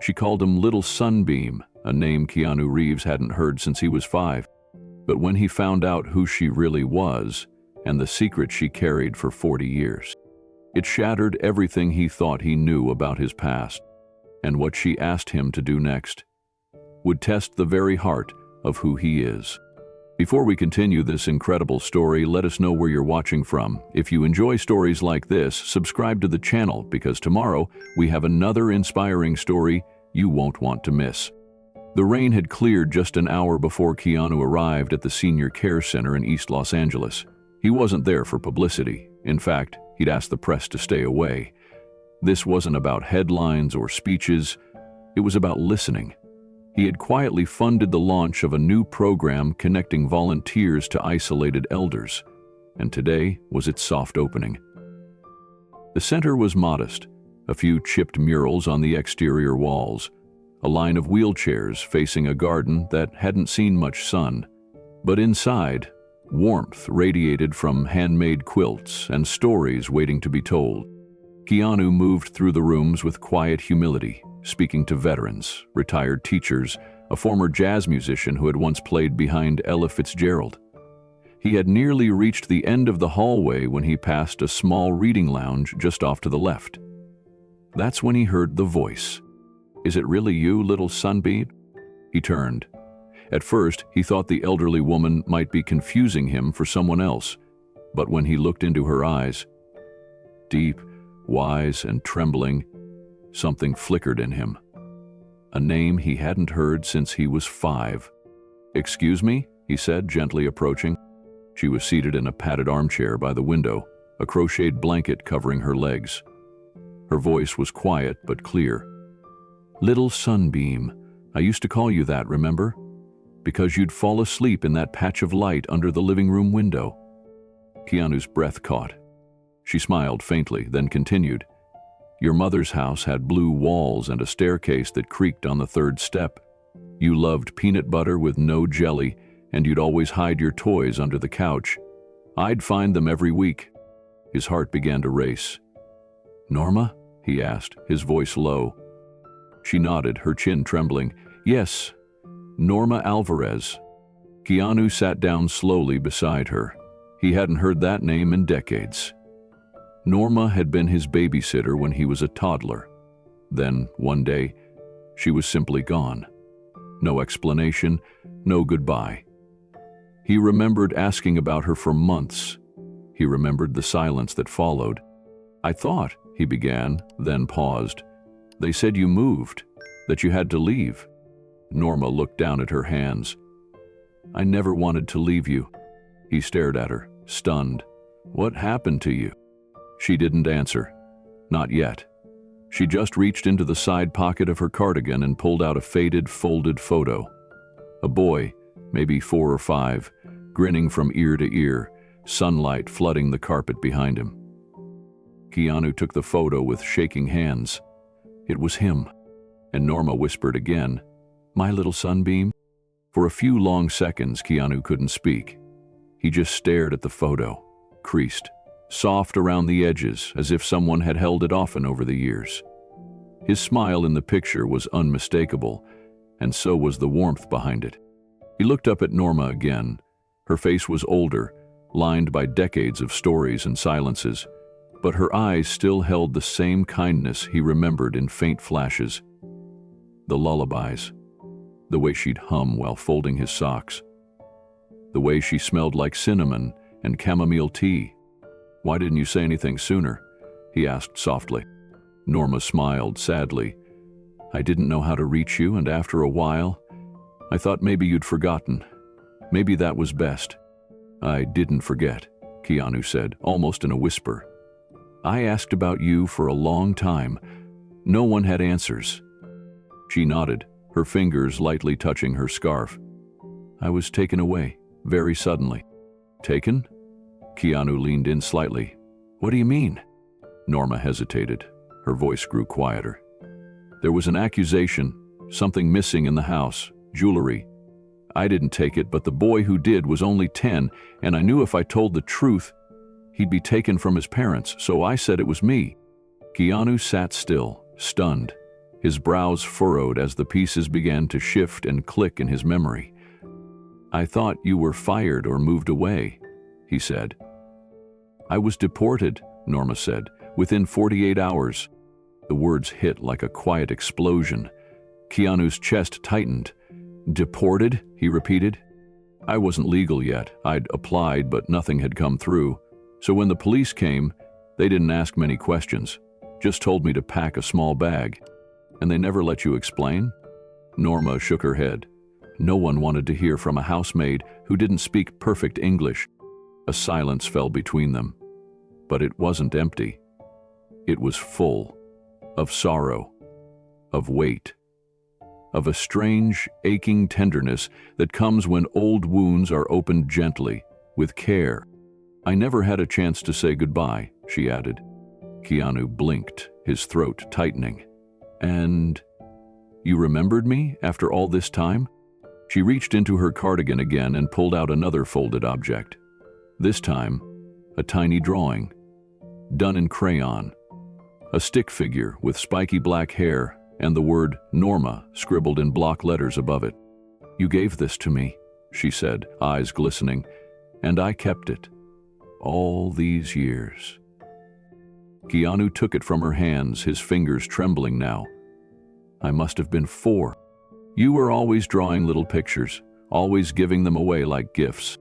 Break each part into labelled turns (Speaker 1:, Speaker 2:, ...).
Speaker 1: She called him Little Sunbeam, a name Keanu Reeves hadn't heard since he was 5. But when he found out who she really was, and the secret she carried for 40 years, it shattered everything he thought he knew about his past. And what she asked him to do next would test the very heart of who he is. Before we continue this incredible story, let us know where you're watching from. If you enjoy stories like this, subscribe to the channel, because tomorrow we have another inspiring story you won't want to miss. The rain had cleared just an hour before Keanu arrived at the Senior Care Center in East Los Angeles. He wasn't there for publicity. In fact, he'd asked the press to stay away. This wasn't about headlines or speeches. It was about listening. He had quietly funded the launch of a new program connecting volunteers to isolated elders, and today was its soft opening. The center was modest, a few chipped murals on the exterior walls, a line of wheelchairs facing a garden that hadn't seen much sun. But inside, warmth radiated from handmade quilts and stories waiting to be told. Keanu moved through the rooms with quiet humility, speaking to veterans, retired teachers, a former jazz musician who had once played behind Ella Fitzgerald. He had nearly reached the end of the hallway when he passed a small reading lounge just off to the left. That's when he heard the voice. "Is it really you, Little Sunbeam?" He turned. At first, he thought the elderly woman might be confusing him for someone else, but when he looked into her eyes, deep, wise, and trembling, something flickered in him. A name he hadn't heard since he was 5. "Excuse me?" he said, gently approaching. She was seated in a padded armchair by the window, a crocheted blanket covering her legs. Her voice was quiet but clear. "Little Sunbeam, I used to call you that, remember? Because you'd fall asleep in that patch of light under the living room window." Keanu's breath caught. She smiled faintly, then continued. "Your mother's house had blue walls and a staircase that creaked on the 3rd step. You loved peanut butter with no jelly, and you'd always hide your toys under the couch. I'd find them every week." His heart began to race. "Norma?" he asked, his voice low. She nodded, her chin trembling. "Yes, Norma Alvarez." Keanu sat down slowly beside her. He hadn't heard that name in decades. Norma had been his babysitter when he was a toddler. Then, one day, she was simply gone. No explanation, no goodbye. He remembered asking about her for months. He remembered the silence that followed. "I thought," he began, then paused. "They said you moved, that you had to leave." Norma looked down at her hands. "I never wanted to leave you." He stared at her, stunned. "What happened to you?" She didn't answer. Not yet. She just reached into the side pocket of her cardigan and pulled out a faded, folded photo. A boy, maybe 4 or 5, grinning from ear to ear, sunlight flooding the carpet behind him. Keanu took the photo with shaking hands. It was him. And Norma whispered again, "My little Sunbeam?" For a few long seconds, Keanu couldn't speak. He just stared at the photo, creased, soft around the edges, as if someone had held it often over the years. His smile in the picture was unmistakable, and so was the warmth behind it. He looked up at Norma again. Her face was older, lined by decades of stories and silences, but her eyes still held the same kindness he remembered in faint flashes. The lullabies, the way she'd hum while folding his socks, the way she smelled like cinnamon and chamomile tea. "Why didn't you say anything sooner?" he asked softly. Norma smiled sadly. "I didn't know how to reach you, and after a while, I thought maybe you'd forgotten. Maybe that was best." "I didn't forget," Keanu said, almost in a whisper. "I asked about you for a long time. No one had answers." She nodded, her fingers lightly touching her scarf. "I was taken away, very suddenly." "Taken?" Keanu leaned in slightly. "What do you mean?" Norma hesitated. Her voice grew quieter. "There was an accusation, something missing in the house, jewelry. I didn't take it, but the boy who did was only 10, and I knew if I told the truth, he'd be taken from his parents, so I said it was me." Keanu sat still, stunned. his brows furrowed as the pieces began to shift and click in his memory. "I thought you were fired or moved away," he said. "I was deported," Norma said, "within 48 hours. The words hit like a quiet explosion. Keanu's chest tightened. "Deported?" he repeated. "I wasn't legal yet. I'd applied, but nothing had come through. So when the police came, they didn't ask many questions, just told me to pack a small bag. And they never let you explain?" Norma shook her head. No one wanted to hear from a housemaid who didn't speak perfect English. A silence fell between them. But it wasn't empty. It was full of sorrow, of weight, of a strange, aching tenderness that comes when old wounds are opened gently, with care. "I never had a chance to say goodbye," she added. Keanu blinked, his throat tightening. "And you remembered me after all this time?" She reached into her cardigan again and pulled out another folded object. This time, a tiny drawing, done in crayon. A stick figure with spiky black hair and the word Norma scribbled in block letters above it. "You gave this to me," she said, eyes glistening, "and I kept it. All these years." Keanu took it from her hands, his fingers trembling now. "I must have been 4. You were always drawing little pictures, always giving them away like gifts."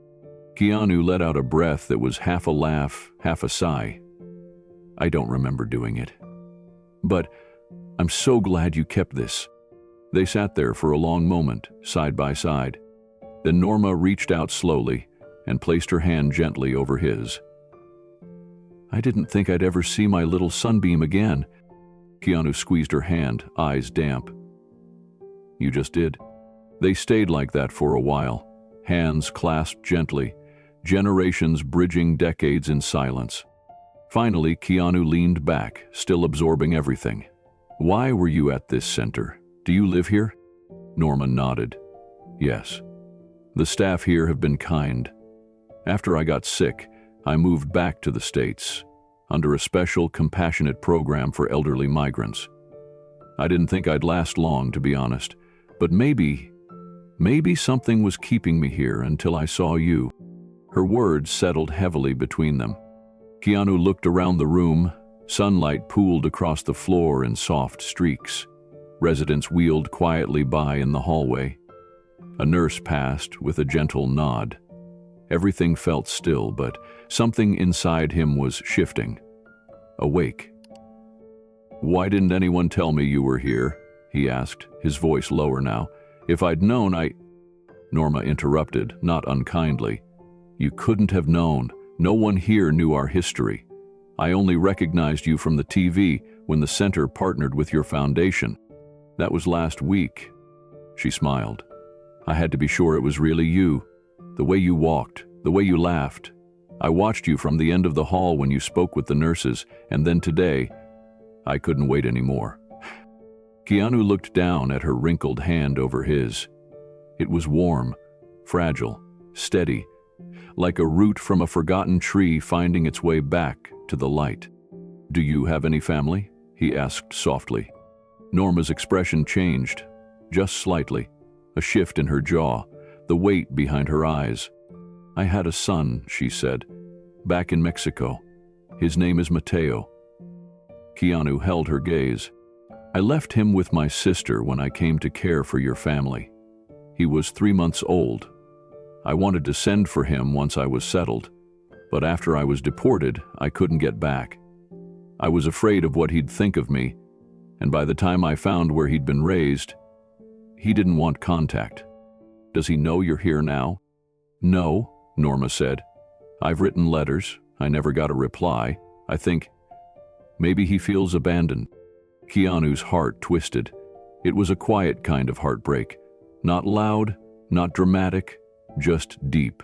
Speaker 1: Keanu let out a breath that was half a laugh, half a sigh. "I don't remember doing it. But I'm so glad you kept this." They sat there for a long moment, side by side. Then Norma reached out slowly and placed her hand gently over his. "I didn't think I'd ever see my little Sunbeam again." Keanu squeezed her hand, eyes damp. "You just did." They stayed like that for a while, hands clasped gently, generations bridging decades in silence. Finally, Keanu leaned back, still absorbing everything. "Why were you at this center? Do you live here?" Norma nodded. "Yes. The staff here have been kind. After I got sick, I moved back to the States, under a special compassionate program for elderly migrants. I didn't think I'd last long, to be honest, but maybe something was keeping me here until I saw you." Her words settled heavily between them. Keanu looked around the room. Sunlight pooled across the floor in soft streaks. Residents wheeled quietly by in the hallway. A nurse passed with a gentle nod. Everything felt still, but something inside him was shifting. Awake. "Why didn't anyone tell me you were here?" he asked, his voice lower now. "If I'd known, Norma interrupted, not unkindly. "You couldn't have known. No one here knew our history. I only recognized you from the TV when the center partnered with your foundation. That was last week." She smiled. "I had to be sure it was really you. The way you walked, the way you laughed. I watched you from the end of the hall when you spoke with the nurses, and then today, I couldn't wait anymore." Keanu looked down at her wrinkled hand over his. It was warm, fragile, steady, like a root from a forgotten tree finding its way back to the light. "Do you have any family?" he asked softly. Norma's expression changed, just slightly, a shift in her jaw, the weight behind her eyes. "I had a son," she said, "back in Mexico. His name is Mateo." Keanu held her gaze. "I left him with my sister when I came to care for your family. He was 3 months old. I wanted to send for him once I was settled, but after I was deported, I couldn't get back. I was afraid of what he'd think of me, and by the time I found where he'd been raised, he didn't want contact. Does he know you're here now?" "No," Norma said. "I've written letters. I never got a reply. I think maybe he feels abandoned." Keanu's heart twisted. It was a quiet kind of heartbreak. Not loud, not dramatic, just deep,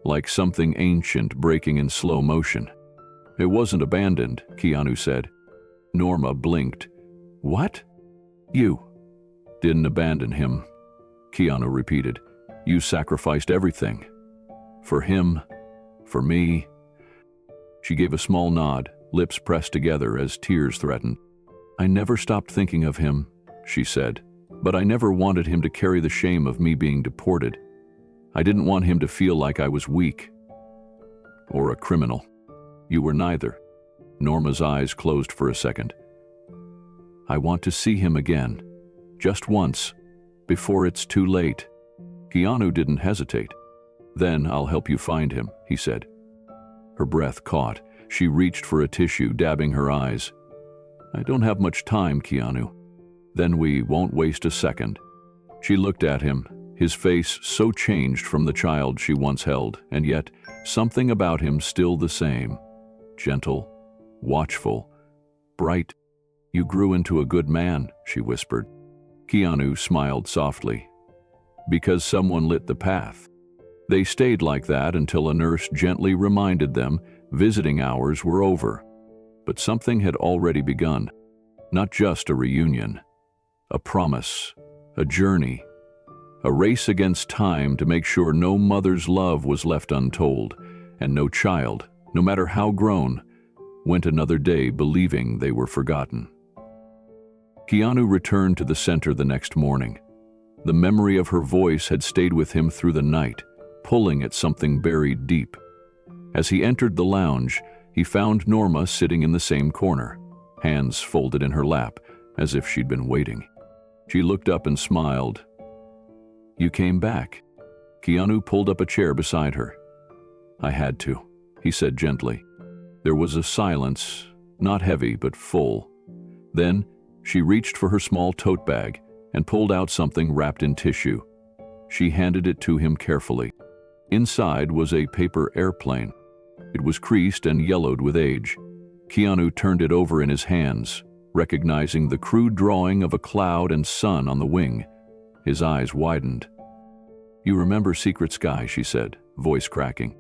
Speaker 1: like something ancient breaking in slow motion. "It wasn't abandoned," Keanu said. Norma blinked. "What?" "You didn't abandon him," Keanu repeated. "You sacrificed everything. For him, for me." She gave a small nod, lips pressed together as tears threatened. "I never stopped thinking of him, she said, but I never wanted him to carry the shame of me being deported. I didn't want him to feel like I was weak or a criminal. You were neither. Norma's eyes closed for a second. I want to see him again, just once, before it's too late. Keanu didn't hesitate. Then I'll help you find him, he said. Her breath caught. She reached for a tissue, dabbing her eyes. I don't have much time, Keanu. Then we won't waste a second. She looked at him, his face so changed from the child she once held, and yet something about him still the same. Gentle, watchful, bright. You grew into a good man, she whispered. Keanu smiled softly. Because someone lit the path. They stayed like that until a nurse gently reminded them visiting hours were over. But something had already begun. Not just a reunion. A promise. A journey. A race against time to make sure no mother's love was left untold, and no child, no matter how grown, went another day believing they were forgotten. Keanu returned to the center the next morning. The memory of her voice had stayed with him through the night, pulling at something buried deep. As he entered the lounge, he found Norma sitting in the same corner, hands folded in her lap, as if she'd been waiting. She looked up and smiled. You came back. Keanu pulled up a chair beside her. I had to, he said gently. There was a silence, not heavy but full. Then she reached for her small tote bag and pulled out something wrapped in tissue. She handed it to him carefully. Inside was a paper airplane. It was creased and yellowed with age. Keanu turned it over in his hands, recognizing the crude drawing of a cloud and sun on the wing. His eyes widened. You remember Secret Sky, she said, voice cracking.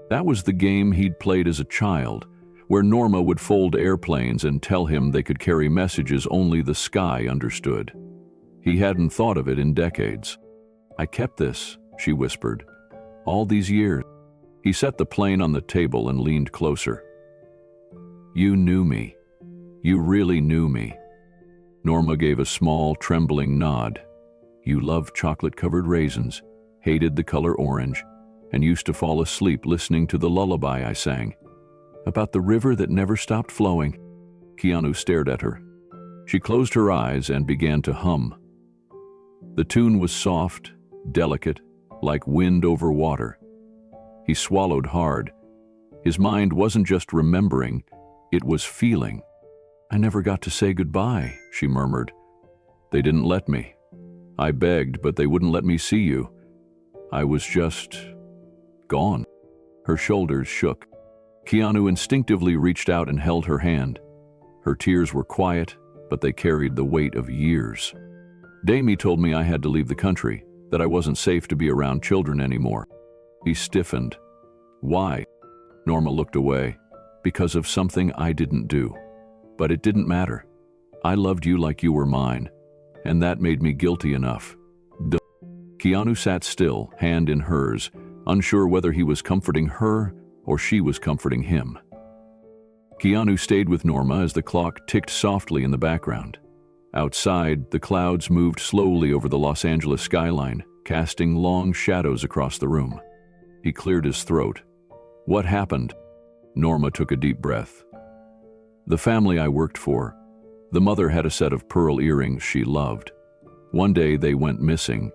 Speaker 1: That was the game he'd played as a child, where Norma would fold airplanes and tell him they could carry messages only the sky understood. He hadn't thought of it in decades. I kept this, she whispered, all these years. He set the plane on the table and leaned closer. You knew me. You really knew me. Norma gave a small, trembling nod. You loved chocolate-covered raisins, hated the color orange, and used to fall asleep listening to the lullaby I sang. About the river that never stopped flowing. Keanu stared at her. She closed her eyes and began to hum. The tune was soft, delicate, like wind over water. He swallowed hard. His mind wasn't just remembering, it was feeling. I never got to say goodbye, she murmured. They didn't let me. I begged, but they wouldn't let me see you. I was just gone. Her shoulders shook. Keanu instinctively reached out and held her hand. Her tears were quiet, but they carried the weight of years. Damie told me I had to leave the country, that I wasn't safe to be around children anymore. He stiffened. Why? Norma looked away. Because of something I didn't do. But it didn't matter. I loved you like you were mine, and that made me guilty enough. Keanu sat still, hand in hers, unsure whether he was comforting her or she was comforting him. Keanu stayed with Norma as the clock ticked softly in the background. Outside, the clouds moved slowly over the Los Angeles skyline, casting long shadows across the room. He cleared his throat. What happened? Norma took a deep breath. The family I worked for. The mother had a set of pearl earrings she loved. One day they went missing.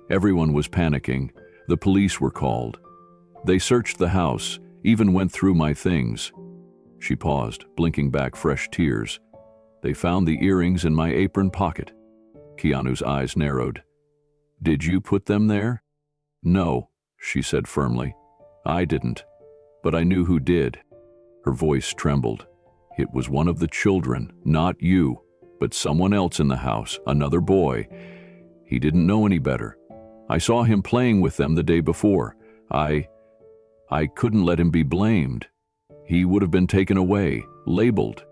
Speaker 1: Everyone was panicking. The police were called. They searched the house, even went through my things. She paused, blinking back fresh tears. They found the earrings in my apron pocket. Keanu's eyes narrowed. Did you put them there? No, she said firmly. I didn't. But I knew who did. Her voice trembled. It was one of the children, not you, but someone else in the house, another boy. He didn't know any better. I saw him playing with them the day before. I couldn't let him be blamed. He would have been taken away, labeled.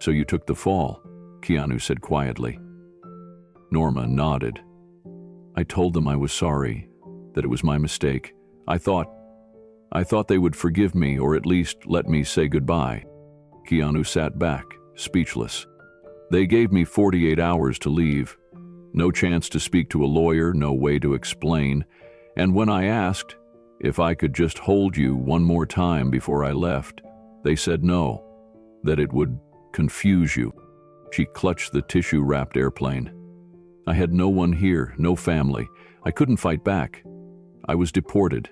Speaker 1: So you took the fall, Keanu said quietly. Norma nodded. I told them I was sorry, that it was my mistake. I thought they would forgive me or at least let me say goodbye. Keanu sat back, speechless. They gave me 48 hours to leave, No chance to speak to a lawyer, no way to explain. And when I asked if I could just hold you one more time before I left, they said no, that it would confuse you. She clutched the tissue-wrapped airplane. I had no one here, no family. I couldn't fight back. I was deported.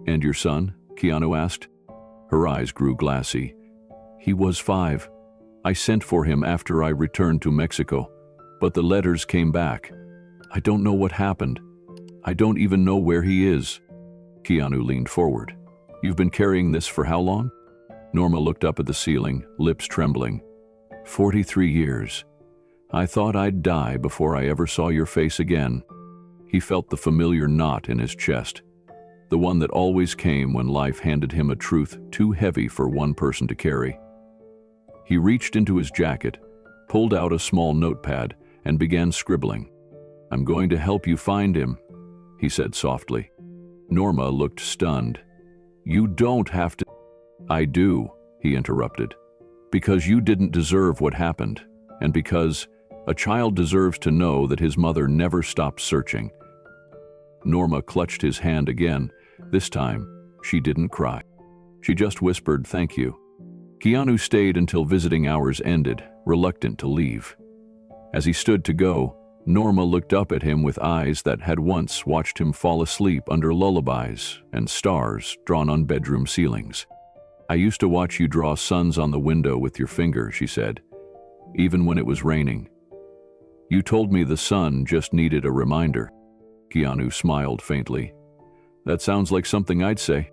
Speaker 1: And your son? Keanu asked. Her eyes grew glassy. He was 5. I sent for him after I returned to Mexico, but the letters came back. I don't know what happened. I don't even know where he is. Keanu leaned forward. You've been carrying this for how long? Norma looked up at the ceiling, lips trembling. 43 years. I thought I'd die before I ever saw your face again. He felt the familiar knot in his chest, the one that always came when life handed him a truth too heavy for one person to carry. He reached into his jacket, pulled out a small notepad, and began scribbling. I'm going to help you find him, he said softly. Norma looked stunned. You don't have to. I do, he interrupted. Because you didn't deserve what happened, and because a child deserves to know that his mother never stopped searching. Norma clutched his hand again. This time, she didn't cry. She just whispered, thank you. Keanu stayed until visiting hours ended, reluctant to leave. As he stood to go, Norma looked up at him with eyes that had once watched him fall asleep under lullabies and stars drawn on bedroom ceilings. I used to watch you draw suns on the window with your finger, she said, even when it was raining. You told me the sun just needed a reminder. Keanu smiled faintly. That sounds like something I'd say.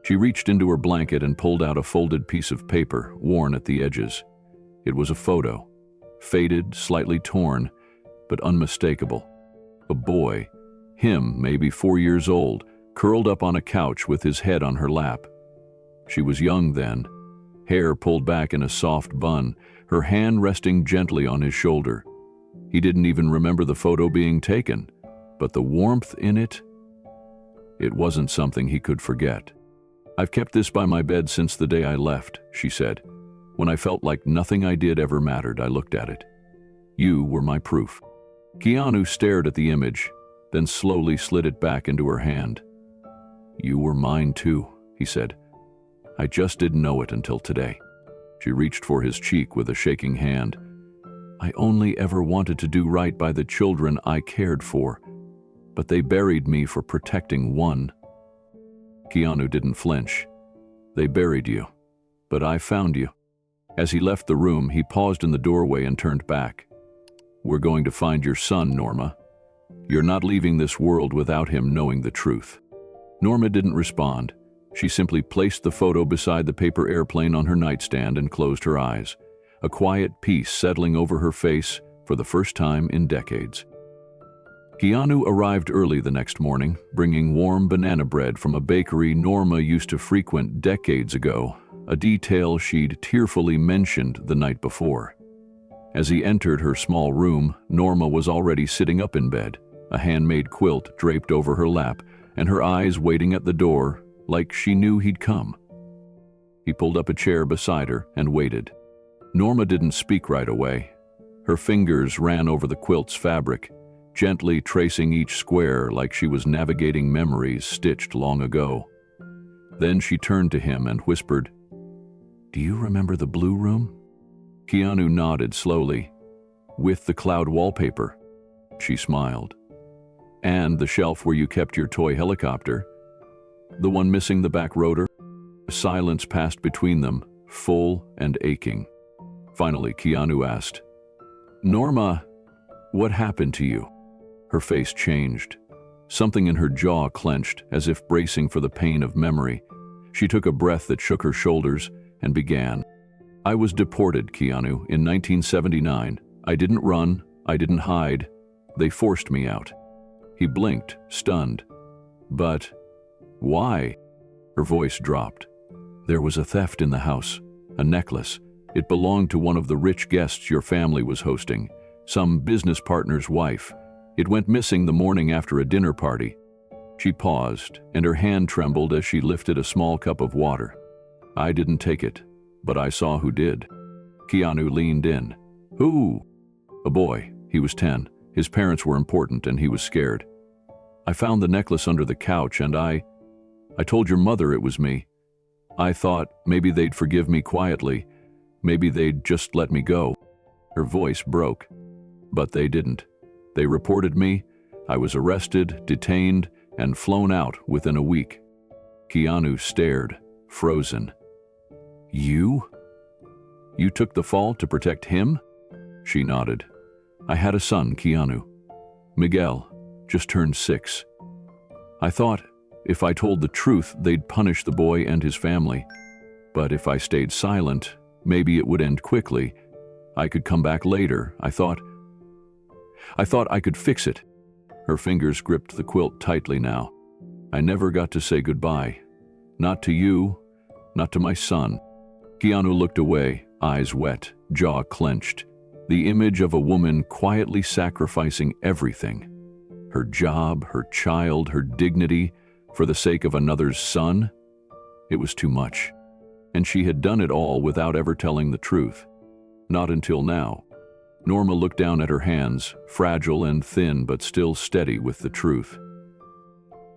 Speaker 1: She reached into her blanket and pulled out a folded piece of paper, worn at the edges. It was a photo, faded, slightly torn, but unmistakable. A boy, him maybe 4 years old, curled up on a couch with his head on her lap. She was young then, hair pulled back in a soft bun, her hand resting gently on his shoulder. He didn't even remember the photo being taken, but the warmth in it, it wasn't something he could forget. I've kept this by my bed since the day I left, she said. When I felt like nothing I did ever mattered, I looked at it. You were my proof. Keanu stared at the image, then slowly slid it back into her hand. You were mine too, he said. I just didn't know it until today. She reached for his cheek with a shaking hand. I only ever wanted to do right by the children I cared for, but they buried me for protecting one. Keanu didn't flinch. They buried you, but I found you. As he left the room, he paused in the doorway and turned back. We're going to find your son, Norma. You're not leaving this world without him knowing the truth. Norma didn't respond. She simply placed the photo beside the paper airplane on her nightstand and closed her eyes, a quiet peace settling over her face for the first time in decades. Keanu arrived early the next morning, bringing warm banana bread from a bakery Norma used to frequent decades ago, a detail she'd tearfully mentioned the night before. As he entered her small room, Norma was already sitting up in bed, a handmade quilt draped over her lap, and her eyes waiting at the door like she knew he'd come. He pulled up a chair beside her and waited. Norma didn't speak right away. Her fingers ran over the quilt's fabric, gently tracing each square like she was navigating memories stitched long ago. Then she turned to him and whispered, Do you remember the blue room? Keanu nodded slowly. With the cloud wallpaper. She smiled. And the shelf where you kept your toy helicopter? The one missing the back rotor? Silence passed between them, full and aching. Finally, Keanu asked, Norma, what happened to you? Her face changed. Something in her jaw clenched, as if bracing for the pain of memory. She took a breath that shook her shoulders and began. I was deported, Keanu, in 1979. I didn't run. I didn't hide. They forced me out. He blinked, stunned. But why? Her voice dropped. There was a theft in the house, a necklace. It belonged to one of the rich guests your family was hosting, some business partner's wife. It went missing the morning after a dinner party. She paused, and her hand trembled as she lifted a small cup of water. I didn't take it, but I saw who did. Keanu leaned in. Who? A boy. He was 10. His parents were important and he was scared. I found the necklace under the couch and I told your mother it was me. I thought maybe they'd forgive me quietly. Maybe they'd just let me go." Her voice broke. But they didn't. They reported me. I was arrested, detained, and flown out within a week. Keanu stared, frozen. You? You took the fall to protect him?" She nodded. "I had a son, Keanu. Miguel, just turned 6. I thought if I told the truth, they'd punish the boy and his family. But if I stayed silent, maybe it would end quickly. I could come back later. I thought I could fix it." Her fingers gripped the quilt tightly now. "I never got to say goodbye. Not to you, not to my son." Keanu looked away, eyes wet, jaw clenched. The image of a woman quietly sacrificing everything. Her job, her child, her dignity, for the sake of another's son. It was too much. And she had done it all without ever telling the truth. Not until now. Norma looked down at her hands, fragile and thin but still steady with the truth.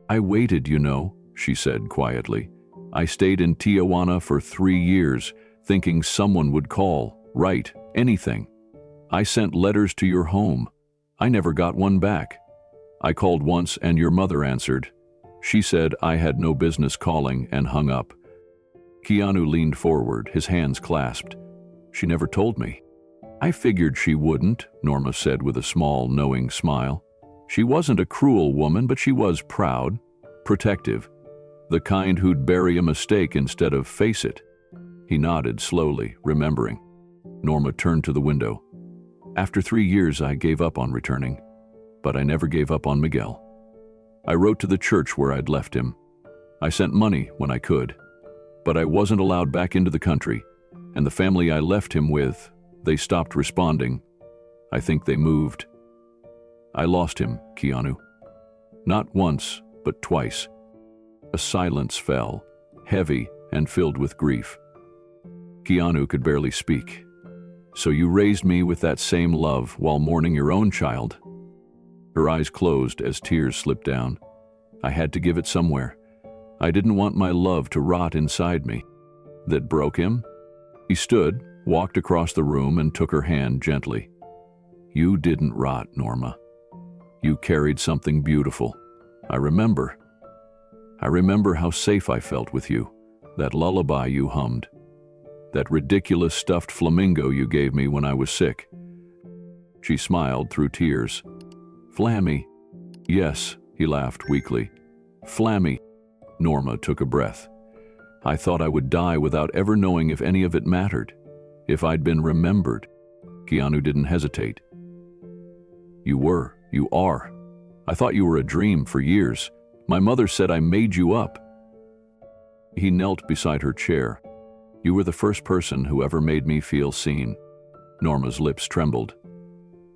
Speaker 1: "I waited, you know," she said quietly. "I stayed in Tijuana for 3 years, thinking someone would call, write, anything. I sent letters to your home. I never got one back. I called once and your mother answered. She said I had no business calling and hung up." Keanu leaned forward, his hands clasped. "She never told me." "I figured she wouldn't," Norma said with a small, knowing smile. "She wasn't a cruel woman, but she was proud, protective, the kind who'd bury a mistake instead of face it." He nodded slowly, remembering. Norma turned to the window. "After 3 years, I gave up on returning, but I never gave up on Miguel. I wrote to the church where I'd left him. I sent money when I could, but I wasn't allowed back into the country, and the family I left him with, they stopped responding. I think they moved. I lost him, Keanu. Not once, but twice." A silence fell, heavy and filled with grief. Keanu could barely speak. "So you raised me with that same love while mourning your own child?" Her eyes closed as tears slipped down. "I had to give it somewhere. I didn't want my love to rot inside me." "That broke him?" He stood, walked across the room and took her hand gently. "You didn't rot, Norma. You carried something beautiful. I remember how safe I felt with you, that lullaby you hummed, that ridiculous stuffed flamingo you gave me when I was sick." She smiled through tears. "Flammy." "Yes," he laughed weakly. "Flammy." Norma took a breath. "I thought I would die without ever knowing if any of it mattered, if I'd been remembered." Keanu didn't hesitate. You are. I thought you were a dream for years. My mother said I made you up." He knelt beside her chair. "You were the first person who ever made me feel seen." Norma's lips trembled.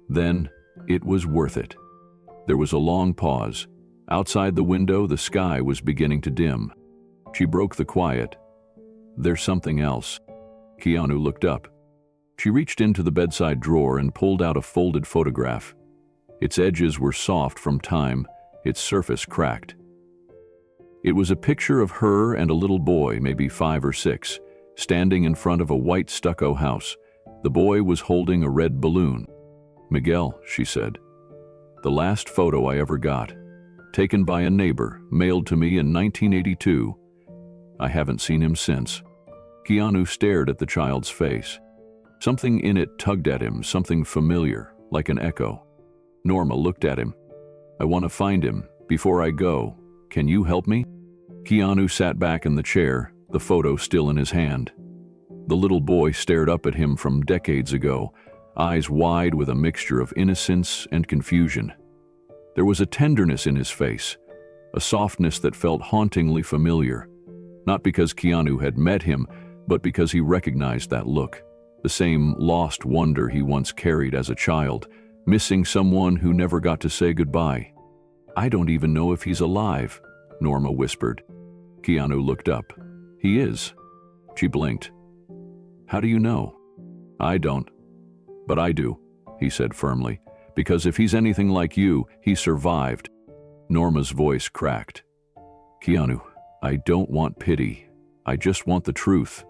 Speaker 1: "Then it was worth it." There was a long pause. Outside the window, the sky was beginning to dim. She broke the quiet. "There's something else." Keanu looked up. She reached into the bedside drawer and pulled out a folded photograph. Its edges were soft from time, its surface cracked. It was a picture of her and a little boy, maybe 5 or 6, standing in front of a white stucco house. The boy was holding a red balloon. "Miguel," she said. "The last photo I ever got. Taken by a neighbor, mailed to me in 1982. I haven't seen him since." Keanu stared at the child's face. Something in it tugged at him, something familiar, like an echo. Norma looked at him. "I want to find him. Before I go, can you help me?" Keanu sat back in the chair, the photo still in his hand. The little boy stared up at him from decades ago, eyes wide with a mixture of innocence and confusion. There was a tenderness in his face, a softness that felt hauntingly familiar, not because Keanu had met him, but because he recognized that look, the same lost wonder he once carried as a child, missing someone who never got to say goodbye. "I don't even know if he's alive," Norma whispered. Keanu looked up. "He is." She blinked. "How do you know?" "I don't. But I do," he said firmly. because if he's anything like you, he survived." Norma's voice cracked. "Keanu, I don't want pity. I just want the truth.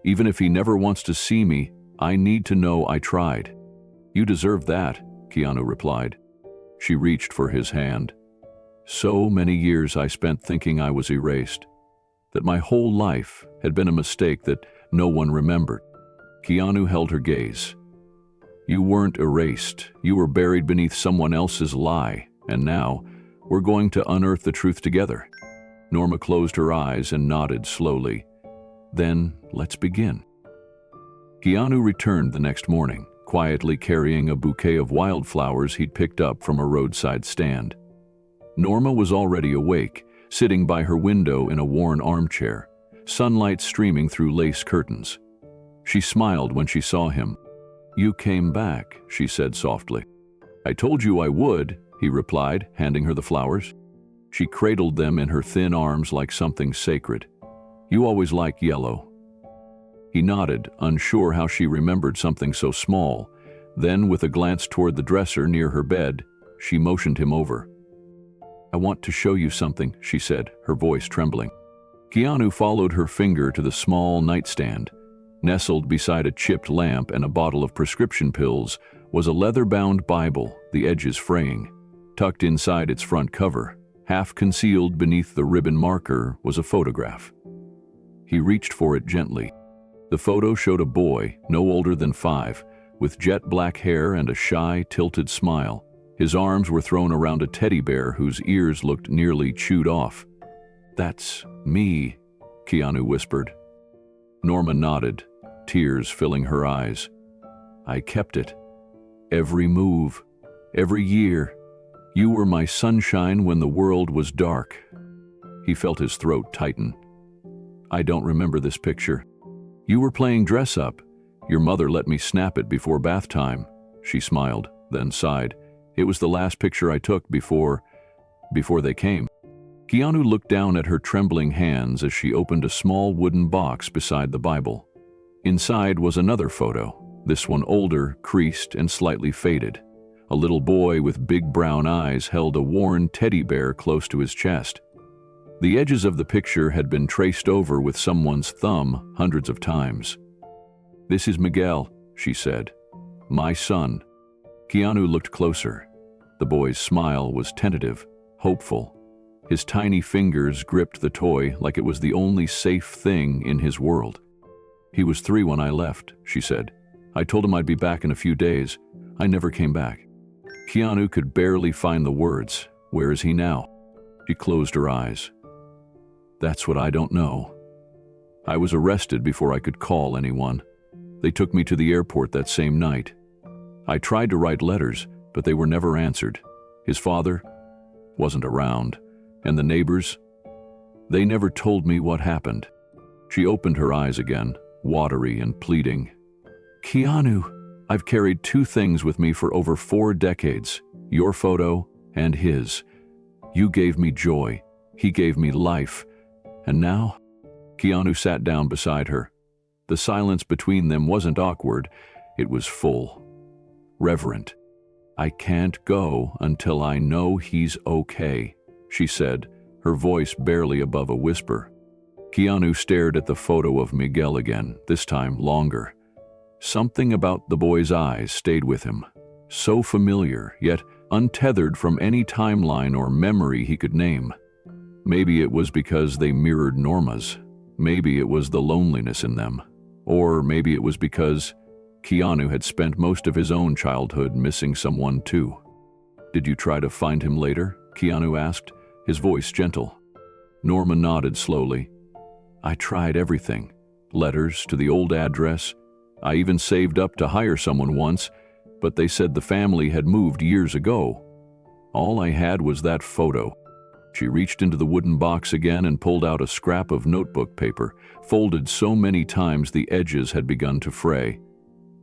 Speaker 1: Even if he never wants to see me, I need to know I tried." "You deserve that," Keanu replied. She reached for his hand. "So many years I spent thinking I was erased, that my whole life had been a mistake that no one remembered." Keanu held her gaze. "You weren't erased. You were buried beneath someone else's lie, and now we're going to unearth the truth together." Norma closed her eyes and nodded slowly. "Then let's begin." Keanu returned the next morning, quietly carrying a bouquet of wildflowers he'd picked up from a roadside stand. Norma was already awake, sitting by her window in a worn armchair, sunlight streaming through lace curtains. She smiled when she saw him. "You came back," she said softly. "I told you I would," he replied, handing her the flowers. She cradled them in her thin arms like something sacred. "You always liked yellow." He nodded, unsure how she remembered something so small. Then, with a glance toward the dresser near her bed, she motioned him over. "I want to show you something," she said, her voice trembling. Keanu followed her finger to the small nightstand. Nestled beside a chipped lamp and a bottle of prescription pills was a leather-bound Bible, the edges fraying. Tucked inside its front cover, half concealed beneath the ribbon marker, was a photograph. He reached for it gently. The photo showed a boy, no older than 5, with jet black hair and a shy, tilted smile. His arms were thrown around a teddy bear whose ears looked nearly chewed off. "That's me," Keanu whispered. Norma nodded, tears filling her eyes. "I kept it. Every move, every year. You were my sunshine when the world was dark." He felt his throat tighten. "I don't remember this picture. You were playing dress-up. Your mother let me snap it before bath time." She smiled, then sighed. "It was the last picture I took before they came." Keanu looked down at her trembling hands as she opened a small wooden box beside the Bible. Inside was another photo, this one older, creased, and slightly faded. A little boy with big brown eyes held a worn teddy bear close to his chest. The edges of the picture had been traced over with someone's thumb hundreds of times. "This is Miguel," she said. "My son." Keanu looked closer. The boy's smile was tentative, hopeful. His tiny fingers gripped the toy like it was the only safe thing in his world. "He was 3 when I left," she said. "I told him I'd be back in a few days. I never came back." Keanu could barely find the words. "Where is he now?" She closed her eyes. "That's what I don't know. I was arrested before I could call anyone. They took me to the airport that same night. I tried to write letters, but they were never answered. His father wasn't around, and the neighbors, they never told me what happened." She opened her eyes again, watery and pleading. "Keanu, I've carried 2 things with me for over 4 decades, your photo and his. You gave me joy, he gave me life, and now?" Keanu sat down beside her. The silence between them wasn't awkward, it was full, reverent. "I can't go until I know he's okay," she said, her voice barely above a whisper. Keanu stared at the photo of Miguel again, this time longer. Something about the boy's eyes stayed with him, so familiar, yet untethered from any timeline or memory he could name. Maybe it was because they mirrored Norma's. Maybe it was the loneliness in them. Or maybe it was because Keanu had spent most of his own childhood missing someone too. "Did you try to find him later?" Keanu asked, his voice gentle. Norma nodded slowly. "I tried everything. Letters to the old address. I even saved up to hire someone once, but they said the family had moved years ago. All I had was that photo." She reached into the wooden box again and pulled out a scrap of notebook paper, folded so many times the edges had begun to fray.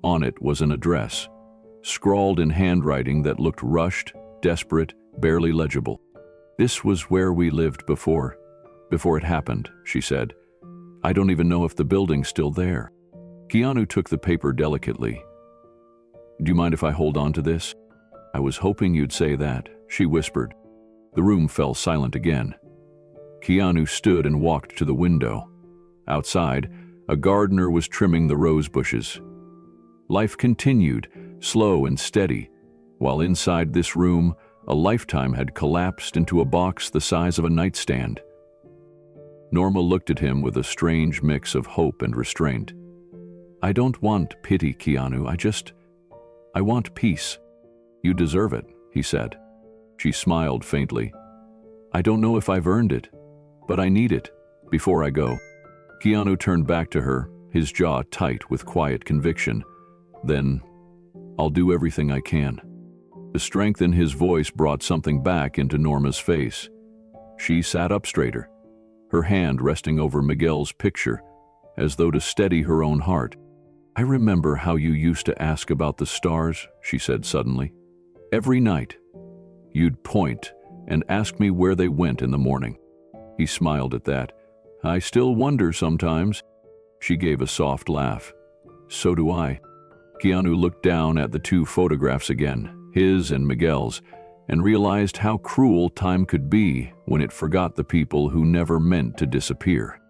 Speaker 1: On it was an address, scrawled in handwriting that looked rushed, desperate, barely legible. "This was where we lived before it happened," she said. "I don't even know if the building's still there." Keanu took the paper delicately. "Do you mind if I hold on to this?" "I was hoping you'd say that," she whispered. The room fell silent again. Keanu stood and walked to the window. Outside, a gardener was trimming the rose bushes. Life continued, slow and steady, while inside this room, a lifetime had collapsed into a box the size of a nightstand. Norma looked at him with a strange mix of hope and restraint. "I don't want pity, Keanu. I want peace." "You deserve it," he said. She smiled faintly. "I don't know if I've earned it, but I need it before I go." Keanu turned back to her, his jaw tight with quiet conviction. "Then, I'll do everything I can." The strength in his voice brought something back into Norma's face. She sat up straighter, her hand resting over Miguel's picture, as though to steady her own heart. "I remember how you used to ask about the stars," she said suddenly. "Every night, you'd point and ask me where they went in the morning." He smiled at that. "I still wonder sometimes." She gave a soft laugh. "So do I." Keanu looked down at the two photographs again, his and Miguel's, and realized how cruel time could be when it forgot the people who never meant to disappear.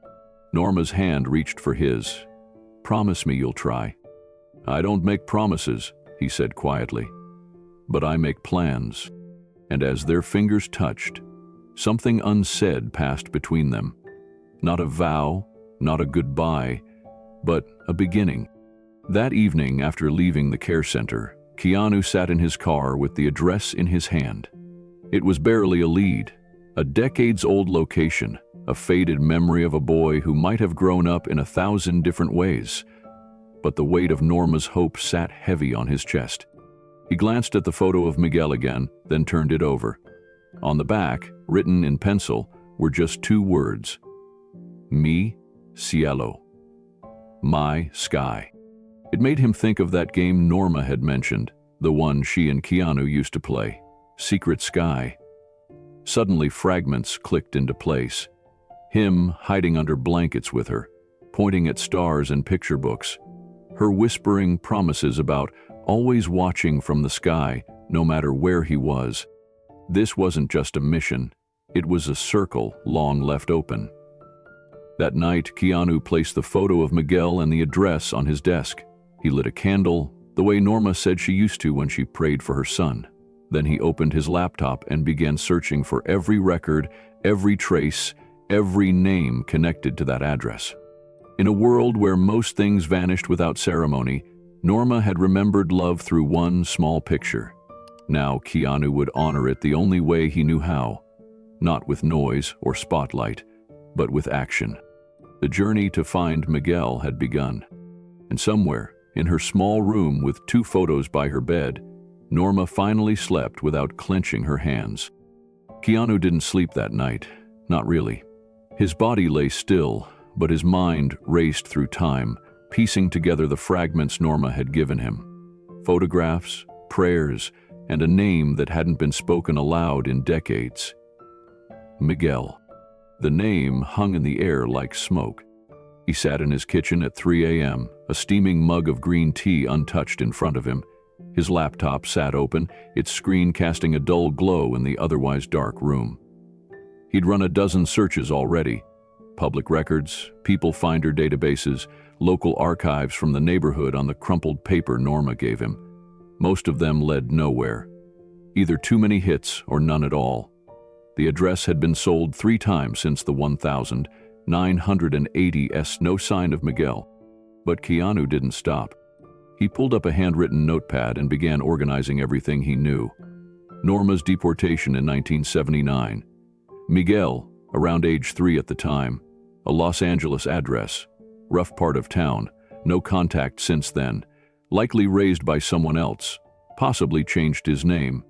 Speaker 1: Norma's hand reached for his. "Promise me you'll try." "I don't make promises," he said quietly, "but I make plans." And as their fingers touched, something unsaid passed between them. Not a vow, not a goodbye, but a beginning. That evening, after leaving the care center, Keanu sat in his car with the address in his hand. It was barely a lead, a decades-old location, a faded memory of a boy who might have grown up in 1,000 different ways. But the weight of Norma's hope sat heavy on his chest. He glanced at the photo of Miguel again, then turned it over. On the back, written in pencil, were just two words: "Mi cielo," my sky. It made him think of that game Norma had mentioned, the one she and Keanu used to play, Secret Sky. Suddenly fragments clicked into place. Him hiding under blankets with her, pointing at stars and picture books. Her whispering promises about always watching from the sky, no matter where he was. This wasn't just a mission, it was a circle long left open. That night, Keanu placed the photo of Miguel and the address on his desk. He lit a candle, the way Norma said she used to when she prayed for her son. Then he opened his laptop and began searching for every record, every trace, every name connected to that address. In a world where most things vanished without ceremony, Norma had remembered love through one small picture. Now Keanu would honor it the only way he knew how, not with noise or spotlight, but with action. The journey to find Miguel had begun. And somewhere, in her small room with two photos by her bed, Norma finally slept without clenching her hands. Keanu didn't sleep that night, not really. His body lay still, but his mind raced through time, piecing together the fragments Norma had given him. Photographs, prayers, and a name that hadn't been spoken aloud in decades. Miguel. The name hung in the air like smoke. He sat in his kitchen at 3 a.m., a steaming mug of green tea untouched in front of him. His laptop sat open, its screen casting a dull glow in the otherwise dark room. He'd run a dozen searches already. Public records, people finder databases, local archives from the neighborhood on the crumpled paper Norma gave him. Most of them led nowhere. Either too many hits or none at all. The address had been sold 3 times since the 1980s, no sign of Miguel. But Keanu didn't stop. He pulled up a handwritten notepad and began organizing everything he knew. Norma's deportation in 1979. Miguel, around age 3 at the time. A Los Angeles address. Rough part of town. No contact since then. Likely raised by someone else. Possibly changed his name.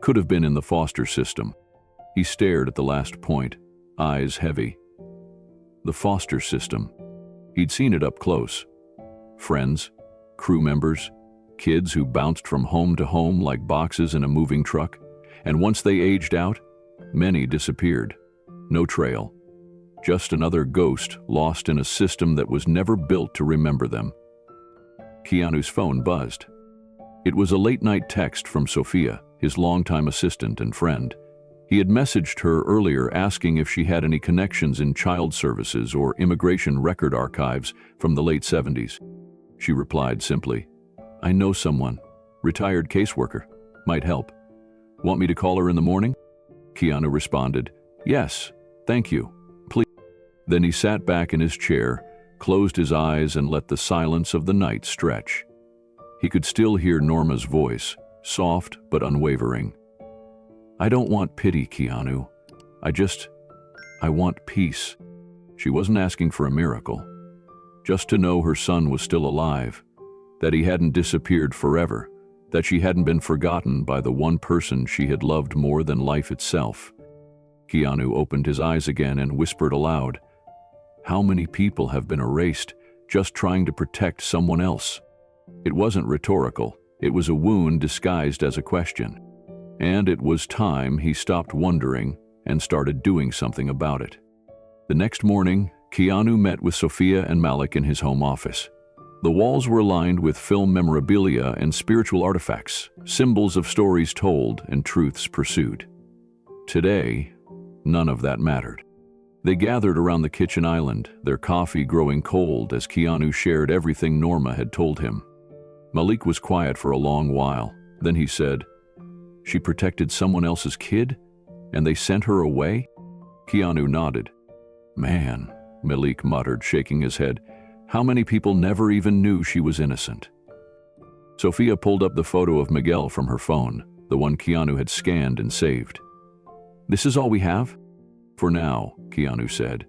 Speaker 1: Could have been in the foster system. He stared at the last point, eyes heavy. The foster system. He'd seen it up close. Friends, crew members, kids who bounced from home to home like boxes in a moving truck, and once they aged out, many disappeared. No trail. Just another ghost lost in a system that was never built to remember them. Keanu's phone buzzed. It was a late-night text from Sophia, his longtime assistant and friend. He had messaged her earlier asking if she had any connections in child services or immigration record archives from the late 70s. She replied simply, "I know someone, retired caseworker, might help. Want me to call her in the morning?" Keanu responded, "Yes, thank you, please." Then he sat back in his chair, closed his eyes and let the silence of the night stretch. He could still hear Norma's voice, soft but unwavering. "I don't want pity, Keanu. I want peace." She wasn't asking for a miracle. Just to know her son was still alive, that he hadn't disappeared forever, that she hadn't been forgotten by the one person she had loved more than life itself. Keanu opened his eyes again and whispered aloud, "How many people have been erased just trying to protect someone else?" It wasn't rhetorical. It was a wound disguised as a question. And it was time he stopped wondering and started doing something about it. The next morning, Keanu met with Sophia and Malik in his home office. The walls were lined with film memorabilia and spiritual artifacts, symbols of stories told and truths pursued. Today, none of that mattered. They gathered around the kitchen island, their coffee growing cold as Keanu shared everything Norma had told him. Malik was quiet for a long while. Then he said, "She protected someone else's kid? And they sent her away?" Keanu nodded. "Man," Malik muttered, shaking his head, "how many people never even knew she was innocent?" Sophia pulled up the photo of Miguel from her phone, the one Keanu had scanned and saved. "This is all we have?" "For now," Keanu said.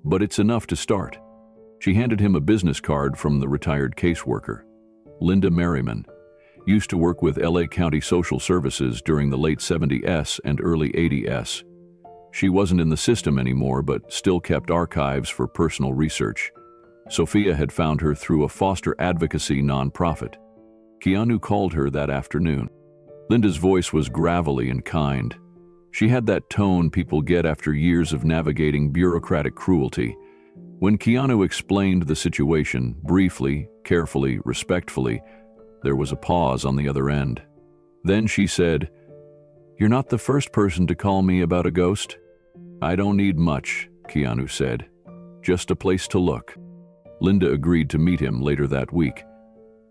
Speaker 1: "But it's enough to start." She handed him a business card from the retired caseworker. Linda Merriman used to work with LA County Social Services during the late 70s and early 80s. She wasn't in the system anymore, but still kept archives for personal research. Sophia had found her through a foster advocacy nonprofit. Keanu called her that afternoon. Linda's voice was gravelly and kind. She had that tone people get after years of navigating bureaucratic cruelty. When Keanu explained the situation, briefly, carefully, respectfully, there was a pause on the other end. Then she said, "You're not the first person to call me about a ghost." "I don't need much," Keanu said. "Just a place to look." Linda agreed to meet him later that week.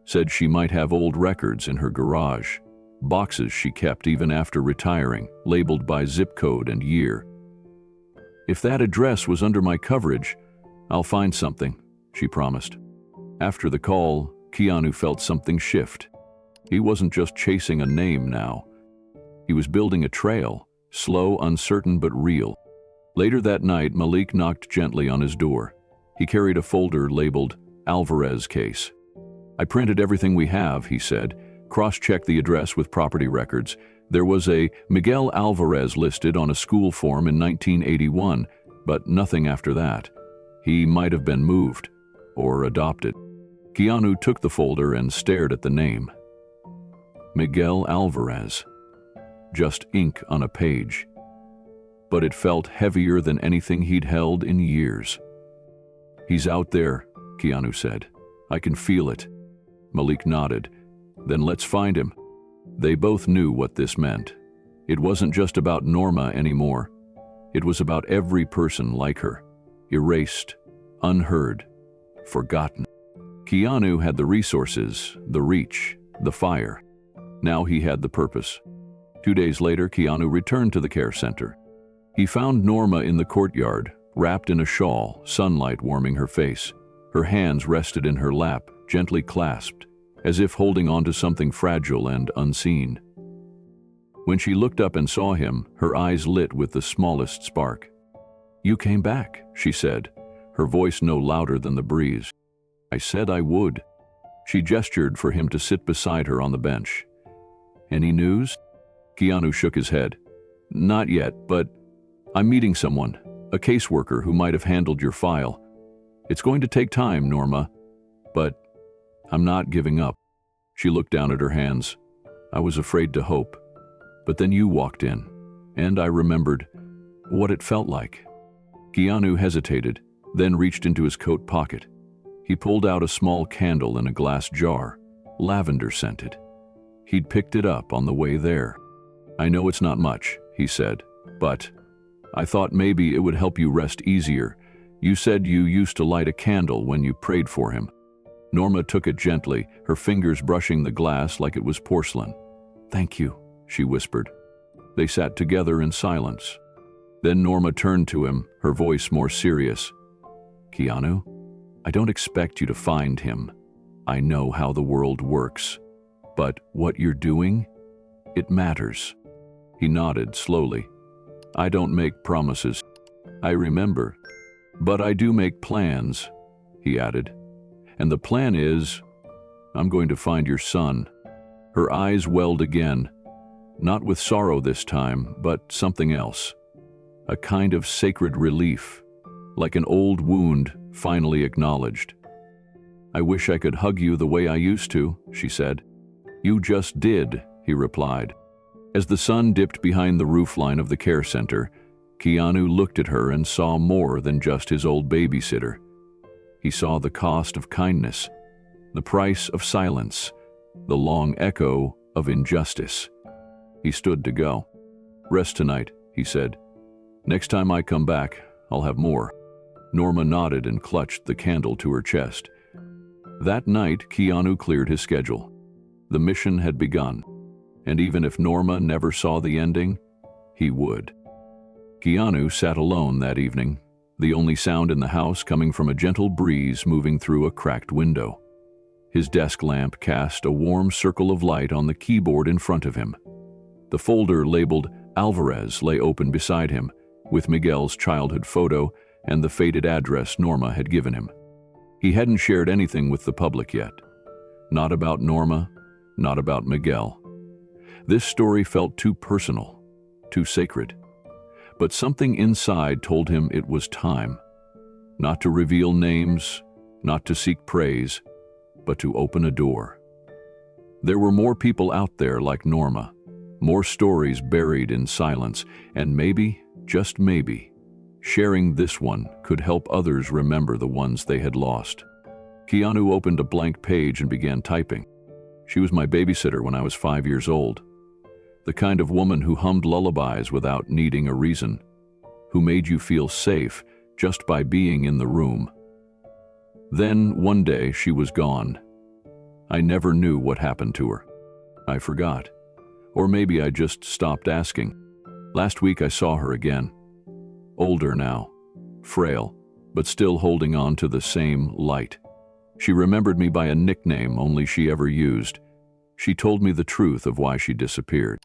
Speaker 1: Said she might have old records in her garage, boxes she kept even after retiring, labeled by zip code and year. "If that address was under my coverage, I'll find something," she promised. After the call, Keanu felt something shift. He wasn't just chasing a name now. He was building a trail, slow, uncertain, but real. Later that night, Malik knocked gently on his door. He carried a folder labeled Alvarez case. "I printed everything we have," he said. "Cross-checked the address with property records. There was a Miguel Alvarez listed on a school form in 1981, but nothing after that. He might have been moved or adopted." Keanu took the folder and stared at the name. Miguel Alvarez. Just ink on a page. But it felt heavier than anything he'd held in years. "He's out there," Keanu said. "I can feel it." Malik nodded. "Then let's find him." They both knew what this meant. It wasn't just about Norma anymore. It was about every person like her. Erased, unheard, forgotten. Keanu had the resources, the reach, the fire. Now he had the purpose. 2 days later, Keanu returned to the care center. He found Norma in the courtyard, wrapped in a shawl, sunlight warming her face. Her hands rested in her lap, gently clasped, as if holding onto something fragile and unseen. When she looked up and saw him, her eyes lit with the smallest spark. "You came back," she said, her voice no louder than the breeze. "I said I would." She gestured for him to sit beside her on the bench. "Any news?" Keanu shook his head. "Not yet, but I'm meeting someone, a caseworker who might have handled your file. It's going to take time, Norma, but I'm not giving up." She looked down at her hands. "I was afraid to hope. But then you walked in, and I remembered what it felt like." Keanu hesitated, then reached into his coat pocket. He pulled out a small candle in a glass jar, lavender-scented. He'd picked it up on the way there. "I know it's not much," he said, "but I thought maybe it would help you rest easier. You said you used to light a candle when you prayed for him." Norma took it gently, her fingers brushing the glass like it was porcelain. "Thank you," she whispered. They sat together in silence. Then Norma turned to him, her voice more serious. "Keanu, I don't expect you to find him. I know how the world works. But what you're doing, it matters." He nodded slowly. "I don't make promises. I remember. But I do make plans," he added. "And the plan is, I'm going to find your son." Her eyes welled again, not with sorrow this time, but something else. A kind of sacred relief, like an old wound finally acknowledged. "I wish I could hug you the way I used to," she said. "You just did," he replied. As the sun dipped behind the roofline of the care center, Keanu looked at her and saw more than just his old babysitter. He saw the cost of kindness, the price of silence, the long echo of injustice. He stood to go. "Rest tonight," he said. "Next time I come back, I'll have more." Norma nodded and clutched the candle to her chest. That night, Keanu cleared his schedule. The mission had begun, and even if Norma never saw the ending, he would. Keanu sat alone that evening, the only sound in the house coming from a gentle breeze moving through a cracked window. His desk lamp cast a warm circle of light on the keyboard in front of him. The folder labeled Alvarez lay open beside him, with Miguel's childhood photo and the faded address Norma had given him. He hadn't shared anything with the public yet. Not about Norma, not about Miguel. This story felt too personal, too sacred. But something inside told him it was time. Not to reveal names, not to seek praise, but to open a door. There were more people out there like Norma, more stories buried in silence, and maybe, just maybe, sharing this one could help others remember the ones they had lost. Keanu opened a blank page and began typing. "She was my babysitter when I was 5 years old. The kind of woman who hummed lullabies without needing a reason, who made you feel safe just by being in the room. Then, one day, she was gone. I never knew what happened to her. I forgot. Or maybe I just stopped asking. Last week I saw her again. Older now, frail, but still holding on to the same light. She remembered me by a nickname only she ever used. She told me the truth of why she disappeared.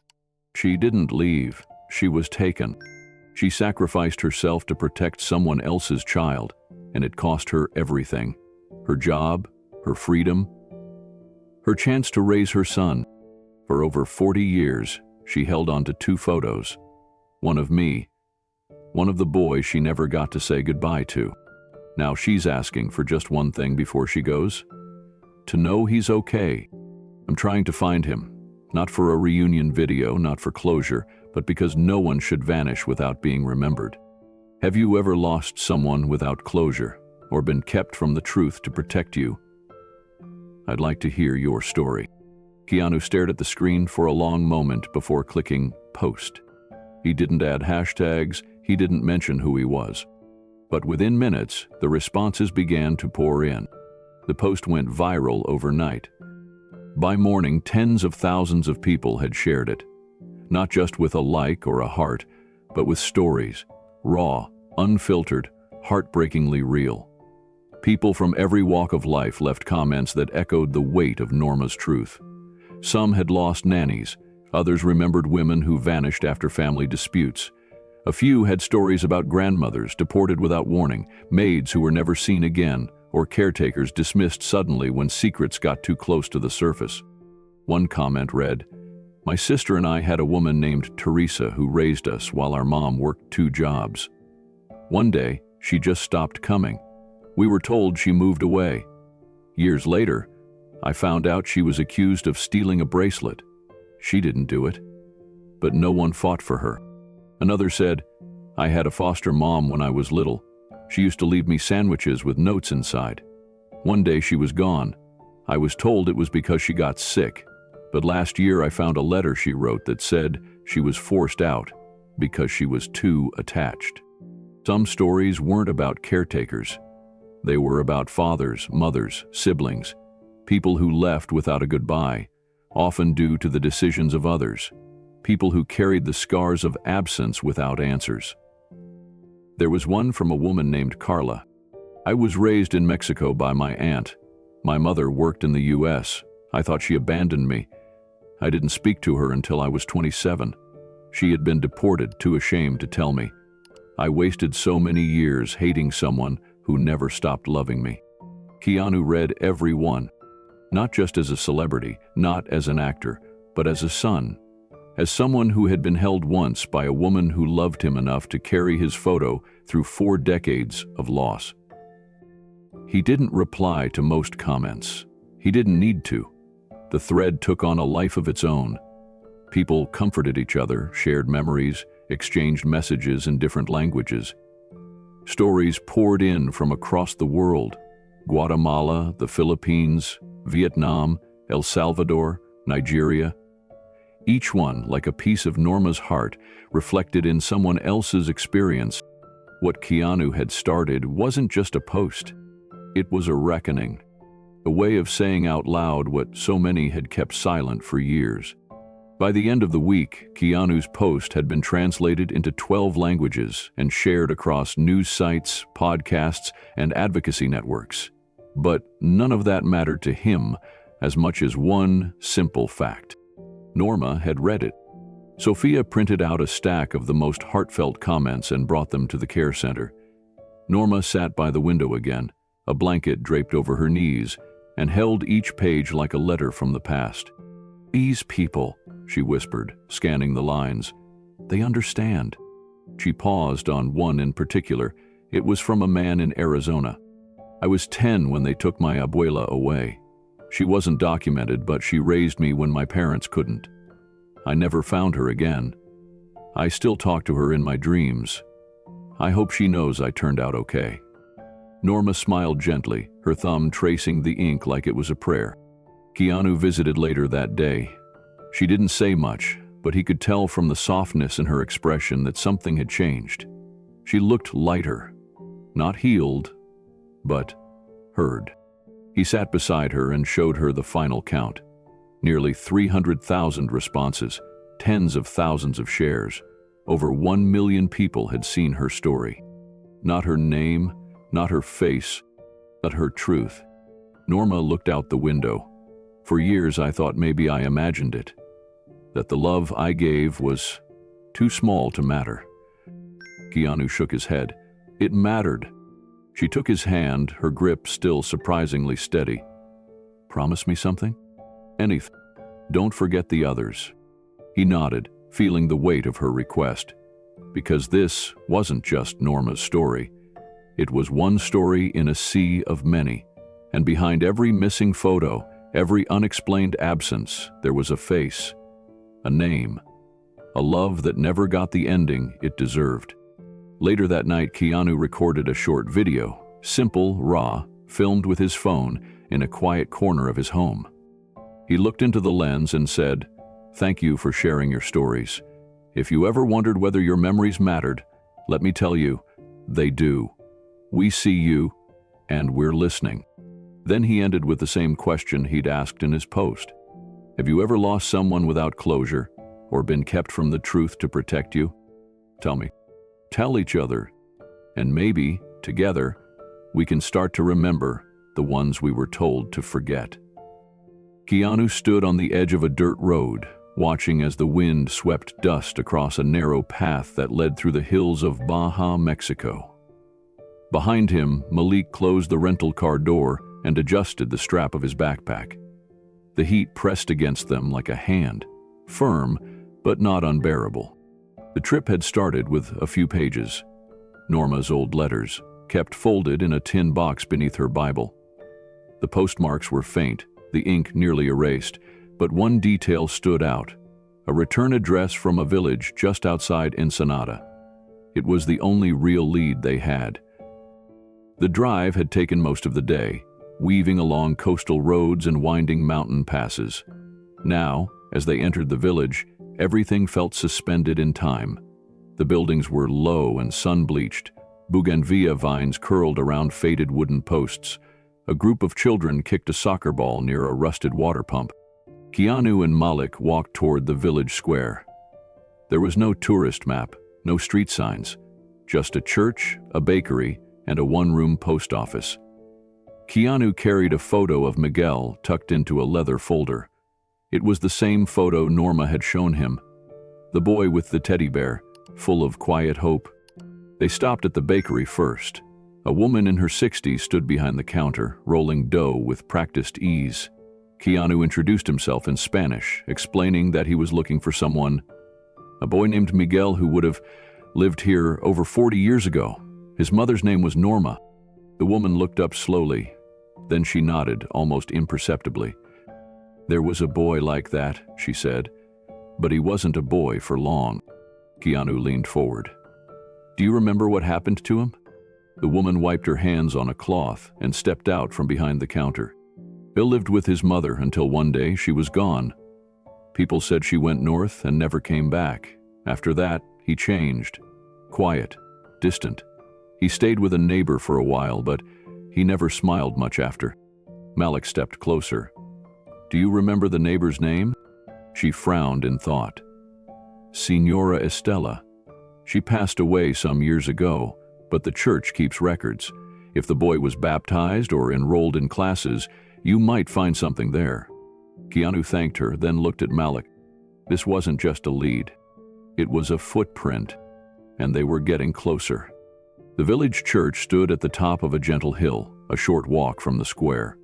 Speaker 1: She didn't leave, she was taken. She sacrificed herself to protect someone else's child, and it cost her everything. Her job, her freedom, her chance to raise her son. For over 40 years, she held on to 2 photos. One of me, one of the boy she never got to say goodbye to. Now she's asking for just one thing before she goes: to know he's okay. I'm trying to find him, not for a reunion video, not for closure, but because no one should vanish without being remembered. Have you ever lost someone without closure, or been kept from the truth to protect you? I'd like to hear your story." Keanu stared at the screen for a long moment before clicking post. He didn't add hashtags, he didn't mention who he was. But within minutes, the responses began to pour in. The post went viral overnight. By morning, tens of thousands of people had shared it. Not just with a like or a heart, but with stories, raw, unfiltered, heartbreakingly real. People from every walk of life left comments that echoed the weight of Norma's truth. Some had lost nannies, others remembered women who vanished after family disputes. A few had stories about grandmothers deported without warning, maids who were never seen again, or caretakers dismissed suddenly when secrets got too close to the surface. One comment read, "My sister and I had a woman named Teresa who raised us while our mom worked 2 jobs. One day, she just stopped coming. We were told she moved away. Years later, I found out she was accused of stealing a bracelet. She didn't do it, but no one fought for her." Another said, "I had a foster mom when I was little. She used to leave me sandwiches with notes inside. One day she was gone. I was told it was because she got sick, But last year I found a letter she wrote that said she was forced out because she was too attached. Some stories weren't about caretakers. They were about fathers, mothers, siblings, people who left without a goodbye, often due to the decisions of others, people who carried the scars of absence without answers. There was one from a woman named Carla. I was raised in Mexico by my aunt. My mother worked in the US. I thought she abandoned me. I didn't speak to her until I was 27. She had been deported, too ashamed to tell me. I wasted so many years hating someone who never stopped loving me. Keanu read every one, not just as a celebrity, not as an actor, but as a son, as someone who had been held once by a woman who loved him enough to carry his photo through 4 decades of loss. He didn't reply to most comments. He didn't need to. The thread took on a life of its own. People comforted each other, shared memories, exchanged messages in different languages. Stories poured in from across the world: Guatemala, the Philippines, Vietnam, El Salvador, Nigeria. Each one, like a piece of Norma's heart, reflected in someone else's experience. What Keanu had started wasn't just a post. It was a reckoning, a way of saying out loud what so many had kept silent for years. By the end of the week, Keanu's post had been translated into 12 languages and shared across news sites, podcasts, and advocacy networks. But none of that mattered to him as much as one simple fact. Norma had read it. Sophia printed out a stack of the most heartfelt comments and brought them to the care center. Norma sat by the window again, a blanket draped over her knees, and held each page like a letter from the past. "These people," she whispered, scanning the lines. "They understand." She paused on one in particular. It was from a man in Arizona. "I was 10 when they took my abuela away. She wasn't documented, but she raised me when my parents couldn't. I never found her again. I still talk to her in my dreams. I hope she knows I turned out okay." Norma smiled gently, her thumb tracing the ink like it was a prayer. Keanu visited later that day. She didn't say much, but he could tell from the softness in her expression that something had changed. She looked lighter, not healed, but heard. He sat beside her and showed her the final count. Nearly 300,000 responses, tens of thousands of shares. Over 1 million people had seen her story. Not her name, not her face, but her truth. Norma looked out the window. "For years I thought maybe I imagined it, that the love I gave was too small to matter." Keanu shook his head. "It mattered." She took his hand, her grip still surprisingly steady. "Promise me something?" "Anything. Don't forget the others." He nodded, feeling the weight of her request. Because this wasn't just Norma's story. It was one story in a sea of many. And behind every missing photo, every unexplained absence, there was a face, a name, a love that never got the ending it deserved. Later that night, Keanu recorded a short video, simple, raw, filmed with his phone in a quiet corner of his home. He looked into the lens and said, "Thank you for sharing your stories. If you ever wondered whether your memories mattered, let me tell you, they do. We see you, and we're listening." Then he ended with the same question he'd asked in his post. "Have you ever lost someone without closure, or been kept from the truth to protect you? Tell me. Tell each other, and maybe, together, we can start to remember the ones we were told to forget." Keanu stood on the edge of a dirt road, watching as the wind swept dust across a narrow path that led through the hills of Baja, Mexico. Behind him, Malik closed the rental car door and adjusted the strap of his backpack. The heat pressed against them like a hand, firm but not unbearable. The trip had started with a few pages, Norma's old letters, kept folded in a tin box beneath her Bible. The postmarks were faint, the ink nearly erased, but one detail stood out: a return address from a village just outside Ensenada. It was the only real lead they had. The drive had taken most of the day, weaving along coastal roads and winding mountain passes. Now, as they entered the village, everything felt suspended in time. The buildings were low and sun-bleached. Bougainvillea vines curled around faded wooden posts. A group of children kicked a soccer ball near a rusted water pump. Keanu and Malik walked toward the village square. There was no tourist map, no street signs, just a church, a bakery, and a one-room post office. Keanu carried a photo of Miguel tucked into a leather folder. It was the same photo Norma had shown him. The boy with the teddy bear, full of quiet hope. They stopped at the bakery first. A woman in her 60s stood behind the counter, rolling dough with practiced ease. Keanu introduced himself in Spanish, explaining that he was looking for someone, a boy named Miguel who would have lived here over 40 years ago. His mother's name was Norma. The woman looked up slowly. Then she nodded, almost imperceptibly. There was a boy like that, she said, but he wasn't a boy for long. Keanu leaned forward. Do you remember what happened to him? The woman wiped her hands on a cloth and stepped out from behind the counter. Bill lived with his mother until one day she was gone. People said she went north and never came back. After that, he changed. Quiet, distant. He stayed with a neighbor for a while, but he never smiled much after. Malik stepped closer. Do you remember the neighbor's name? She frowned in thought. Senora Estella. She passed away some years ago, but the church keeps records. If the boy was baptized or enrolled in classes, you might find something there. Keanu thanked her, then looked at Malik. This wasn't just a lead. It was a footprint, and they were getting closer. The village church stood at the top of a gentle hill, a short walk from the square.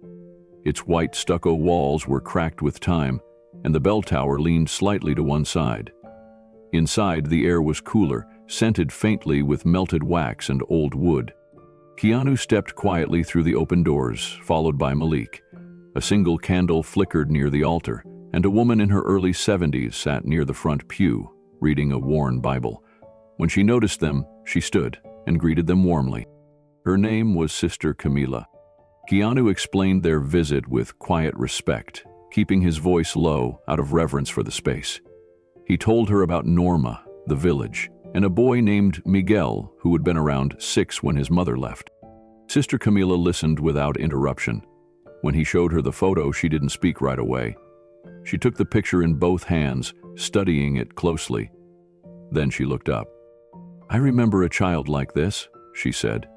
Speaker 1: Its white stucco walls were cracked with time, and the bell tower leaned slightly to one side. Inside, the air was cooler, scented faintly with melted wax and old wood. Keanu stepped quietly through the open doors, followed by Malik. A single candle flickered near the altar, and a woman in her early 70s sat near the front pew, reading a worn Bible. When she noticed them, she stood and greeted them warmly. Her name was Sister Camila. Keanu explained their visit with quiet respect, keeping his voice low out of reverence for the space. He told her about Norma, the village, and a boy named Miguel who had been around 6 when his mother left. Sister Camila listened without interruption. When he showed her the photo, she didn't speak right away. She took the picture in both hands, studying it closely. Then she looked up. I remember a child like this, she said.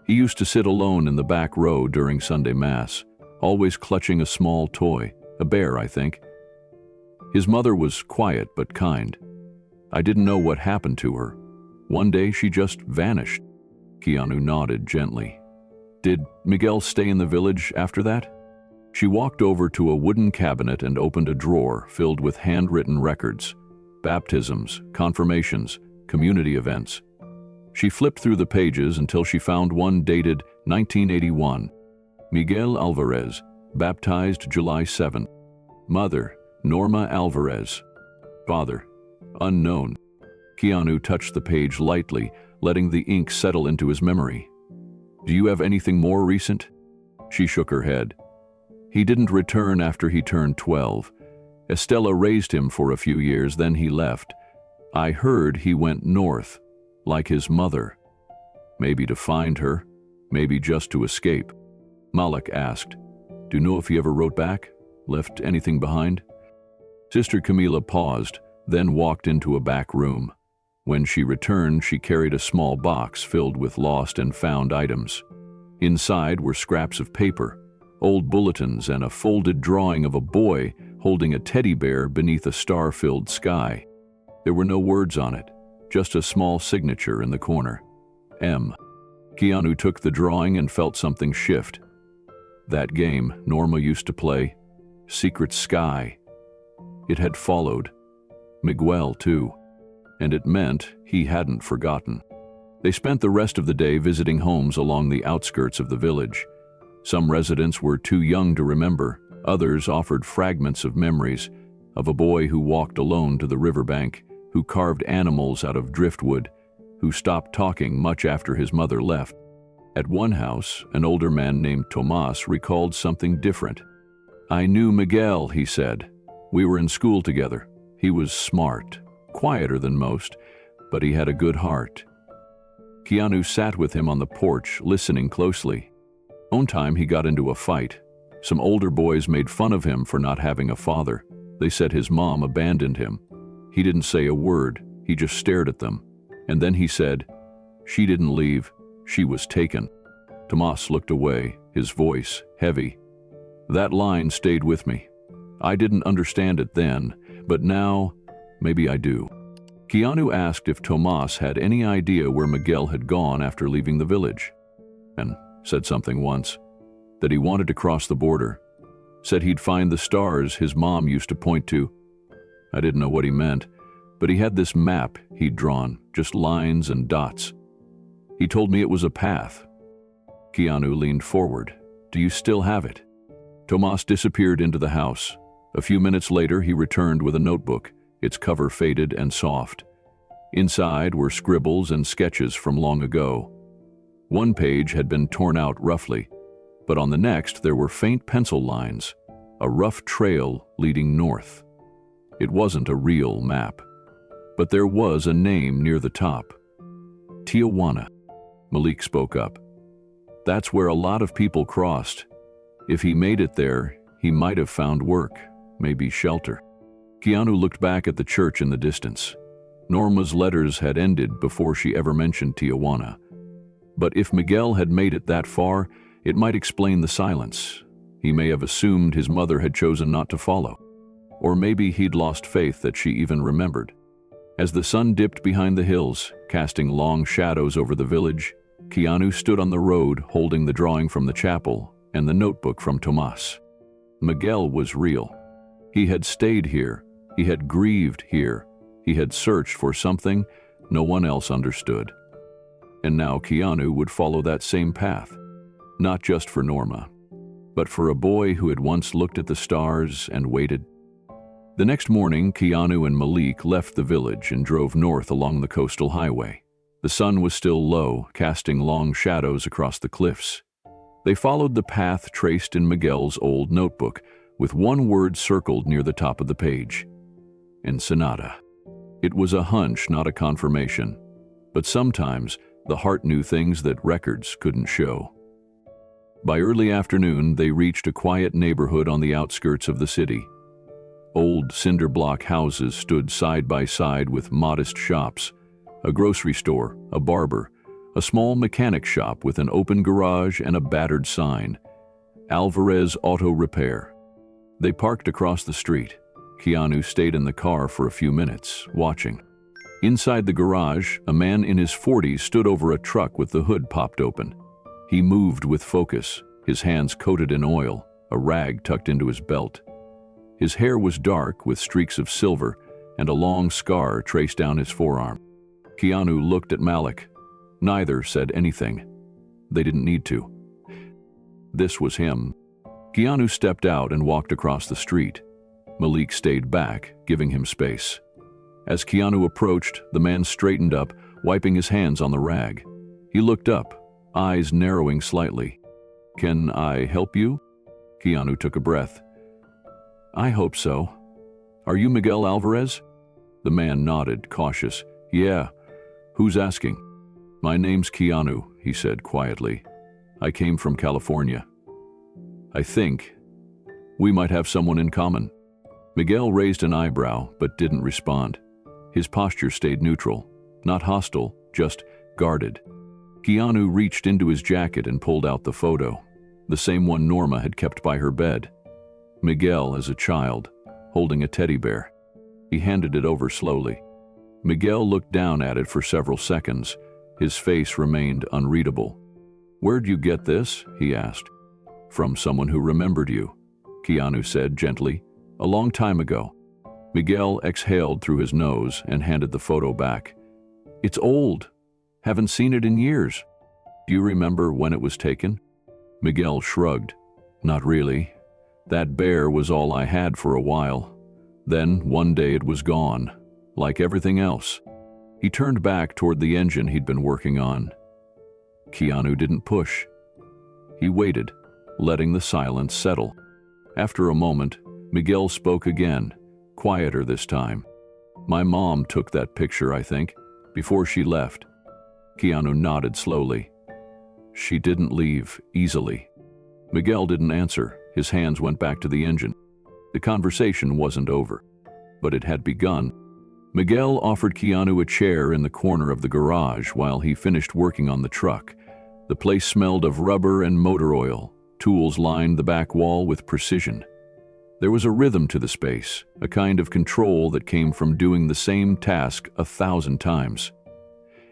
Speaker 1: He used to sit alone in the back row during Sunday Mass, always clutching a small toy, a bear, I think. His mother was quiet but kind. I didn't know what happened to her. One day she just vanished. Keanu nodded gently. Did Miguel stay in the village after that? She walked over to a wooden cabinet and opened a drawer filled with handwritten records, baptisms, confirmations, community events. She flipped through the pages until she found one dated 1981. Miguel Alvarez, baptized July 7. Mother, Norma Alvarez. Father, unknown. Keanu touched the page lightly, letting the ink settle into his memory. Do you have anything more recent? She shook her head. He didn't return after he turned 12. Estella raised him for a few years, then he left. I heard he went north, like his mother. Maybe to find her, maybe just to escape. Malik asked, Do you know if he ever wrote back? Left anything behind? Sister Camila paused, then walked into a back room. When she returned, she carried a small box filled with lost and found items. Inside were scraps of paper, old bulletins, and a folded drawing of a boy holding a teddy bear beneath a star-filled sky. There were no words on it, just a small signature in the corner. M. Keanu took the drawing and felt something shift. That game Norma used to play, Secret Sky. It had followed. Miguel, too. And it meant he hadn't forgotten. They spent the rest of the day visiting homes along the outskirts of the village. Some residents were too young to remember. Others offered fragments of memories of a boy who walked alone to the riverbank, who carved animals out of driftwood, who stopped talking much after his mother left. At one house, an older man named Tomas recalled something different. I knew Miguel, he said. We were in school together. He was smart, quieter than most, but he had a good heart. Keanu sat with him on the porch, listening closely. One time he got into a fight. Some older boys made fun of him for not having a father. They said his mom abandoned him. He didn't say a word, he just stared at them. And then he said, "She didn't leave, she was taken." Tomas looked away, his voice heavy. That line stayed with me. I didn't understand it then, but now, maybe I do. Keanu asked if Tomas had any idea where Miguel had gone after leaving the village. And said something once, that he wanted to cross the border. Said he'd find the stars his mom used to point to. I didn't know what he meant, but he had this map he'd drawn, just lines and dots. He told me it was a path. Keanu leaned forward. "Do you still have it?" Tomas disappeared into the house. A few minutes later, he returned with a notebook, its cover faded and soft. Inside were scribbles and sketches from long ago. One page had been torn out roughly, but on the next there were faint pencil lines, a rough trail leading north. It wasn't a real map, but there was a name near the top. Tijuana. Malik spoke up. That's where a lot of people crossed. If he made it there, he might have found work, maybe shelter. Keanu looked back at the church in the distance. Norma's letters had ended before she ever mentioned Tijuana. But if Miguel had made it that far, it might explain the silence. He may have assumed his mother had chosen not to follow. Or maybe he'd lost faith that she even remembered. As the sun dipped behind the hills, casting long shadows over the village, Keanu stood on the road holding the drawing from the chapel and the notebook from Tomas. Miguel was real. He had stayed here. He had grieved here. He had searched for something no one else understood. And now Keanu would follow that same path, not just for Norma, but for a boy who had once looked at the stars and waited. The next morning, Keanu and Malik left the village and drove north along the coastal highway. The sun was still low, casting long shadows across the cliffs. They followed the path traced in Miguel's old notebook, with one word circled near the top of the page: Ensenada. It was a hunch, not a confirmation. But sometimes, the heart knew things that records couldn't show. By early afternoon, they reached a quiet neighborhood on the outskirts of the city. Old cinder block houses stood side by side with modest shops, a grocery store, a barber, a small mechanic shop with an open garage and a battered sign, Alvarez Auto Repair. They parked across the street. Keanu stayed in the car for a few minutes, watching. Inside the garage, a man in his 40s stood over a truck with the hood popped open. He moved with focus, his hands coated in oil, a rag tucked into his belt. His hair was dark with streaks of silver, and a long scar traced down his forearm. Keanu looked at Malik. Neither said anything. They didn't need to. This was him. Keanu stepped out and walked across the street. Malik stayed back, giving him space. As Keanu approached, the man straightened up, wiping his hands on the rag. He looked up, eyes narrowing slightly. "Can I help you?" Keanu took a breath. "I hope so. Are you Miguel Alvarez?" The man nodded, cautious. "Yeah. Who's asking?" "My name's Keanu," he said quietly. "I came from California. I think we might have someone in common." Miguel raised an eyebrow, but didn't respond. His posture stayed neutral, not hostile, just guarded. Keanu reached into his jacket and pulled out the photo, the same one Norma had kept by her bed. Miguel as a child, holding a teddy bear. He handed it over slowly. Miguel looked down at it for several seconds. His face remained unreadable. "Where'd you get this?" he asked. "From someone who remembered you," Keanu said gently. "A long time ago." Miguel exhaled through his nose and handed the photo back. "It's old. Haven't seen it in years. Do you remember when it was taken?" Miguel shrugged. "Not really. That bear was all I had for a while. Then, one day it was gone, like everything else." He turned back toward the engine he'd been working on. Keanu didn't push. He waited, letting the silence settle. After a moment, Miguel spoke again, quieter this time. My mom took that picture, I think, before she left. Keanu nodded slowly. She didn't leave easily. Miguel didn't answer. His hands went back to the engine. The conversation wasn't over, but it had begun. Miguel offered Keanu a chair in the corner of the garage while he finished working on the truck. The place smelled of rubber and motor oil. Tools lined the back wall with precision. There was a rhythm to the space, a kind of control that came from doing the same task 1,000 times.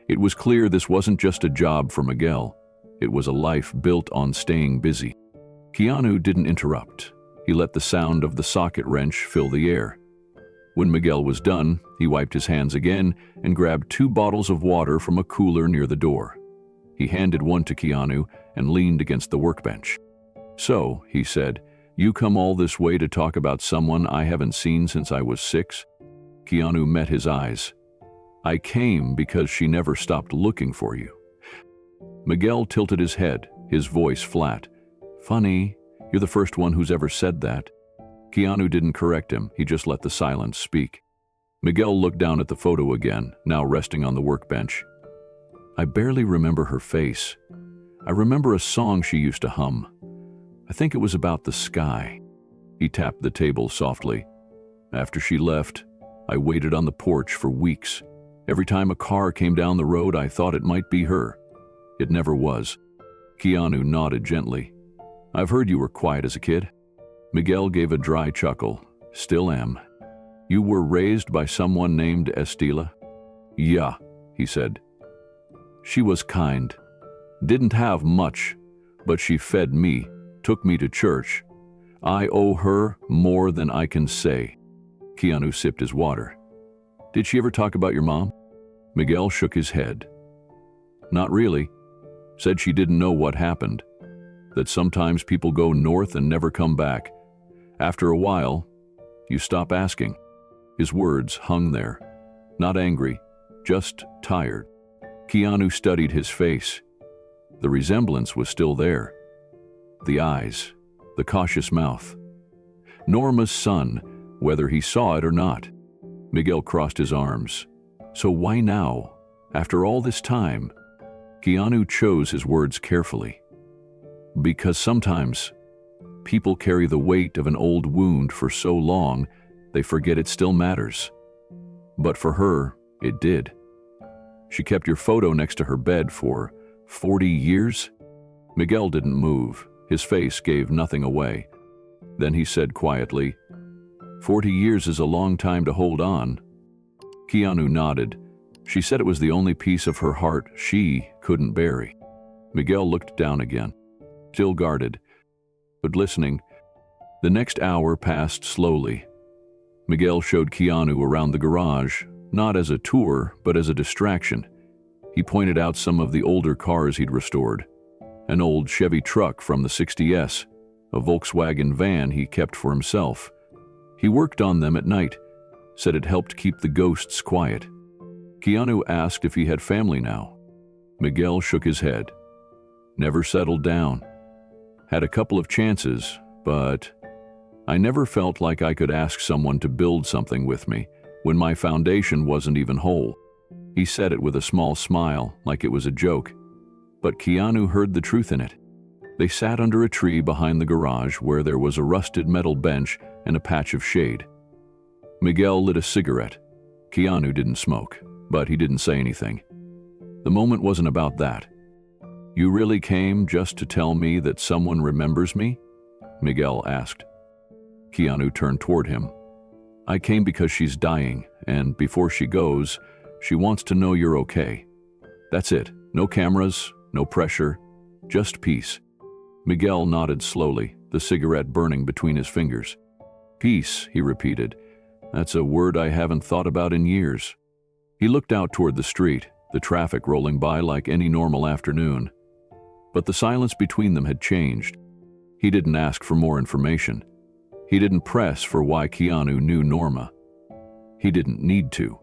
Speaker 1: It was clear this wasn't just a job for Miguel. It was a life built on staying busy. Keanu didn't interrupt. He let the sound of the socket wrench fill the air. When Miguel was done, he wiped his hands again and grabbed 2 bottles of water from a cooler near the door. He handed one to Keanu and leaned against the workbench. "So," he said, "you come all this way to talk about someone I haven't seen since I was 6? Keanu met his eyes. "I came because she never stopped looking for you." Miguel tilted his head, his voice flat. "Funny, you're the first one who's ever said that." Keanu didn't correct him, he just let the silence speak. Miguel looked down at the photo again, now resting on the workbench. "I barely remember her face. I remember a song she used to hum. I think it was about the sky." He tapped the table softly. "After she left, I waited on the porch for weeks. Every time a car came down the road, I thought it might be her. It never was." Keanu nodded gently. "I've heard you were quiet as a kid." Miguel gave a dry chuckle. "Still am." "You were raised by someone named Estela?" "Yeah," he said. "She was kind. Didn't have much, but she fed me, took me to church. I owe her more than I can say." Keanu sipped his water. "Did she ever talk about your mom?" Miguel shook his head. "Not really. Said she didn't know what happened. That sometimes people go north and never come back. After a while, you stop asking." His words hung there. Not angry, just tired. Keanu studied his face. The resemblance was still there. The eyes, the cautious mouth. Norma's son, whether he saw it or not. Miguel crossed his arms. "So why now? After all this time?" Keanu chose his words carefully. "Because sometimes people carry the weight of an old wound for so long, they forget it still matters. But for her, it did. She kept your photo next to her bed for 40 years? Miguel didn't move. His face gave nothing away. Then he said quietly, 40 years is a long time to hold on." Keanu nodded. "She said it was the only piece of her heart she couldn't bury." Miguel looked down again, still guarded, but listening. The next hour passed slowly. Miguel showed Keanu around the garage, not as a tour, but as a distraction. He pointed out some of the older cars he'd restored. An old Chevy truck from the 60s, a Volkswagen van he kept for himself. He worked on them at night, said it helped keep the ghosts quiet. Keanu asked if he had family now. Miguel shook his head. "Never settled down. Had a couple of chances, but I never felt like I could ask someone to build something with me when my foundation wasn't even whole." He said it with a small smile, like it was a joke. But Keanu heard the truth in it. They sat under a tree behind the garage where there was a rusted metal bench and a patch of shade. Miguel lit a cigarette. Keanu didn't smoke, but he didn't say anything. The moment wasn't about that. "You really came just to tell me that someone remembers me?" Miguel asked. Keanu turned toward him. "I came because she's dying, and before she goes, she wants to know you're okay. That's it. No cameras, no pressure, just peace." Miguel nodded slowly, the cigarette burning between his fingers. "Peace," he repeated. "That's a word I haven't thought about in years." He looked out toward the street, the traffic rolling by like any normal afternoon. But the silence between them had changed. He didn't ask for more information. He didn't press for why Keanu knew Norma. He didn't need to.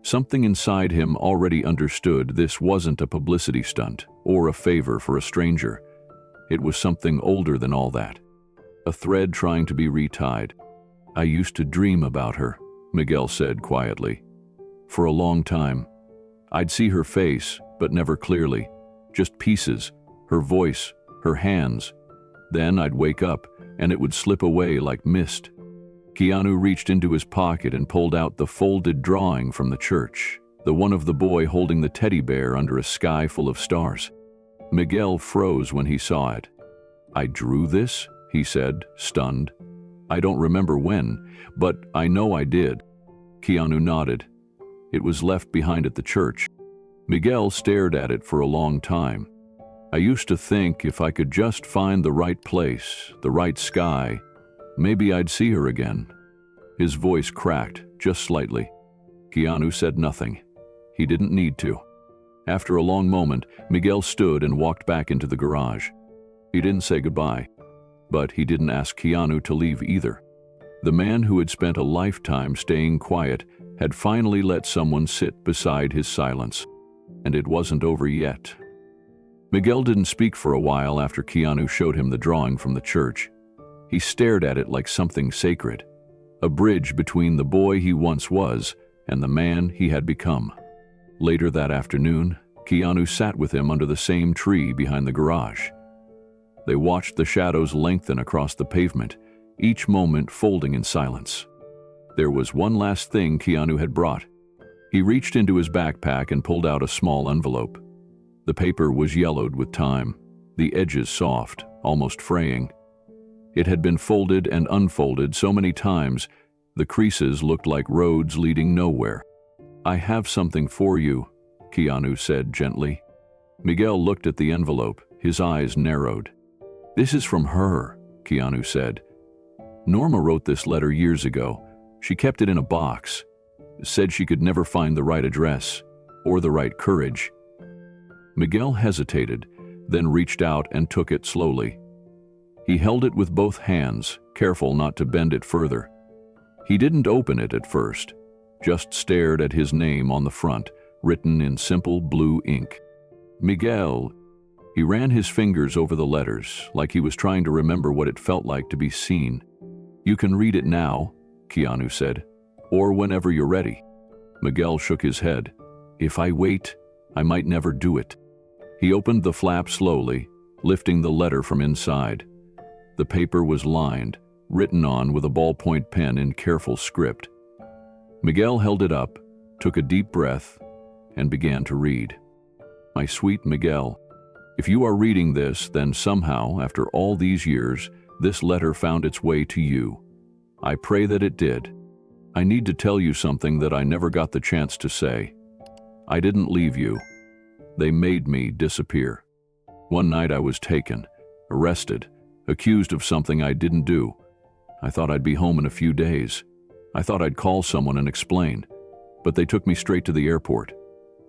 Speaker 1: Something inside him already understood this wasn't a publicity stunt or a favor for a stranger. It was something older than all that. a thread trying to be retied. I used to dream about her, Miguel said quietly. For a long time. I'd see her face, but never clearly. Just pieces, her voice, her hands. Then I'd wake up, and it would slip away like mist. Keanu reached into his pocket and pulled out the folded drawing from the church, the one of the boy holding the teddy bear under a sky full of stars. Miguel froze when he saw it. I drew this, he said, stunned. I don't remember when, but I know I did. Keanu nodded. It was left behind at the church. Miguel stared at it for a long time. I used to think if I could just find the right place, the right sky, maybe I'd see her again. His voice cracked, just slightly. Keanu said nothing. He didn't need to. After a long moment, Miguel stood and walked back into the garage. He didn't say goodbye, but he didn't ask Keanu to leave either. The man who had spent a lifetime staying quiet had finally let someone sit beside his silence, and it wasn't over yet. Miguel didn't speak for a while after Keanu showed him the drawing from the church. He stared at it like something sacred, a bridge between the boy he once was and the man he had become. Later that afternoon, Keanu sat with him under the same tree behind the garage. They watched the shadows lengthen across the pavement, each moment folding in silence. There was one last thing Keanu had brought. He reached into his backpack and pulled out a small envelope. The paper was yellowed with time, the edges soft, almost fraying. It had been folded and unfolded so many times, the creases looked like roads leading nowhere. I have something for you, Keanu said gently. Miguel looked at the envelope, his eyes narrowed. This is from her, Keanu said. Norma wrote this letter years ago. She kept it in a box, said she could never find the right address or the right courage. Miguel hesitated, then reached out and took it slowly. He held it with both hands, careful not to bend it further. He didn't open it at first, just stared at his name on the front, written in simple blue ink. Miguel. He ran his fingers over the letters, like he was trying to remember what it felt like to be seen. You can read it now, Keanu said, or whenever you're ready. Miguel shook his head. If I wait, I might never do it. He opened the flap slowly, lifting the letter from inside. The paper was lined, written on with a ballpoint pen in careful script. Miguel held it up, took a deep breath, and began to read. My sweet Miguel, if you are reading this, then somehow, after all these years, this letter found its way to you. I pray that it did. I need to tell you something that I never got the chance to say. I didn't leave you. They made me disappear. One night I was taken, arrested, accused of something I didn't do. I thought I'd be home in a few days. I thought I'd call someone and explain, but they took me straight to the airport.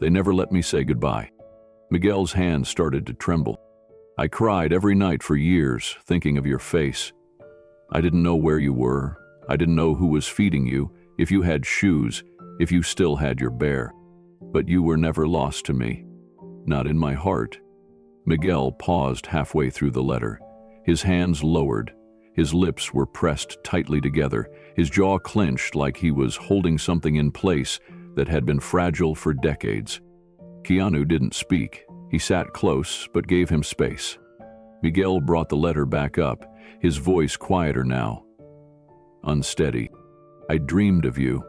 Speaker 1: They never let me say goodbye. Miguel's hands started to tremble. I cried every night for years, thinking of your face. I didn't know where you were. I didn't know who was feeding you, if you had shoes, if you still had your bear. But you were never lost to me. Not in my heart. Miguel paused halfway through the letter. His hands lowered. His lips were pressed tightly together. His jaw clenched like he was holding something in place that had been fragile for decades. Keanu didn't speak. He sat close, but gave him space. Miguel brought the letter back up, his voice quieter now. Unsteady. I dreamed of you.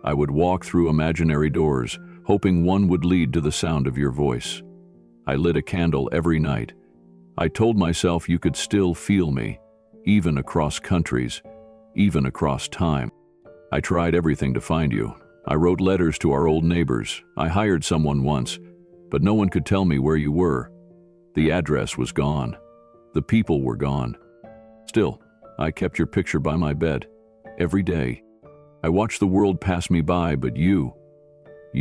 Speaker 1: I would walk through imaginary doors, hoping one would lead to the sound of your voice. I lit a candle every night. I told myself you could still feel me, even across countries, even across time. I tried everything to find you. I wrote letters to our old neighbors. I hired someone once, but no one could tell me where you were. The address was gone. The people were gone. Still, I kept your picture by my bed, every day. I watched the world pass me by, but you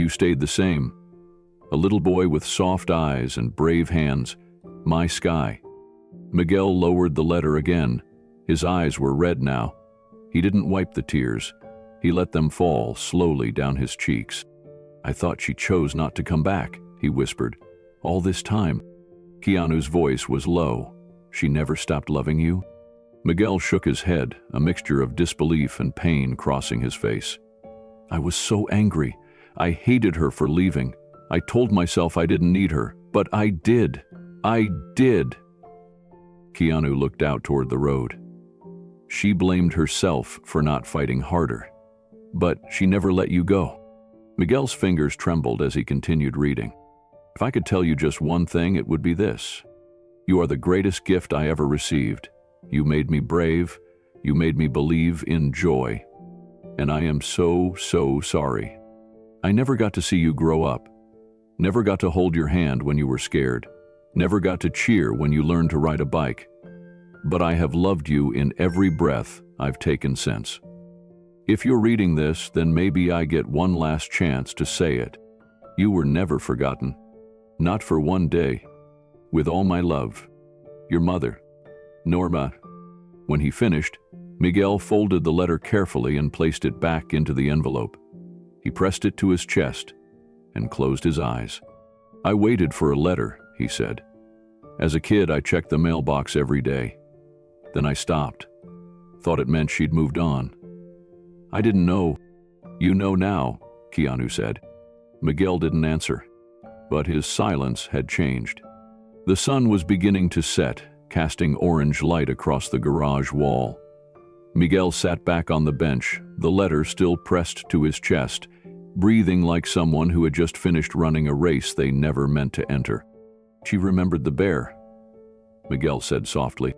Speaker 1: stayed the same. A little boy with soft eyes and brave hands, my sky. Miguel lowered the letter again. His eyes were red now. He didn't wipe the tears. He let them fall slowly down his cheeks. I thought she chose not to come back, he whispered. All this time. Keanu's voice was low. She never stopped loving you? Miguel shook his head, a mixture of disbelief and pain crossing his face. I was so angry. I hated her for leaving. I told myself I didn't need her, but I did. I did. Keanu looked out toward the road. She blamed herself for not fighting harder. But she never let you go. Miguel's fingers trembled as he continued reading. If I could tell you just one thing, it would be this. You are the greatest gift I ever received. You made me brave. You made me believe in joy. And I am so, so sorry. I never got to see you grow up. Never got to hold your hand when you were scared. Never got to cheer when you learned to ride a bike. But I have loved you in every breath I've taken since. If you're reading this, then maybe I get one last chance to say it. You were never forgotten. Not for one day. With all my love. Your mother, Norma. When he finished, Miguel folded the letter carefully and placed it back into the envelope. He pressed it to his chest and closed his eyes. I waited for a letter, he said. As a kid, I checked the mailbox every day. Then I stopped. Thought it meant she'd moved on. I didn't know. You know now, Keanu said. Miguel didn't answer, but his silence had changed. The sun was beginning to set, casting orange light across the garage wall. Miguel sat back on the bench, the letter still pressed to his chest, breathing like someone who had just finished running a race they never meant to enter. She remembered the bear, Miguel said softly.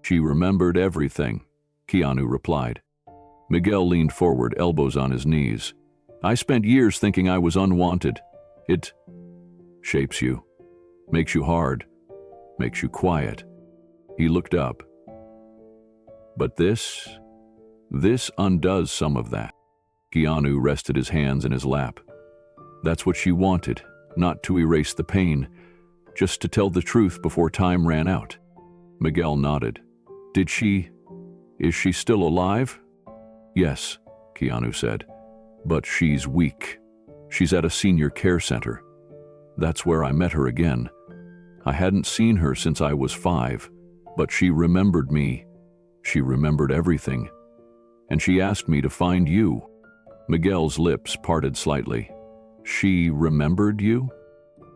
Speaker 1: She remembered everything, Keanu replied. Miguel leaned forward, elbows on his knees. I spent years thinking I was unwanted. It shapes you, makes you hard, makes you quiet. He looked up. But this undoes some of that. Keanu rested his hands in his lap. That's what she wanted, not to erase the pain, just to tell the truth before time ran out. Miguel nodded. Is she still alive? Yes, Keanu said, but she's weak. She's at a senior care center. That's where I met her again. I hadn't seen her since I was 5, but she remembered me. She remembered everything. And she asked me to find you. Miguel's lips parted slightly. She remembered you?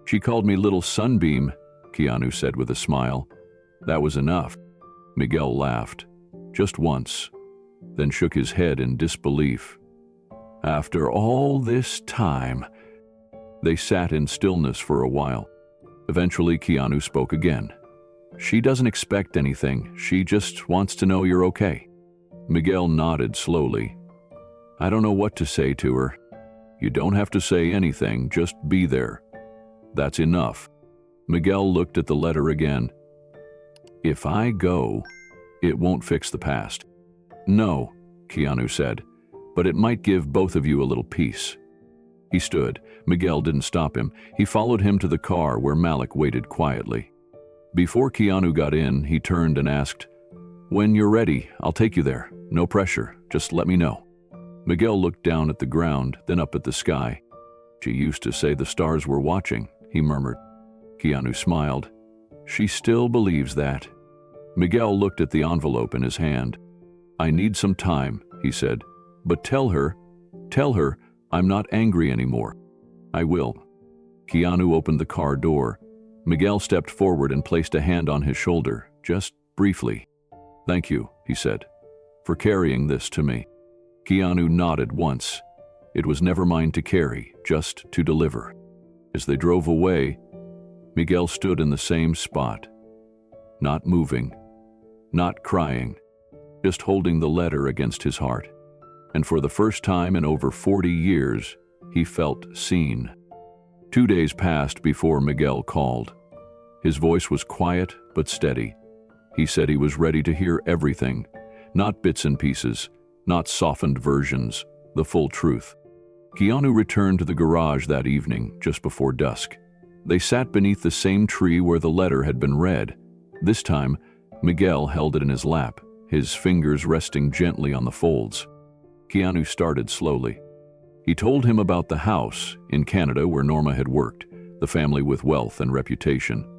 Speaker 1: She called me Little Sunbeam, Keanu said with a smile. That was enough. Miguel laughed. Just once, then shook his head in disbelief. After all this time. They sat in stillness for a while. Eventually, Keanu spoke again. She doesn't expect anything. She just wants to know you're okay. Miguel nodded slowly. I don't know what to say to her. You don't have to say anything, just be there. That's enough. Miguel looked at the letter again. If I go, it won't fix the past. No, Keanu said, but it might give both of you a little peace. He stood. Miguel didn't stop him. He followed him to the car where Malik waited quietly. Before Keanu got in, he turned and asked, When you're ready, I'll take you there. No pressure, just let me know. Miguel looked down at the ground, then up at the sky. She used to say the stars were watching, he murmured. Keanu smiled. She still believes that. Miguel looked at the envelope in his hand. I need some time, he said, but tell her I'm not angry anymore. I will. Keanu opened the car door. Miguel stepped forward and placed a hand on his shoulder, just briefly. Thank you, he said, for carrying this to me. Keanu nodded once. It was never mine to carry, just to deliver. As they drove away, Miguel stood in the same spot, not moving, not crying, just holding the letter against his heart. And for the first time in over 40 years, he felt seen. 2 days passed before Miguel called. His voice was quiet but steady. He said he was ready to hear everything, not bits and pieces, not softened versions, the full truth. Keanu returned to the garage that evening, just before dusk. They sat beneath the same tree where the letter had been read. This time, Miguel held it in his lap, his fingers resting gently on the folds. Keanu started slowly. He told him about the house in Canada where Norma had worked, the family with wealth and reputation.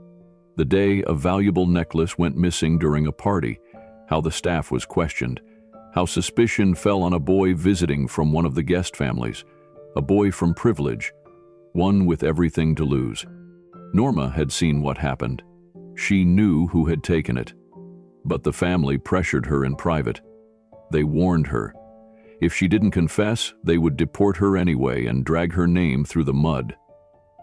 Speaker 1: The day a valuable necklace went missing during a party, how the staff was questioned, how suspicion fell on a boy visiting from one of the guest families, a boy from privilege, one with everything to lose. Norma had seen what happened. She knew who had taken it. But the family pressured her in private. They warned her. If she didn't confess, they would deport her anyway and drag her name through the mud.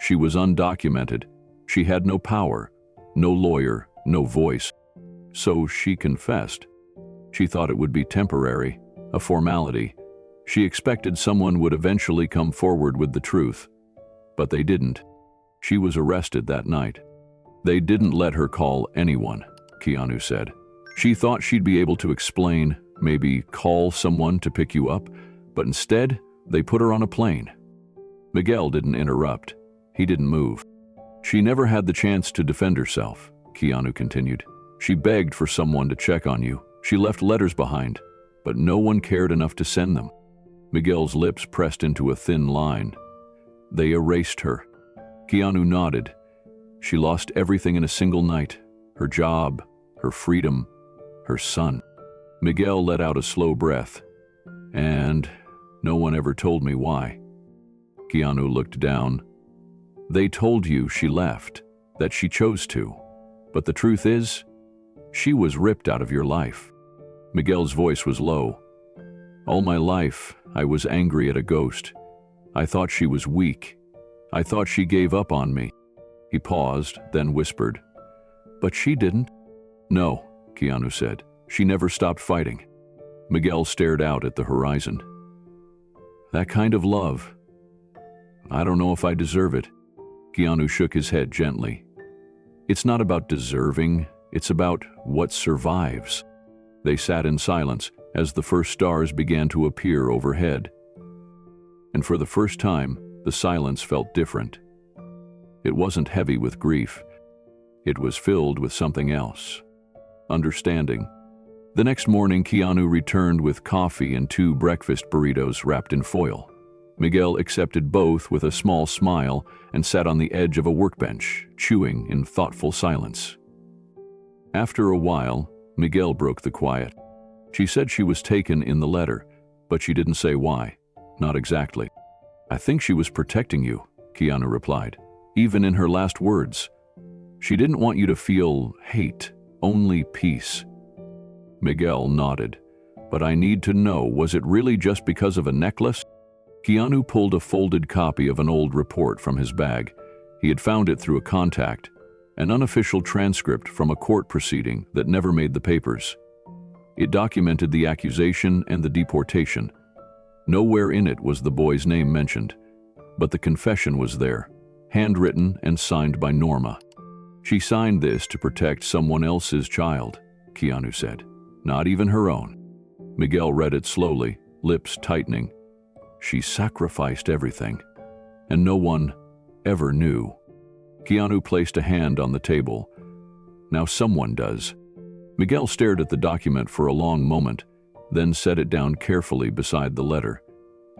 Speaker 1: She was undocumented. She had no power, no lawyer, no voice. So she confessed. She thought it would be temporary, a formality. She expected someone would eventually come forward with the truth. But they didn't. She was arrested that night. They didn't let her call anyone, Keanu said. She thought she'd be able to explain, maybe call someone to pick you up, but instead, they put her on a plane. Miguel didn't interrupt. He didn't move. She never had the chance to defend herself, Keanu continued. She begged for someone to check on you. She left letters behind, but no one cared enough to send them. Miguel's lips pressed into a thin line. They erased her. Keanu nodded. She lost everything in a single night. Her job, her freedom, her son. Miguel let out a slow breath. And no one ever told me why. Keanu looked down. They told you she left, that she chose to. But the truth is, she was ripped out of your life. Miguel's voice was low. All my life, I was angry at a ghost. I thought she was weak. I thought she gave up on me. He paused, then whispered, But she didn't. No, Keanu said. She never stopped fighting. Miguel stared out at the horizon. That kind of love. I don't know if I deserve it. Keanu shook his head gently. It's not about deserving, it's about what survives. They sat in silence as the first stars began to appear overhead. And for the first time, the silence felt different. It wasn't heavy with grief. It was filled with something else. Understanding. The next morning, Keanu returned with coffee and 2 breakfast burritos wrapped in foil. Miguel accepted both with a small smile and sat on the edge of a workbench, chewing in thoughtful silence. After a while, Miguel broke the quiet. She said she was taken in the letter, but she didn't say why. Not exactly. I think she was protecting you, Keanu replied, even in her last words. She didn't want you to feel hate, only peace. Miguel nodded. But I need to know, was it really just because of a necklace? Keanu pulled a folded copy of an old report from his bag. He had found it through a contact, an unofficial transcript from a court proceeding that never made the papers. It documented the accusation and the deportation. Nowhere in it was the boy's name mentioned, but the confession was there, handwritten and signed by Norma. She signed this to protect someone else's child, Keanu said, not even her own. Miguel read it slowly, lips tightening. She sacrificed everything, and no one ever knew. Keanu placed a hand on the table. Now someone does. Miguel stared at the document for a long moment, then set it down carefully beside the letter.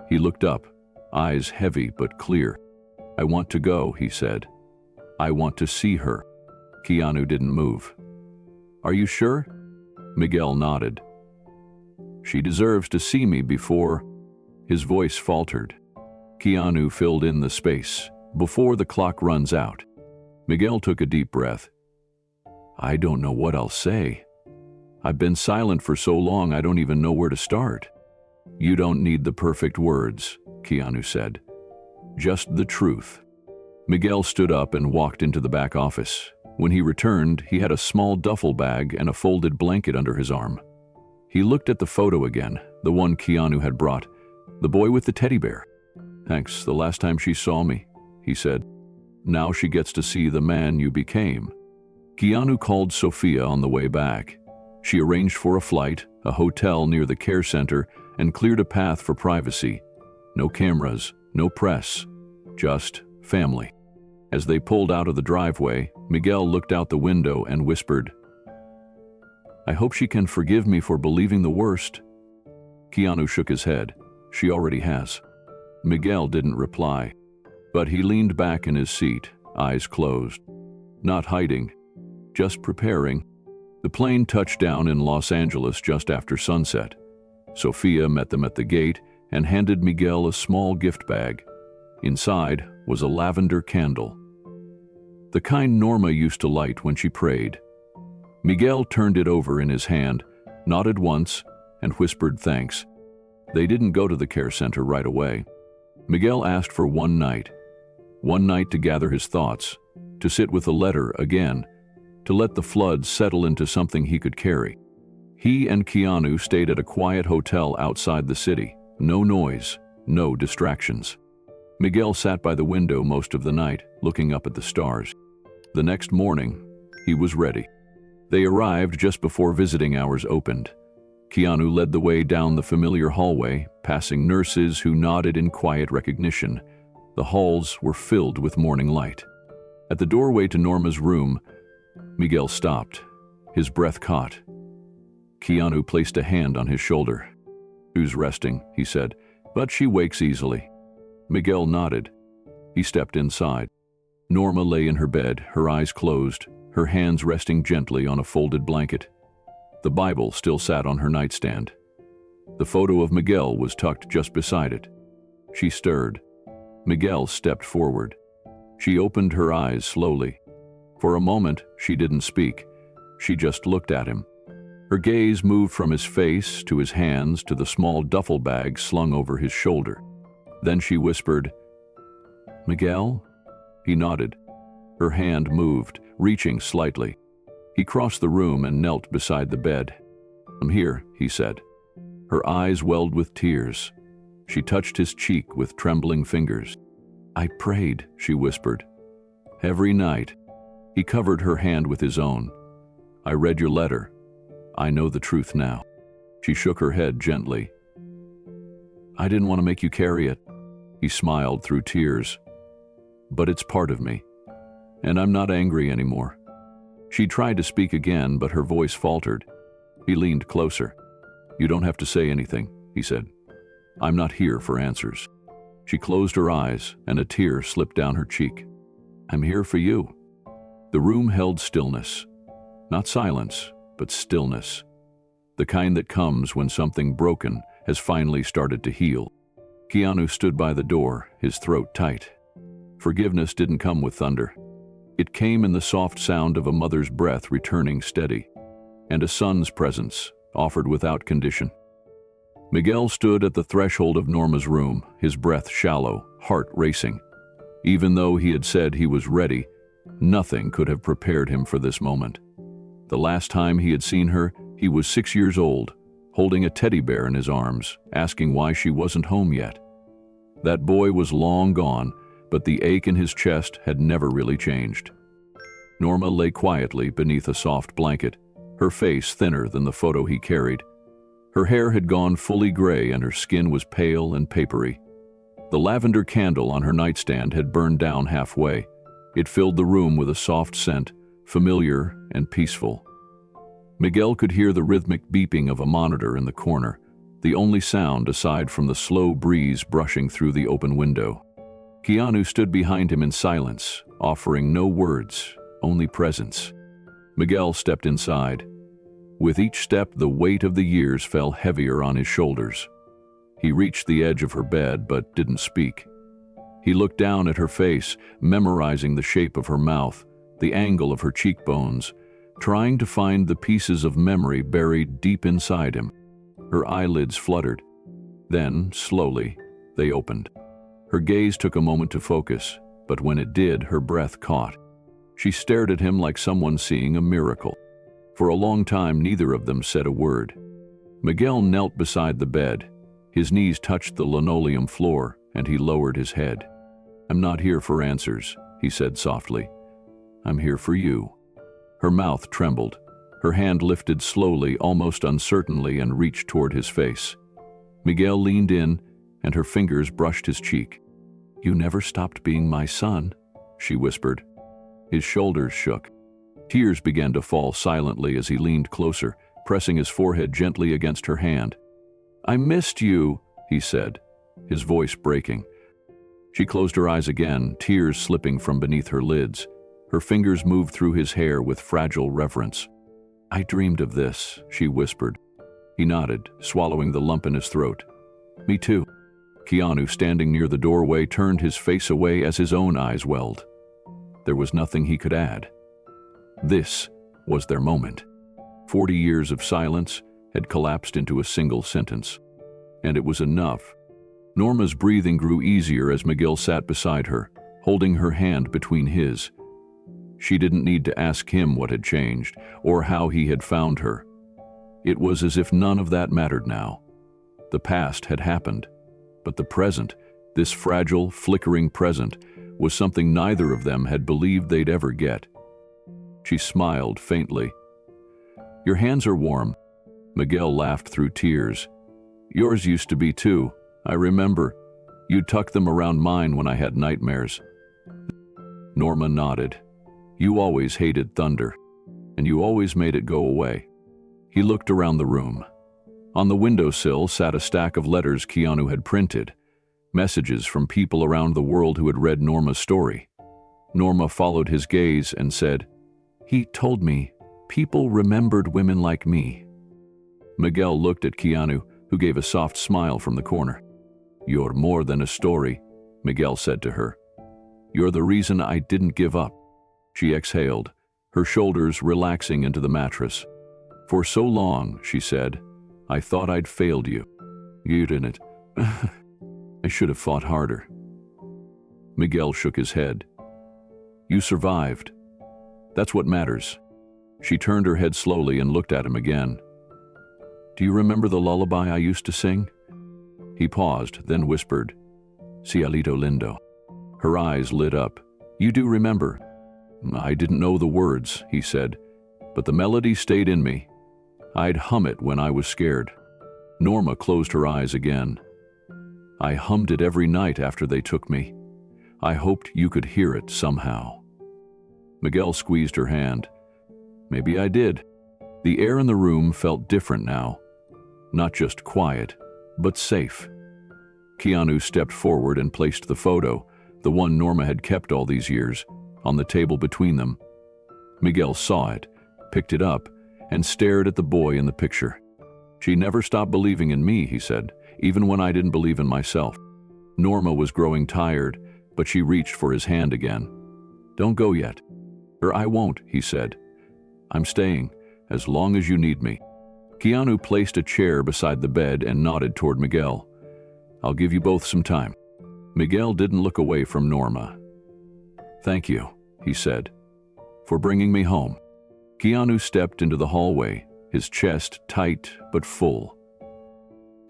Speaker 1: He looked up, eyes heavy but clear. I want to go, he said. I want to see her. Keanu didn't move. Are you sure? Miguel nodded. She deserves to see me before... His voice faltered. Keanu filled in the space. Before the clock runs out. Miguel took a deep breath. I don't know what I'll say. I've been silent for so long I don't even know where to start. You don't need the perfect words, Keanu said. Just the truth. Miguel stood up and walked into the back office. When he returned, he had a small duffel bag and a folded blanket under his arm. He looked at the photo again, the one Keanu had brought. The boy with the teddy bear. Thanks, the last time she saw me, he said. Now she gets to see the man you became. Keanu called Sophia on the way back. She arranged for a flight, a hotel near the care center, and cleared a path for privacy. No cameras, no press, just family. As they pulled out of the driveway, Miguel looked out the window and whispered, I hope she can forgive me for believing the worst. Keanu shook his head. She already has. Miguel didn't reply, but he leaned back in his seat, eyes closed. Not hiding, just preparing. The plane touched down in Los Angeles just after sunset. Sophia met them at the gate and handed Miguel a small gift bag. Inside was a lavender candle, the kind Norma used to light when she prayed. Miguel turned it over in his hand, nodded once, and whispered thanks. They didn't go to the care center right away. Miguel asked for one night to gather his thoughts, to sit with the letter again, to let the floods settle into something he could carry. He and Keanu stayed at a quiet hotel outside the city. No noise, no distractions. Miguel sat by the window most of the night, looking up at the stars. The next morning, he was ready. They arrived just before visiting hours opened. Keanu led the way down the familiar hallway, passing nurses who nodded in quiet recognition. The halls were filled with morning light. At the doorway to Norma's room, Miguel stopped. His breath caught. Keanu placed a hand on his shoulder. "Who's resting," he said, "but she wakes easily." Miguel nodded. He stepped inside. Norma lay in her bed, her eyes closed, her hands resting gently on a folded blanket. The Bible still sat on her nightstand. The photo of Miguel was tucked just beside it. She stirred. Miguel stepped forward. She opened her eyes slowly. For a moment, she didn't speak. She just looked at him. Her gaze moved from his face to his hands to the small duffel bag slung over his shoulder. Then she whispered, "Miguel?" He nodded. Her hand moved, reaching slightly. He crossed the room and knelt beside the bed. "I'm here," he said. Her eyes welled with tears. She touched his cheek with trembling fingers. "I prayed," she whispered. "Every night." He covered her hand with his own. "I read your letter. I know the truth now." She shook her head gently. "I didn't want to make you carry it." He smiled through tears. "But it's part of me, and I'm not angry anymore." She tried to speak again, but her voice faltered. He leaned closer. "You don't have to say anything," he said. "I'm not here for answers." She closed her eyes, and a tear slipped down her cheek. "I'm here for you." The room held stillness. Not silence, but stillness. The kind that comes when something broken has finally started to heal. Keanu stood by the door, his throat tight. Forgiveness didn't come with thunder. It came in the soft sound of a mother's breath returning steady, and a son's presence, offered without condition. Miguel stood at the threshold of Norma's room, his breath shallow, heart racing. Even though he had said he was ready, nothing could have prepared him for this moment. The last time he had seen her, he was 6 years old, holding a teddy bear in his arms, asking why she wasn't home yet. That boy was long gone, but the ache in his chest had never really changed. Norma lay quietly beneath a soft blanket, her face thinner than the photo he carried. Her hair had gone fully gray and her skin was pale and papery. The lavender candle on her nightstand had burned down halfway. It filled the room with a soft scent, familiar and peaceful. Miguel could hear the rhythmic beeping of a monitor in the corner, the only sound aside from the slow breeze brushing through the open window. Keanu stood behind him in silence, offering no words, only presence. Miguel stepped inside. With each step, the weight of the years fell heavier on his shoulders. He reached the edge of her bed, but didn't speak. He looked down at her face, memorizing the shape of her mouth, the angle of her cheekbones, trying to find the pieces of memory buried deep inside him. Her eyelids fluttered. Then, slowly, they opened. Her gaze took a moment to focus, but when it did, her breath caught. She stared at him like someone seeing a miracle. For a long time, neither of them said a word. Miguel knelt beside the bed. His knees touched the linoleum floor, and he lowered his head. "I'm not here for answers," he said softly. "I'm here for you." Her mouth trembled. Her hand lifted slowly, almost uncertainly, and reached toward his face. Miguel leaned in, and her fingers brushed his cheek. "You never stopped being my son," she whispered. His shoulders shook. Tears began to fall silently as he leaned closer, pressing his forehead gently against her hand. "I missed you," he said, his voice breaking. She closed her eyes again, tears slipping from beneath her lids. Her fingers moved through his hair with fragile reverence. I dreamed of this, she whispered. He nodded, swallowing the lump in his throat. Me too. Keanu, standing near the doorway, turned his face away as his own eyes welled. There was nothing he could add. This was their moment. 40 years of silence had collapsed into a single sentence. And it was enough. Norma's breathing grew easier as Miguel sat beside her, holding her hand between his. She didn't need to ask him what had changed, or how he had found her. It was as if none of that mattered now. The past had happened, but the present, this fragile, flickering present, was something neither of them had believed they'd ever get. She smiled faintly. Your hands are warm. Miguel laughed through tears. Yours used to be too. I remember. You'd tuck them around mine when I had nightmares. Norma nodded. You always hated thunder, and you always made it go away. He looked around the room. On the windowsill sat a stack of letters Keanu had printed, messages from people around the world who had read Norma's story. Norma followed his gaze and said, He told me people remembered women like me. Miguel looked at Keanu, who gave a soft smile from the corner. You're more than a story, Miguel said to her. You're the reason I didn't give up. She exhaled, her shoulders relaxing into the mattress. For so long, she said, I thought I'd failed you. You didn't. I should have fought harder. Miguel shook his head. You survived. That's what matters. She turned her head slowly and looked at him again. Do you remember the lullaby I used to sing? He paused, then whispered, Cielito lindo. Her eyes lit up. You do remember. I didn't know the words, he said, but the melody stayed in me. I'd hum it when I was scared. Norma closed her eyes again. I hummed it every night after they took me. I hoped you could hear it somehow. Miguel squeezed her hand. Maybe I did. The air in the room felt different now. Not just quiet, but safe. Keanu stepped forward and placed the photo, the one Norma had kept all these years, on the table between them. Miguel saw it, picked it up, and stared at the boy in the picture. She never stopped believing in me, he said, even when I didn't believe in myself. Norma was growing tired, but she reached for his hand again. Don't go yet. Or I won't, he said. I'm staying, as long as you need me. Keanu placed a chair beside the bed and nodded toward Miguel. I'll give you both some time. Miguel didn't look away from Norma. Thank you, he said, for bringing me home. Keanu stepped into the hallway, his chest tight but full.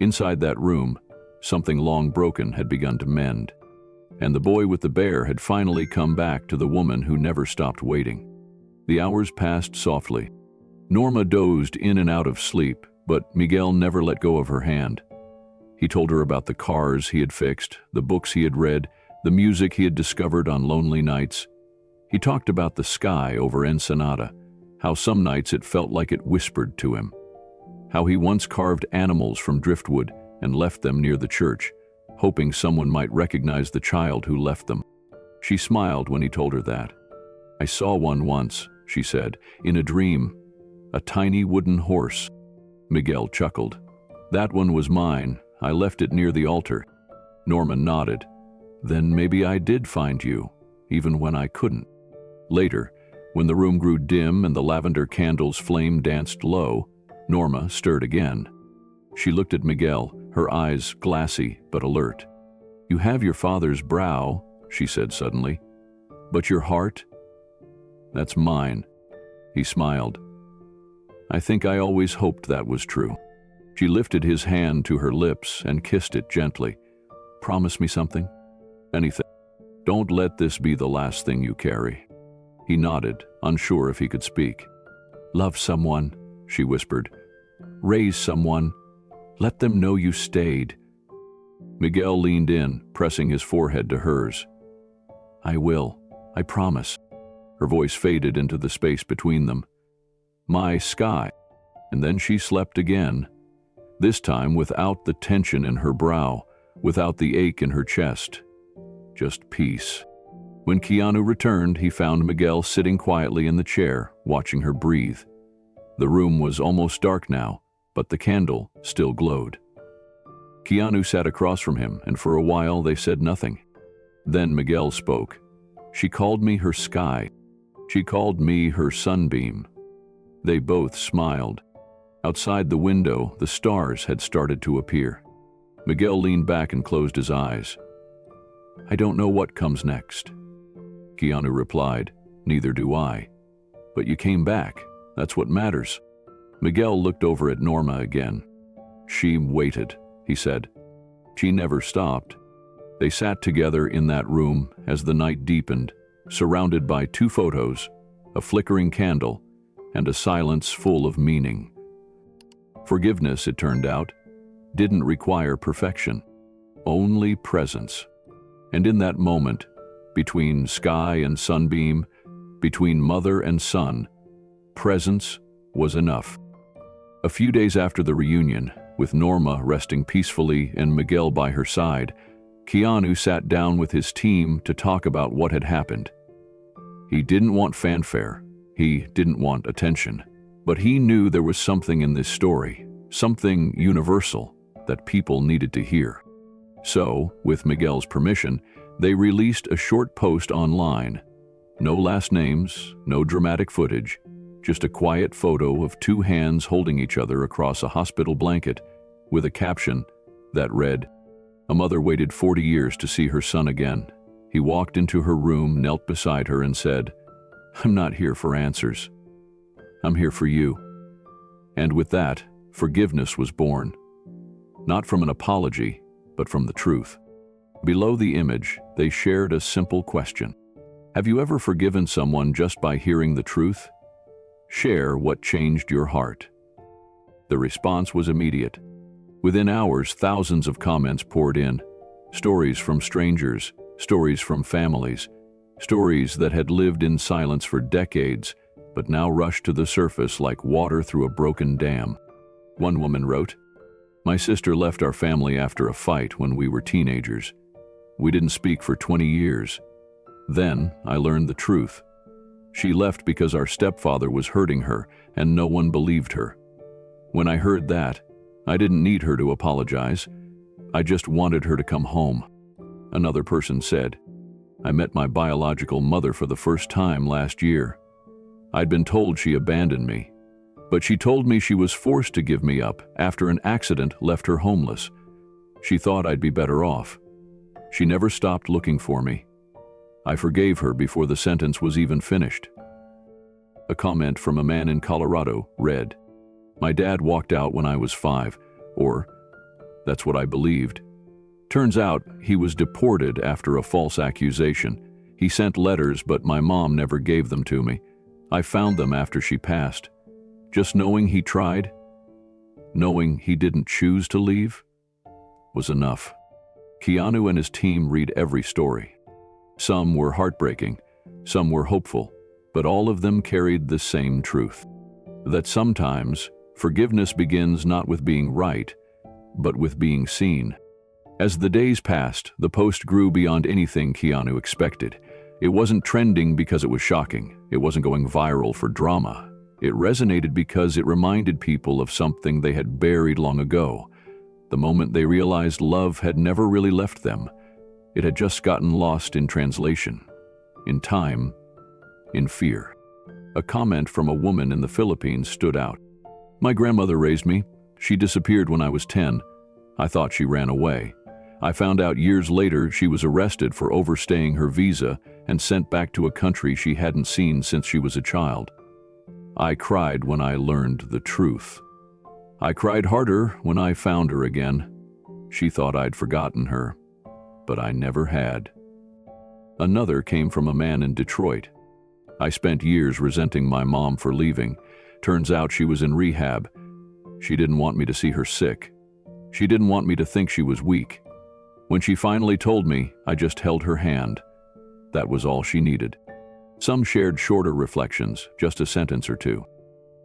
Speaker 1: Inside that room, something long broken had begun to mend, and the boy with the bear had finally come back to the woman who never stopped waiting. The hours passed softly. Norma dozed in and out of sleep, but Miguel never let go of her hand. He told her about the cars he had fixed, the books he had read, the music he had discovered on lonely nights. He talked about the sky over Ensenada, how some nights it felt like it whispered to him, how he once carved animals from driftwood and left them near the church, hoping someone might recognize the child who left them. She smiled when he told her that. I saw one once, she said, in a dream, a tiny wooden horse. Miguel chuckled. That one was mine. I left it near the altar. Norma nodded. Then maybe I did find you, even when I couldn't. Later, when the room grew dim and the lavender candle's flame danced low, Norma stirred again. She looked at Miguel, her eyes glassy but alert. You have your father's brow, she said suddenly. But your heart? That's mine. He smiled. I think I always hoped that was true. She lifted his hand to her lips and kissed it gently. Promise me something? Anything. Don't let this be the last thing you carry. He nodded, unsure if he could speak. Love someone, she whispered. Raise someone. Let them know you stayed. Miguel leaned in, pressing his forehead to hers. I will. I promise. Her voice faded into the space between them. My sky. And then she slept again. This time without the tension in her brow, without the ache in her chest. Just peace. When Keanu returned, he found Miguel sitting quietly in the chair, watching her breathe. The room was almost dark now, but the candle still glowed. Keanu sat across from him, and for a while they said nothing. Then Miguel spoke. "She called me her sky. She called me her sunbeam." They both smiled. Outside the window, the stars had started to appear. Miguel leaned back and closed his eyes. "I don't know what comes next." Keanu replied, "Neither do I. But you came back. That's what matters." Miguel looked over at Norma again. "She waited," he said. "She never stopped." They sat together in that room as the night deepened, surrounded by 2 photos, a flickering candle, and a silence full of meaning. Forgiveness, it turned out, didn't require perfection, only presence. And in that moment, between sky and sunbeam, between mother and son, presence was enough. A few days after the reunion, with Norma resting peacefully and Miguel by her side, Keanu sat down with his team to talk about what had happened. He didn't want fanfare. He didn't want attention. But he knew there was something in this story, something universal, that people needed to hear. So, with Miguel's permission, they released a short post online. No last names, no dramatic footage, just a quiet photo of 2 hands holding each other across a hospital blanket, with a caption that read, "A mother waited 40 years to see her son again. He walked into her room, knelt beside her, and said, 'I'm not here for answers. I'm here for you.'" And with that, forgiveness was born. Not from an apology, but from the truth. Below the image, they shared a simple question. Have you ever forgiven someone just by hearing the truth? Share what changed your heart. The response was immediate. Within hours, thousands of comments poured in. Stories from strangers, stories from families, stories that had lived in silence for decades, but now rushed to the surface like water through a broken dam. One woman wrote, "My sister left our family after a fight when we were teenagers. We didn't speak for 20 years. Then I learned the truth. She left because our stepfather was hurting her and no one believed her. When I heard that, I didn't need her to apologize. I just wanted her to come home." Another person said, "I met my biological mother for the first time last year. I'd been told she abandoned me, but she told me she was forced to give me up after an accident left her homeless. She thought I'd be better off. She never stopped looking for me. I forgave her before the sentence was even finished." A comment from a man in Colorado read, "My dad walked out when I was 5, or that's what I believed. Turns out he was deported after a false accusation. He sent letters, but my mom never gave them to me. I found them after she passed. Just knowing he tried, knowing he didn't choose to leave, was enough." Keanu and his team read every story. Some were heartbreaking, some were hopeful, but all of them carried the same truth. That sometimes forgiveness begins not with being right, but with being seen. As the days passed, the post grew beyond anything Keanu expected. It wasn't trending because it was shocking. It wasn't going viral for drama. It resonated because it reminded people of something they had buried long ago. The moment they realized love had never really left them. It had just gotten lost in translation, in time, in fear. A comment from a woman in the Philippines stood out. "My grandmother raised me. She disappeared when I was 10. I thought she ran away. I found out years later she was arrested for overstaying her visa and sent back to a country she hadn't seen since she was a child. I cried when I learned the truth. I cried harder when I found her again. She thought I'd forgotten her, but I never had." Another came from a man in Detroit. "I spent years resenting my mom for leaving. Turns out she was in rehab. She didn't want me to see her sick. She didn't want me to think she was weak. When she finally told me, I just held her hand. That was all she needed." Some shared shorter reflections, just a sentence or two.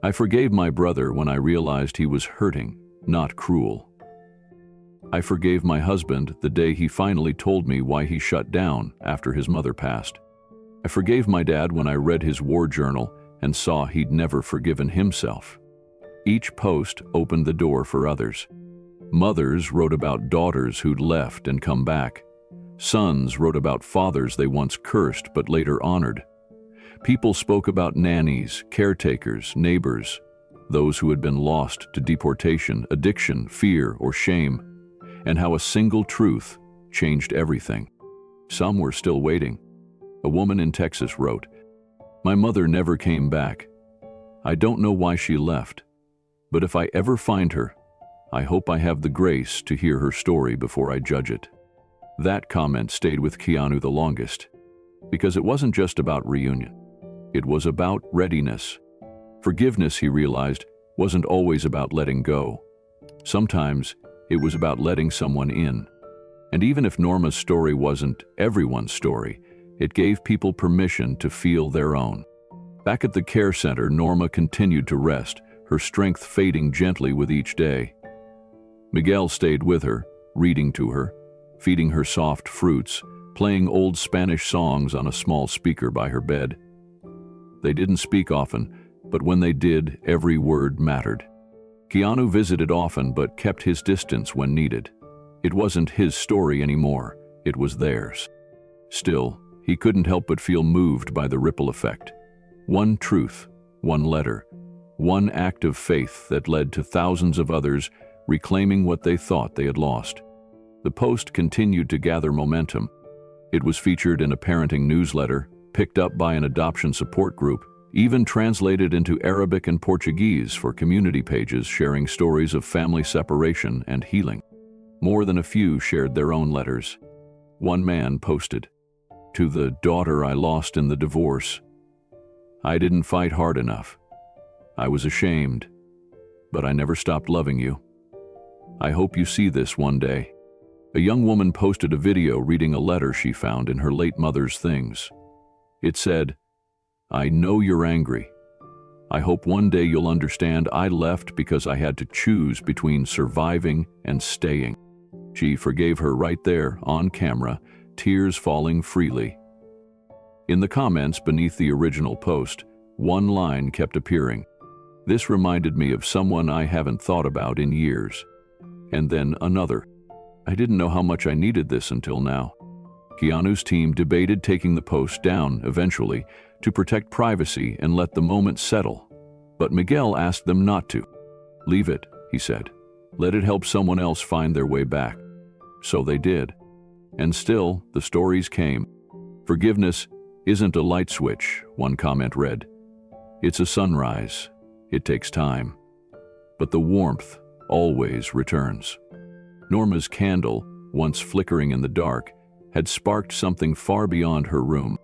Speaker 1: "I forgave my brother when I realized he was hurting, not cruel. I forgave my husband the day he finally told me why he shut down after his mother passed. I forgave my dad when I read his war journal and saw he'd never forgiven himself." Each post opened the door for others. Mothers wrote about daughters who'd left and come back. Sons wrote about fathers they once cursed but later honored. People spoke about nannies, caretakers, neighbors, those who had been lost to deportation, addiction, fear, or shame, and how a single truth changed everything. Some were still waiting. A woman in Texas wrote, "My mother never came back. I don't know why she left, but if I ever find her, I hope I have the grace to hear her story before I judge it." That comment stayed with Keanu the longest, because it wasn't just about reunion. It was about readiness. Forgiveness, he realized, wasn't always about letting go. Sometimes it was about letting someone in. And even if Norma's story wasn't everyone's story, it gave people permission to feel their own. Back at the care center, Norma continued to rest, her strength fading gently with each day. Miguel stayed with her, reading to her, feeding her soft fruits, playing old Spanish songs on a small speaker by her bed. They didn't speak often, but when they did, every word mattered. Keanu visited often but kept his distance when needed. It wasn't his story anymore, it was theirs. Still, he couldn't help but feel moved by the ripple effect. One truth, one letter, one act of faith that led to thousands of others reclaiming what they thought they had lost. The post continued to gather momentum. It was featured in a parenting newsletter, picked up by an adoption support group, even translated into Arabic and Portuguese for community pages sharing stories of family separation and healing. More than a few shared their own letters. One man posted, "To the daughter I lost in the divorce, I didn't fight hard enough. I was ashamed, but I never stopped loving you. I hope you see this one day." A young woman posted a video reading a letter she found in her late mother's things. It said, "I know you're angry. I hope one day you'll understand I left because I had to choose between surviving and staying." She forgave her right there, on camera, tears falling freely. In the comments beneath the original post, one line kept appearing. "This reminded me of someone I haven't thought about in years." And then another. "I didn't know how much I needed this until now." Keanu's team debated taking the post down, eventually, to protect privacy and let the moment settle. But Miguel asked them not to. "Leave it," he said. "Let it help someone else find their way back." So they did. And still, the stories came. "Forgiveness isn't a light switch," one comment read. "It's a sunrise. It takes time. But the warmth always returns." Norma's candle, once flickering in the dark, had sparked something far beyond her room.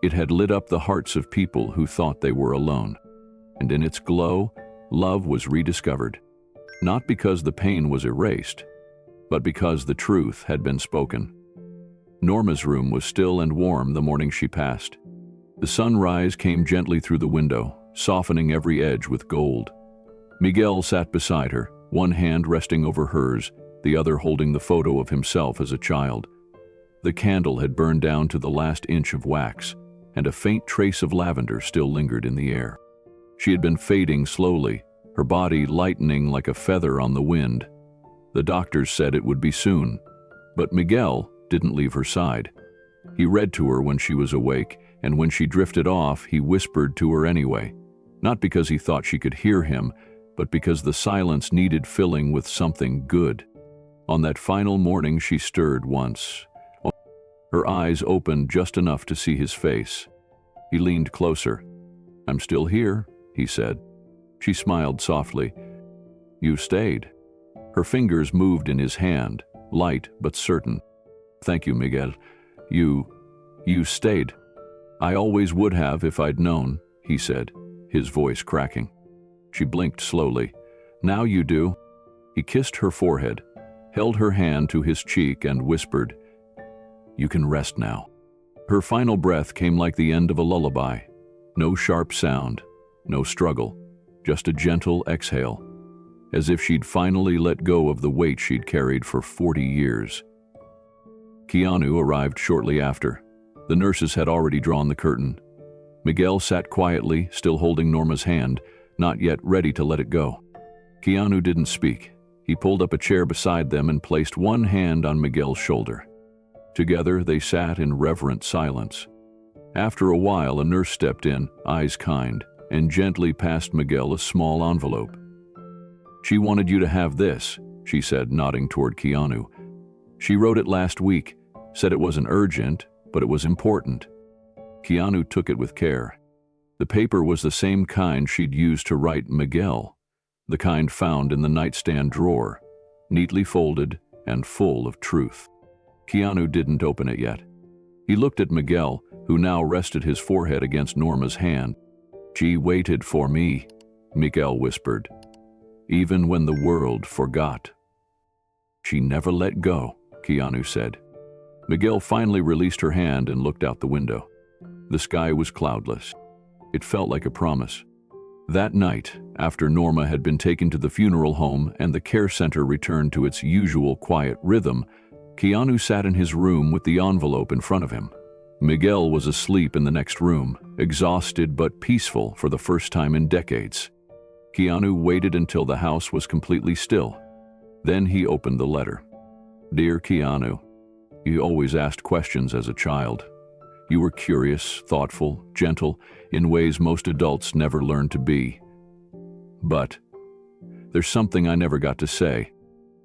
Speaker 1: It had lit up the hearts of people who thought they were alone. And in its glow, love was rediscovered. Not because the pain was erased, but because the truth had been spoken. Norma's room was still and warm the morning she passed. The sunrise came gently through the window, softening every edge with gold. Miguel sat beside her, one hand resting over hers, the other holding the photo of himself as a child. The candle had burned down to the last inch of wax, and a faint trace of lavender still lingered in the air. She had been fading slowly, her body lightening like a feather on the wind. The doctors said it would be soon, but Miguel didn't leave her side. He read to her when she was awake, and when she drifted off, he whispered to her anyway, not because he thought she could hear him, but because the silence needed filling with something good. On that final morning, she stirred once. Her eyes opened just enough to see his face. He leaned closer. "I'm still here," he said. She smiled softly. "You stayed." Her fingers moved in his hand, light but certain. "Thank you, Miguel. You stayed." "I always would have if I'd known," he said, his voice cracking. She blinked slowly. "Now you do." He kissed her forehead, held her hand to his cheek and whispered, "You can rest now." Her final breath came like the end of a lullaby. No sharp sound, no struggle, just a gentle exhale, as if she'd finally let go of the weight she'd carried for 40 years. Keanu arrived shortly after. The nurses had already drawn the curtain. Miguel sat quietly, still holding Norma's hand, not yet ready to let it go. Keanu didn't speak. He pulled up a chair beside them and placed one hand on Miguel's shoulder. Together, they sat in reverent silence. After a while, a nurse stepped in, eyes kind, and gently passed Miguel a small envelope. "She wanted you to have this," she said, nodding toward Keanu. "She wrote it last week, said it wasn't urgent, but it was important." Keanu took it with care. The paper was the same kind she'd used to write Miguel, the kind found in the nightstand drawer, neatly folded and full of truth. Keanu didn't open it yet. He looked at Miguel, who now rested his forehead against Norma's hand. "She waited for me," Miguel whispered, "even when the world forgot." "She never let go," Keanu said. Miguel finally released her hand and looked out the window. The sky was cloudless. It felt like a promise. That night, after Norma had been taken to the funeral home and the care center returned to its usual quiet rhythm, Keanu sat in his room with the envelope in front of him. Miguel was asleep in the next room, exhausted but peaceful for the first time in decades. Keanu waited until the house was completely still. Then he opened the letter. "Dear Keanu, you always asked questions as a child. You were curious, thoughtful, gentle, in ways most adults never learn to be. But there's something I never got to say.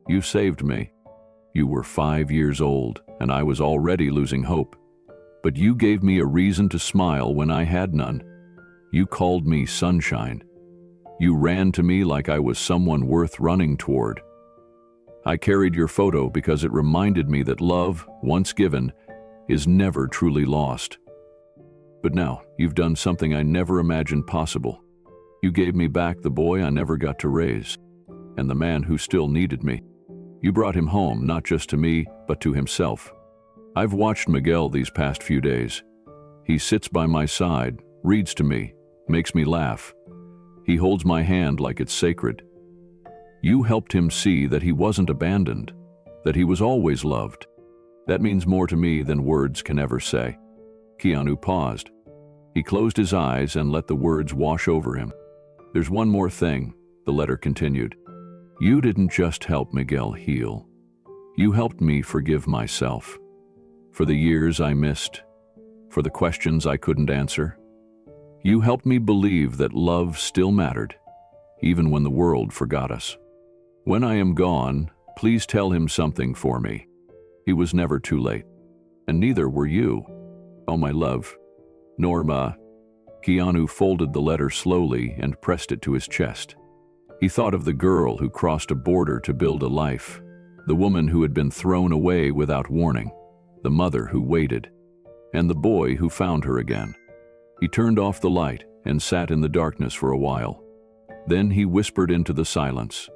Speaker 1: You saved me. You were 5 years old, and I was already losing hope. But you gave me a reason to smile when I had none. You called me sunshine. You ran to me like I was someone worth running toward. I carried your photo because it reminded me that love, once given, is never truly lost. But now, you've done something I never imagined possible. You gave me back the boy I never got to raise, and the man who still needed me. You brought him home, not just to me, but to himself. I've watched Miguel these past few days. He sits by my side, reads to me, makes me laugh. He holds my hand like it's sacred. You helped him see that he wasn't abandoned, that he was always loved. That means more to me than words can ever say." Keanu paused. He closed his eyes and let the words wash over him. "There's one more thing," the letter continued. "You didn't just help Miguel heal. You helped me forgive myself. For the years I missed, for the questions I couldn't answer. You helped me believe that love still mattered, even when the world forgot us. When I am gone, please tell him something for me. He was never too late, and neither were you. Oh, my love, Norma." Keanu folded the letter slowly and pressed it to his chest. He thought of the girl who crossed a border to build a life, the woman who had been thrown away without warning, the mother who waited, and the boy who found her again. He turned off the light and sat in the darkness for a while. Then he whispered into the silence,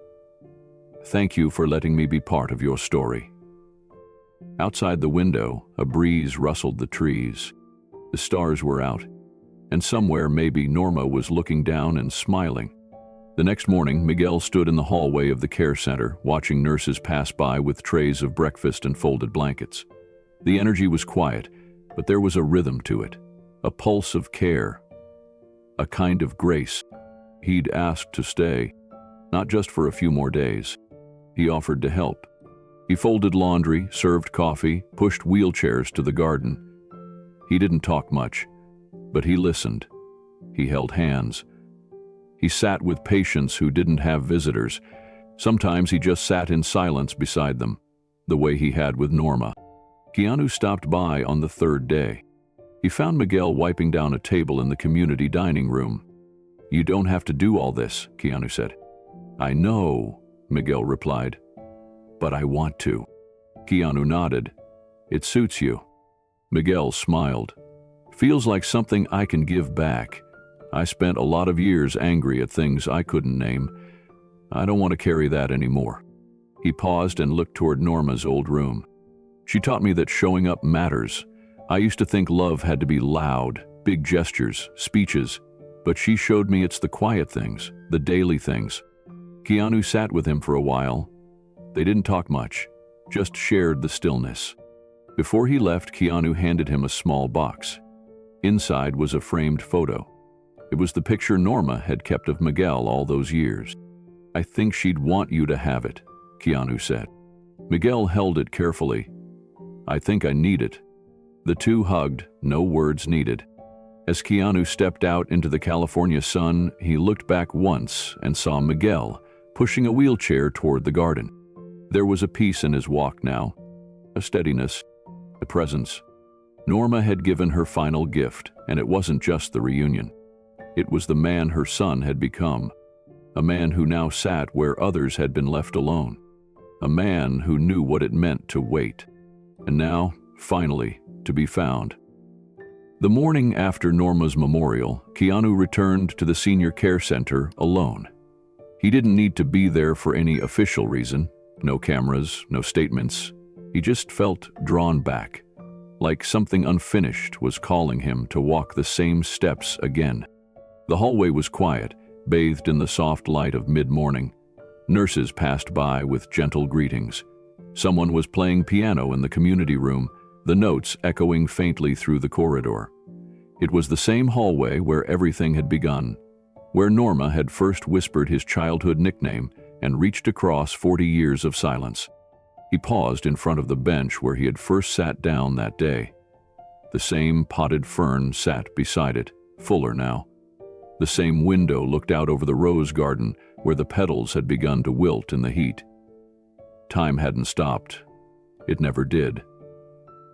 Speaker 1: "Thank you for letting me be part of your story." Outside the window, a breeze rustled the trees. The stars were out, and somewhere maybe Norma was looking down and smiling. The next morning, Miguel stood in the hallway of the care center, watching nurses pass by with trays of breakfast and folded blankets. The energy was quiet, but there was a rhythm to it, a pulse of care, a kind of grace. He'd asked to stay, not just for a few more days. He offered to help. He folded laundry, served coffee, pushed wheelchairs to the garden. He didn't talk much, but he listened. He held hands. He sat with patients who didn't have visitors. Sometimes he just sat in silence beside them, the way he had with Norma. Keanu stopped by on the third day. He found Miguel wiping down a table in the community dining room. "You don't have to do all this," Keanu said. "I know," Miguel replied, "but I want to." Keanu nodded. "It suits you." Miguel smiled. "Feels like something I can give back. I spent a lot of years angry at things I couldn't name. I don't want to carry that anymore." He paused and looked toward Norma's old room. "She taught me that showing up matters. I used to think love had to be loud, big gestures, speeches, but she showed me it's the quiet things, the daily things." Keanu sat with him for a while. They didn't talk much, just shared the stillness. Before he left, Keanu handed him a small box. Inside was a framed photo. It was the picture Norma had kept of Miguel all those years. "I think she'd want you to have it," Keanu said. Miguel held it carefully. "I think I need it." The two hugged, no words needed. As Keanu stepped out into the California sun, he looked back once and saw Miguel pushing a wheelchair toward the garden. There was a peace in his walk now, a steadiness, a presence. Norma had given her final gift, and it wasn't just the reunion. It was the man her son had become, a man who now sat where others had been left alone, a man who knew what it meant to wait, and now, finally, to be found. The morning after Norma's memorial, Keanu returned to the senior care center alone. He didn't need to be there for any official reason, no cameras, no statements. He just felt drawn back, like something unfinished was calling him to walk the same steps again. The hallway was quiet, bathed in the soft light of mid-morning. Nurses passed by with gentle greetings. Someone was playing piano in the community room, the notes echoing faintly through the corridor. It was the same hallway where everything had begun, where Norma had first whispered his childhood nickname and reached across 40 years of silence. He paused in front of the bench where he had first sat down that day. The same potted fern sat beside it, fuller now. The same window looked out over the rose garden where the petals had begun to wilt in the heat. Time hadn't stopped. It never did.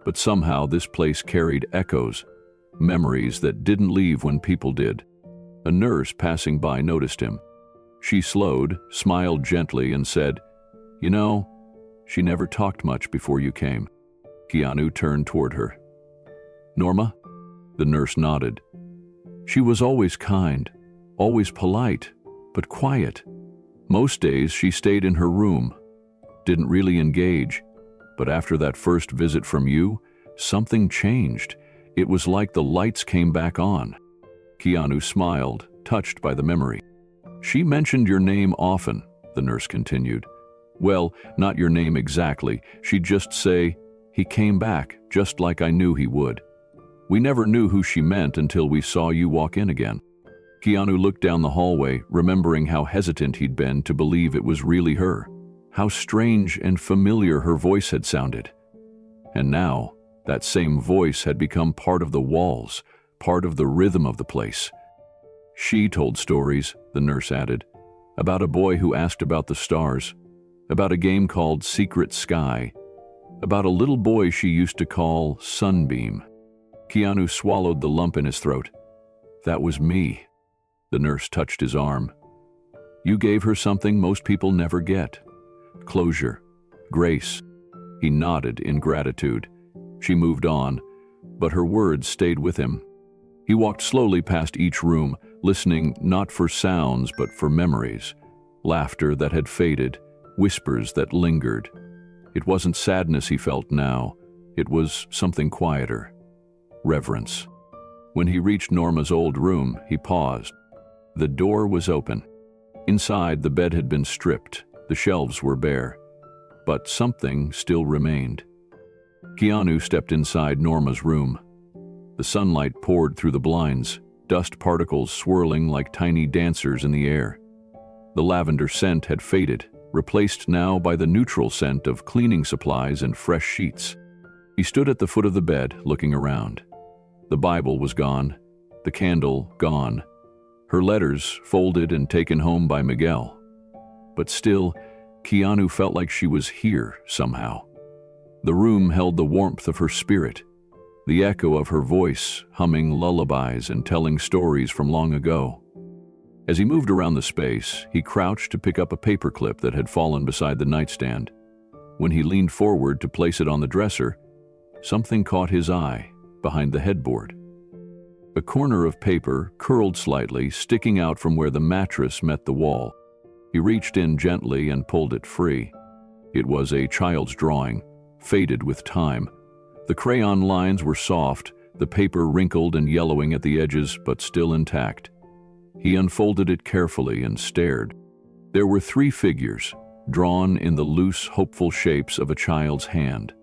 Speaker 1: But somehow this place carried echoes, memories that didn't leave when people did. A nurse passing by noticed him. She slowed, smiled gently, and said, "You know, she never talked much before you came." Keanu turned toward her. "Norma?" The nurse nodded. "She was always kind, always polite, but quiet. Most days she stayed in her room, didn't really engage. But after that first visit from you, something changed. It was like the lights came back on." Keanu smiled, touched by the memory. "She mentioned your name often," the nurse continued. "Well, not your name exactly. She'd just say, 'He came back, just like I knew he would.' We never knew who she meant until we saw you walk in again." Keanu looked down the hallway, remembering how hesitant he'd been to believe it was really her. How strange and familiar her voice had sounded. And now, that same voice had become part of the walls, part of the rhythm of the place. "She told stories," the nurse added, "about a boy who asked about the stars, about a game called Secret Sky, about a little boy she used to call Sunbeam." Keanu swallowed the lump in his throat. "That was me." The nurse touched his arm. "You gave her something most people never get. Closure, grace." He nodded in gratitude. She moved on, but her words stayed with him. He walked slowly past each room, listening not for sounds but for memories. Laughter that had faded, whispers that lingered. It wasn't sadness he felt now, it was something quieter. Reverence. When he reached Norma's old room, he paused. The door was open. Inside, the bed had been stripped, the shelves were bare, but something still remained. Keanu stepped inside Norma's room. The sunlight poured through the blinds, dust particles swirling like tiny dancers in the air. The lavender scent had faded, replaced now by the neutral scent of cleaning supplies and fresh sheets. He stood at the foot of the bed, looking around. The Bible was gone, the candle gone, her letters folded and taken home by Miguel. But still, Keanu felt like she was here somehow. The room held the warmth of her spirit, the echo of her voice, humming lullabies and telling stories from long ago. As he moved around the space, he crouched to pick up a paperclip that had fallen beside the nightstand. When he leaned forward to place it on the dresser, something caught his eye behind the headboard. A corner of paper curled slightly, sticking out from where the mattress met the wall. He reached in gently and pulled it free. It was a child's drawing, faded with time. The crayon lines were soft, the paper wrinkled and yellowing at the edges, but still intact. He unfolded it carefully and stared. There were 3 figures, drawn in the loose, hopeful shapes of a child's hand.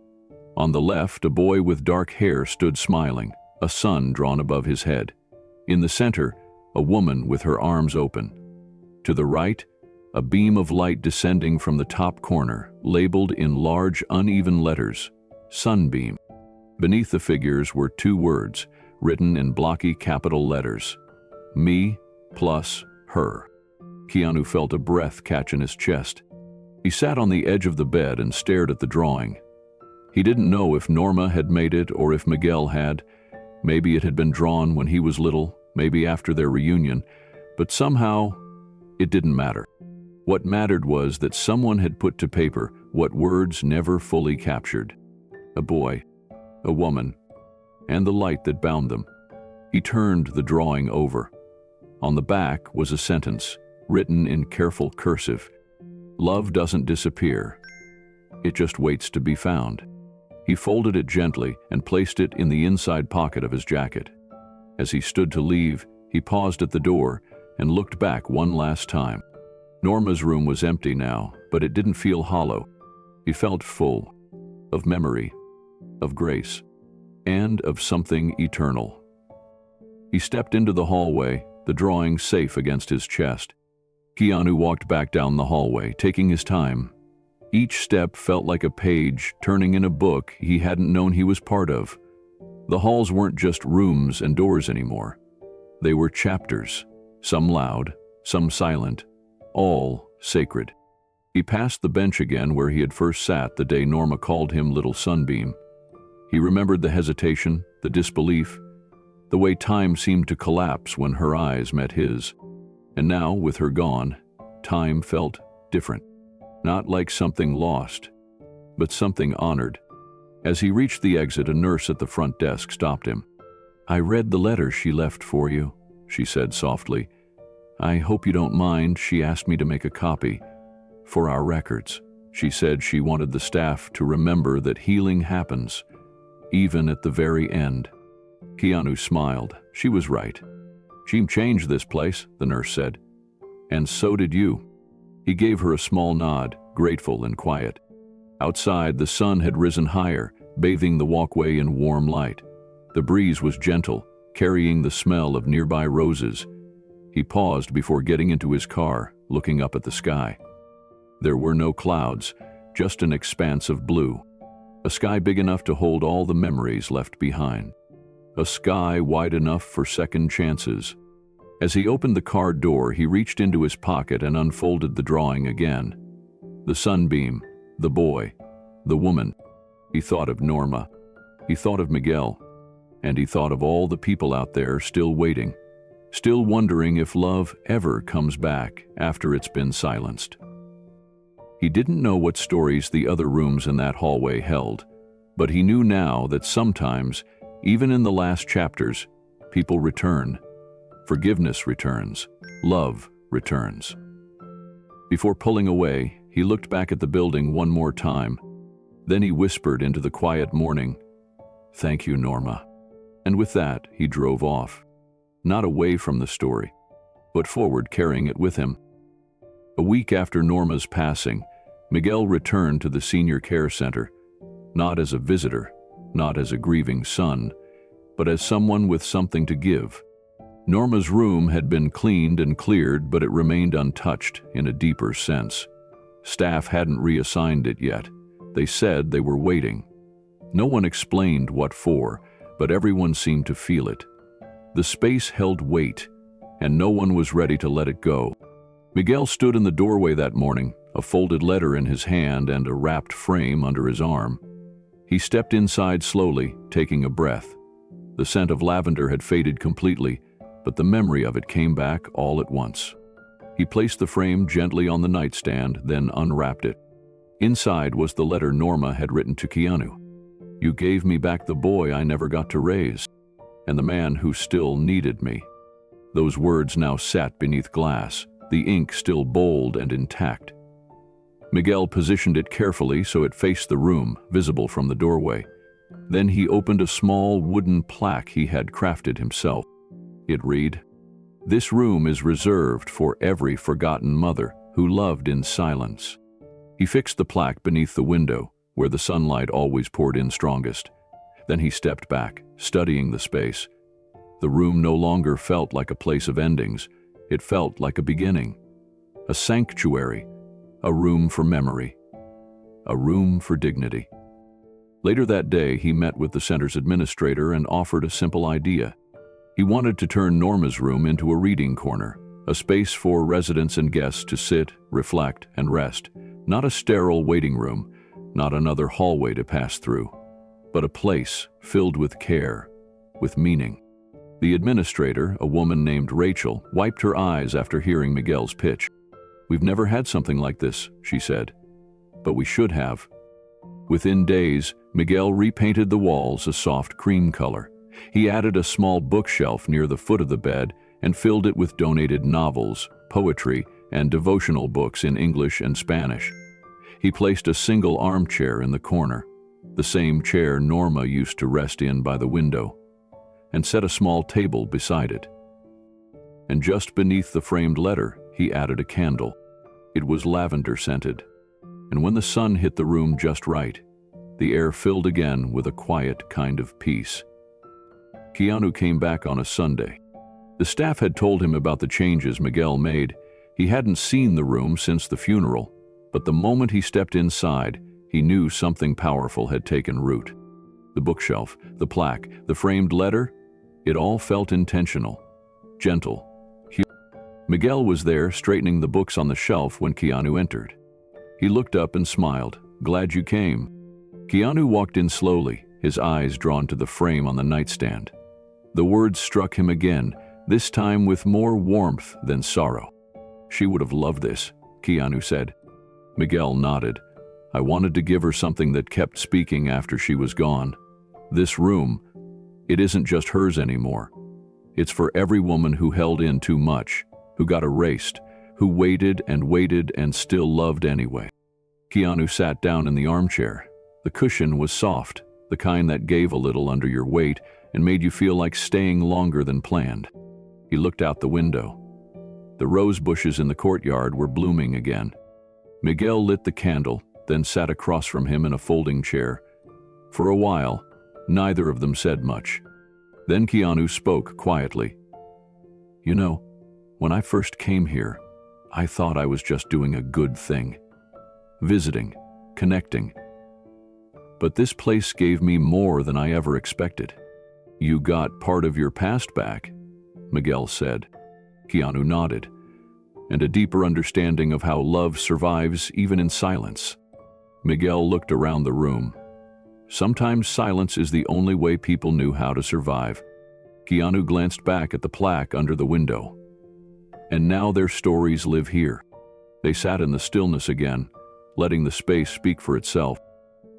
Speaker 1: On the left, a boy with dark hair stood smiling, a sun drawn above his head. In the center, a woman with her arms open. To the right, a beam of light descending from the top corner, labeled in large, uneven letters, Sunbeam. Beneath the figures were 2 words, written in blocky capital letters, me plus her. Keanu felt a breath catch in his chest. He sat on the edge of the bed and stared at the drawing. He didn't know if Norma had made it or if Miguel had. Maybe it had been drawn when he was little, maybe after their reunion, but somehow it didn't matter. What mattered was that someone had put to paper what words never fully captured. A boy, a woman, and the light that bound them. He turned the drawing over. On the back was a sentence, written in careful cursive. Love doesn't disappear. It just waits to be found. He folded it gently and placed it in the inside pocket of his jacket. As he stood to leave, he paused at the door and looked back one last time. Norma's room was empty now, but it didn't feel hollow. It felt full of memory, of grace, and of something eternal. He stepped into the hallway, the drawing safe against his chest. Keanu walked back down the hallway, taking his time. Each step felt like a page turning in a book he hadn't known he was part of. The halls weren't just rooms and doors anymore. They were chapters, some loud, some silent, all sacred. He passed the bench again where he had first sat the day Norma called him Little Sunbeam. He remembered the hesitation, the disbelief, the way time seemed to collapse when her eyes met his. And now, with her gone, time felt different. Not like something lost, but something honored. As he reached the exit, a nurse at the front desk stopped him. "I read the letter she left for you," she said softly. "I hope you don't mind. She asked me to make a copy. For our records." She said she wanted the staff to remember that healing happens, even at the very end. Keanu smiled. She was right. "She changed this place," the nurse said. "And so did you." He gave her a small nod, grateful and quiet. Outside, the sun had risen higher, bathing the walkway in warm light. The breeze was gentle, carrying the smell of nearby roses. He paused before getting into his car, looking up at the sky. There were no clouds, just an expanse of blue. A sky big enough to hold all the memories left behind. A sky wide enough for second chances. As he opened the car door, he reached into his pocket and unfolded the drawing again. The sunbeam, the boy, the woman. He thought of Norma. He thought of Miguel. And he thought of all the people out there still waiting, still wondering if love ever comes back after it's been silenced. He didn't know what stories the other rooms in that hallway held, but he knew now that sometimes, even in the last chapters, people return. Forgiveness returns. Love returns. Before pulling away, he looked back at the building one more time. Then he whispered into the quiet morning, "Thank you, Norma." And with that, he drove off. Not away from the story, but forward, carrying it with him. A week after Norma's passing, Miguel returned to the senior care center, not as a visitor, not as a grieving son, but as someone with something to give. Norma's room had been cleaned and cleared, but it remained untouched in a deeper sense. Staff hadn't reassigned it yet. They said they were waiting. No one explained what for, but everyone seemed to feel it. The space held weight, and no one was ready to let it go. Miguel stood in the doorway that morning, a folded letter in his hand and a wrapped frame under his arm. He stepped inside slowly, taking a breath. The scent of lavender had faded completely, but the memory of it came back all at once. He placed the frame gently on the nightstand, then unwrapped it. Inside was the letter Norma had written to Keanu. "You gave me back the boy I never got to raise, and the man who still needed me." Those words now sat beneath glass, the ink still bold and intact. Miguel positioned it carefully so it faced the room, visible from the doorway. Then he opened a small wooden plaque he had crafted himself. It read, "This room is reserved for every forgotten mother who loved in silence." He fixed the plaque beneath the window, where the sunlight always poured in strongest. Then he stepped back, studying the space. The room no longer felt like a place of endings. It felt like a beginning. a sanctuary, a room for memory, a room for dignity. Later that day, he met with the center's administrator and offered a simple idea. He wanted to turn Norma's room into a reading corner, a space for residents and guests to sit, reflect, and rest. Not a sterile waiting room, not another hallway to pass through, but a place filled with care, with meaning. The administrator, a woman named Rachel, wiped her eyes after hearing Miguel's pitch. "We've never had something like this," she said, "but we should have." Within days, Miguel repainted the walls a soft cream color. He added a small bookshelf near the foot of the bed and filled it with donated novels, poetry, and devotional books in English and Spanish. He placed a single armchair in the corner, the same chair Norma used to rest in by the window, and set a small table beside it. And just beneath the framed letter, he added a candle. It was lavender-scented, and when the sun hit the room just right, the air filled again with a quiet kind of peace. Keanu came back on a Sunday. The staff had told him about the changes Miguel made. He hadn't seen the room since the funeral, but the moment he stepped inside, he knew something powerful had taken root. The bookshelf, the plaque, the framed letter, it all felt intentional, gentle. Miguel was there, straightening the books on the shelf when Keanu entered. He looked up and smiled. "Glad you came." Keanu walked in slowly, his eyes drawn to the frame on the nightstand. The words struck him again, this time with more warmth than sorrow. "She would have loved this," Keanu said. Miguel nodded. "I wanted to give her something that kept speaking after she was gone. This room, it isn't just hers anymore. It's for every woman who held in too much, who got erased, who waited and still loved anyway." Keanu sat down in the armchair. The cushion was soft, the kind that gave a little under your weight and made you feel like staying longer than planned. He looked out the window. The rose bushes in the courtyard were blooming again. Miguel lit the candle, then sat across from him in a folding chair. For a while, neither of them said much. Then Keanu spoke quietly. "You know, when I first came here, I thought I was just doing a good thing. Visiting, connecting. But this place gave me more than I ever expected." "You got part of your past back," Miguel said. Keanu nodded, "and a deeper understanding of how love survives even in silence." Miguel looked around the room. Sometimes silence is the only way people knew how to survive. Keanu glanced back at the plaque under the window. And now their stories live here. They sat in the stillness again, letting the space speak for itself.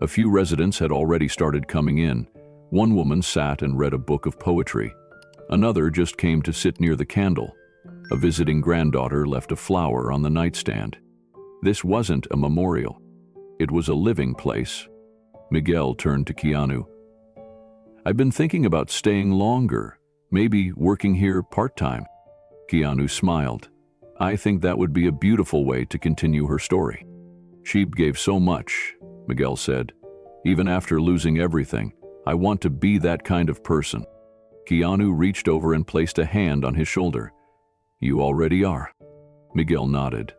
Speaker 1: A few residents had already started coming in. One woman sat and read a book of poetry. Another just came to sit near the candle. A visiting granddaughter left a flower on the nightstand. This wasn't a memorial. It was a living place. Miguel turned to Keanu. "I've been thinking about staying longer, maybe working here part-time." Keanu smiled. "I think that would be a beautiful way to continue her story." "She gave so much," Miguel said. "Even after losing everything, I want to be that kind of person." Keanu reached over and placed a hand on his shoulder. "You already are." Miguel nodded.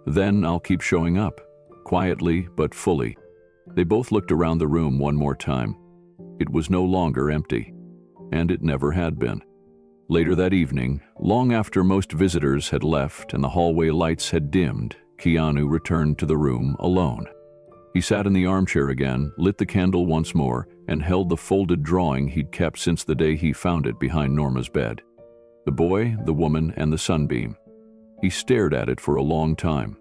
Speaker 1: "Then I'll keep showing up, quietly but fully." They both looked around the room one more time. It was no longer empty, and it never had been. Later that evening, long after most visitors had left and the hallway lights had dimmed, Keanu returned to the room alone. He sat in the armchair again, lit the candle once more, and held the folded drawing he'd kept since the day he found it behind Norma's bed. The boy, the woman, and the sunbeam. He stared at it for a long time.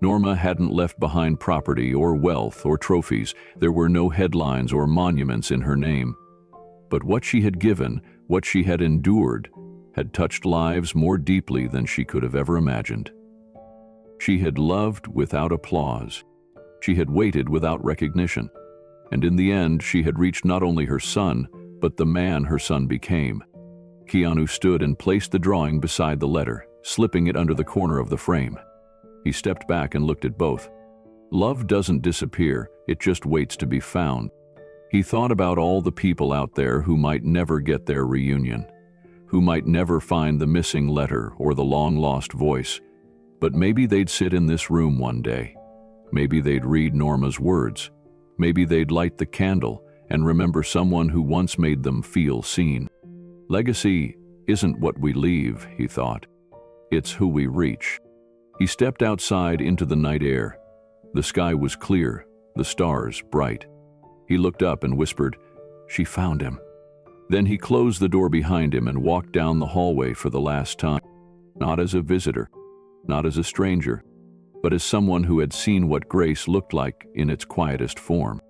Speaker 1: Norma hadn't left behind property or wealth or trophies. There were no headlines or monuments in her name. But what she had given, what she had endured, had touched lives more deeply than she could have ever imagined. She had loved without applause. She had waited without recognition. And in the end, she had reached not only her son, but the man her son became. Keanu stood and placed the drawing beside the letter, slipping it under the corner of the frame. He stepped back and looked at both. Love doesn't disappear, it just waits to be found. He thought about all the people out there who might never get their reunion, who might never find the missing letter or the long-lost voice, But maybe they'd sit in this room one day. Maybe they'd read Norma's words. Maybe they'd light the candle and remember someone who once made them feel seen. Legacy isn't what we leave, he thought. It's who we reach. He stepped outside into the night air. The sky was clear, the stars bright. He looked up and whispered, "She found him." Then he closed the door behind him and walked down the hallway for the last time. Not as a visitor, not as a stranger, but as someone who had seen what grace looked like in its quietest form,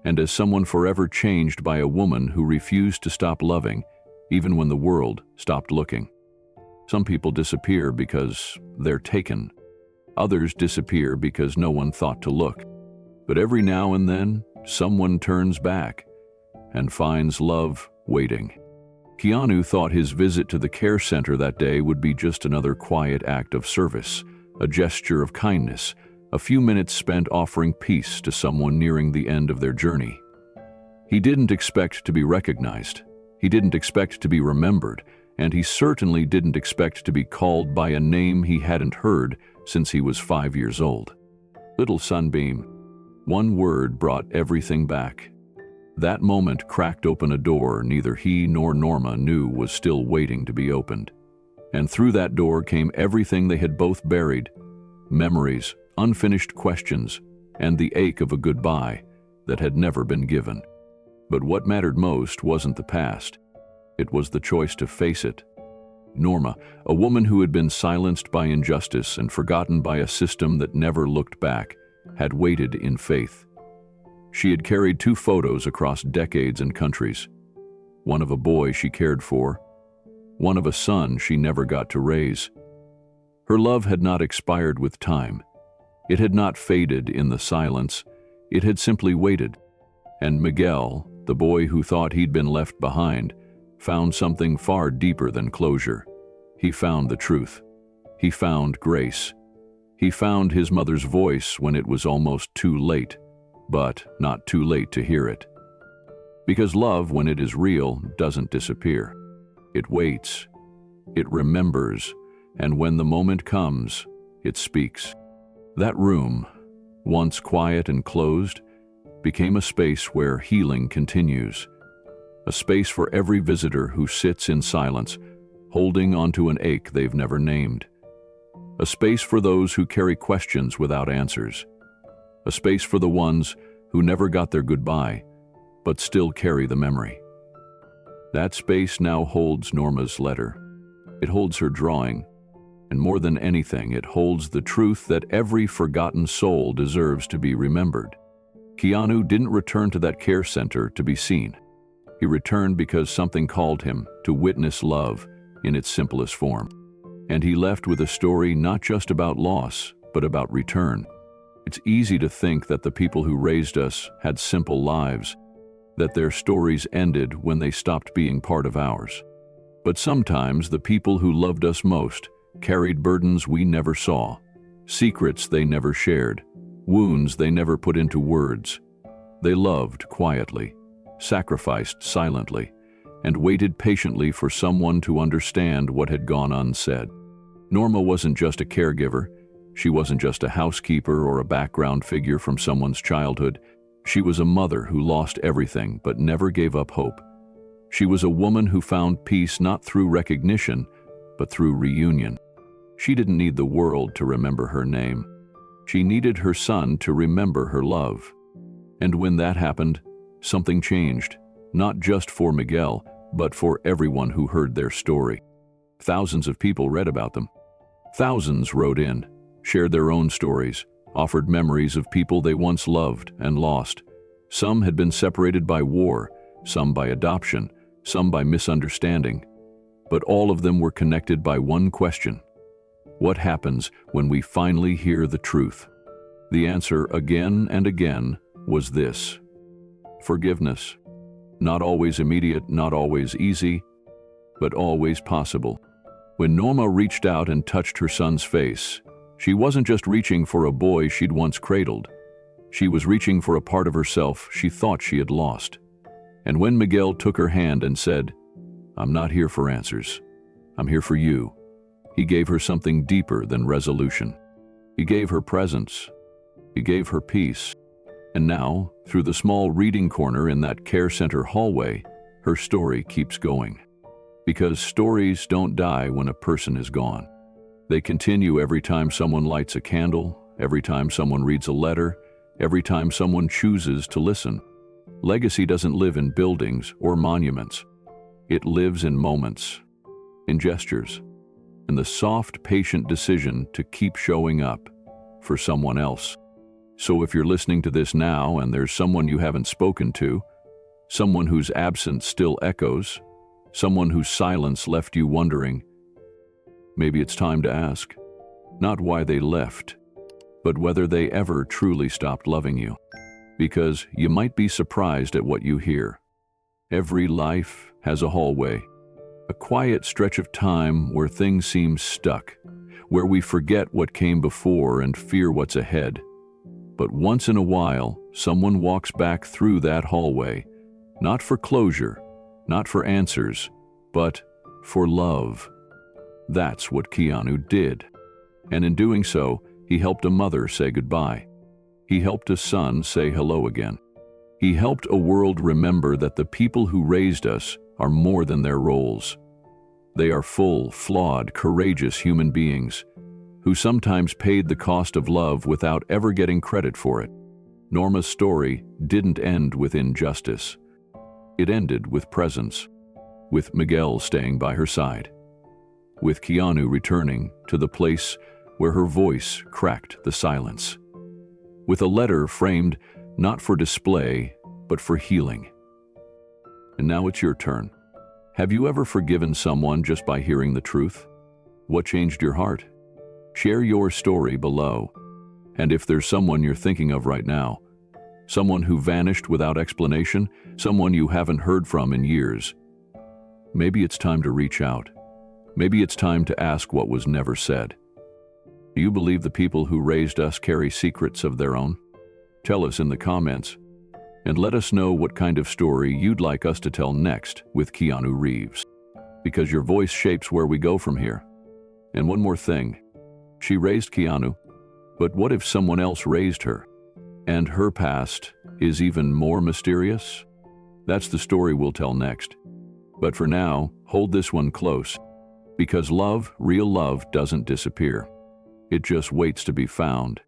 Speaker 1: and as someone forever changed by a woman who refused to stop loving, even when the world stopped looking. Some people disappear because they're taken. Others disappear because no one thought to look. But every now and then, someone turns back and finds love waiting. Keanu thought his visit to the care center that day would be just another quiet act of service, a gesture of kindness, a few minutes spent offering peace to someone nearing the end of their journey. He didn't expect to be recognized. He didn't expect to be remembered, and he certainly didn't expect to be called by a name he hadn't heard since he was 5 years old. Little Sunbeam. One word brought everything back. That moment cracked open a door neither he nor Norma knew was still waiting to be opened. And through that door came everything they had both buried: memories, unfinished questions, and the ache of a goodbye that had never been given. But what mattered most wasn't the past. It was the choice to face it. Norma, a woman who had been silenced by injustice and forgotten by a system that never looked back, had waited in faith. She had carried 2 photos across decades and countries. One of a boy she cared for, one of a son she never got to raise. Her love had not expired with time. It had not faded in the silence. It had simply waited. And Miguel, the boy who thought he'd been left behind, found something far deeper than closure. He found the truth. He found grace. He found his mother's voice when it was almost too late, but not too late to hear it. Because love, when it is real, doesn't disappear. It waits. It remembers. And when the moment comes, it speaks. That room, once quiet and closed, became a space where healing continues. A space for every visitor who sits in silence, holding onto an ache they've never named. A space for those who carry questions without answers. A space for the ones who never got their goodbye, but still carry the memory. That space now holds Norma's letter. It holds her drawing, and more than anything, it holds the truth that every forgotten soul deserves to be remembered. Keanu didn't return to that care center to be seen. He returned because something called him to witness love in its simplest form. And he left with a story not just about loss, but about return. It's easy to think that the people who raised us had simple lives, that their stories ended when they stopped being part of ours. But sometimes the people who loved us most carried burdens we never saw, secrets they never shared, wounds they never put into words. They loved quietly, sacrificed silently, and waited patiently for someone to understand what had gone unsaid. Norma wasn't just a caregiver. She wasn't just a housekeeper or a background figure from someone's childhood. She was a mother who lost everything but never gave up hope. She was a woman who found peace not through recognition, but through reunion. She didn't need the world to remember her name. She needed her son to remember her love. And when that happened, something changed, not just for Miguel, but for everyone who heard their story. Thousands of people read about them. Thousands wrote in, shared their own stories, offered memories of people they once loved and lost. Some had been separated by war, some by adoption, some by misunderstanding. But all of them were connected by one question: what happens when we finally hear the truth? The answer, again and again, was this: forgiveness. Not always immediate, not always easy, but always possible. When Norma reached out and touched her son's face, she wasn't just reaching for a boy she'd once cradled. She was reaching for a part of herself she thought she had lost. And when Miguel took her hand and said, "I'm not here for answers. I'm here for you," He gave her something deeper than resolution. He gave her presence. He gave her peace. And now, through the small reading corner in that care center hallway, her story keeps going. Because stories don't die when a person is gone. They continue every time someone lights a candle, every time someone reads a letter, every time someone chooses to listen. Legacy doesn't live in buildings or monuments. It lives in moments, in gestures, in the soft, patient decision to keep showing up for someone else. So if you're listening to this now and there's someone you haven't spoken to, someone whose absence still echoes, someone whose silence left you wondering, maybe it's time to ask, not why they left, but whether they ever truly stopped loving you. Because you might be surprised at what you hear. Every life has a hallway, a quiet stretch of time where things seem stuck, where we forget what came before and fear what's ahead. But once in a while, someone walks back through that hallway, not for closure, not for answers, but for love. That's what Keanu did. And in doing so, he helped a mother say goodbye. He helped a son say hello again. He helped a world remember that the people who raised us are more than their roles. They are full, flawed, courageous human beings who sometimes paid the cost of love without ever getting credit for it. Norma's story didn't end with injustice. It ended with presence, with Miguel staying by her side, with Keanu returning to the place where her voice cracked the silence, with a letter framed not for display, but for healing. And now it's your turn. Have you ever forgiven someone just by hearing the truth? What changed your heart? Share your story below. And if there's someone you're thinking of right now, someone who vanished without explanation, someone you haven't heard from in years, maybe it's time to reach out. Maybe it's time to ask what was never said. Do you believe the people who raised us carry secrets of their own? Tell us in the comments, and let us know what kind of story you'd like us to tell next with Keanu Reeves. Because your voice shapes where we go from here. And one more thing, she raised Keanu, but what if someone else raised her? And her past is even more mysterious? That's the story we'll tell next. But for now, hold this one close, because love, real love, doesn't disappear. It just waits to be found.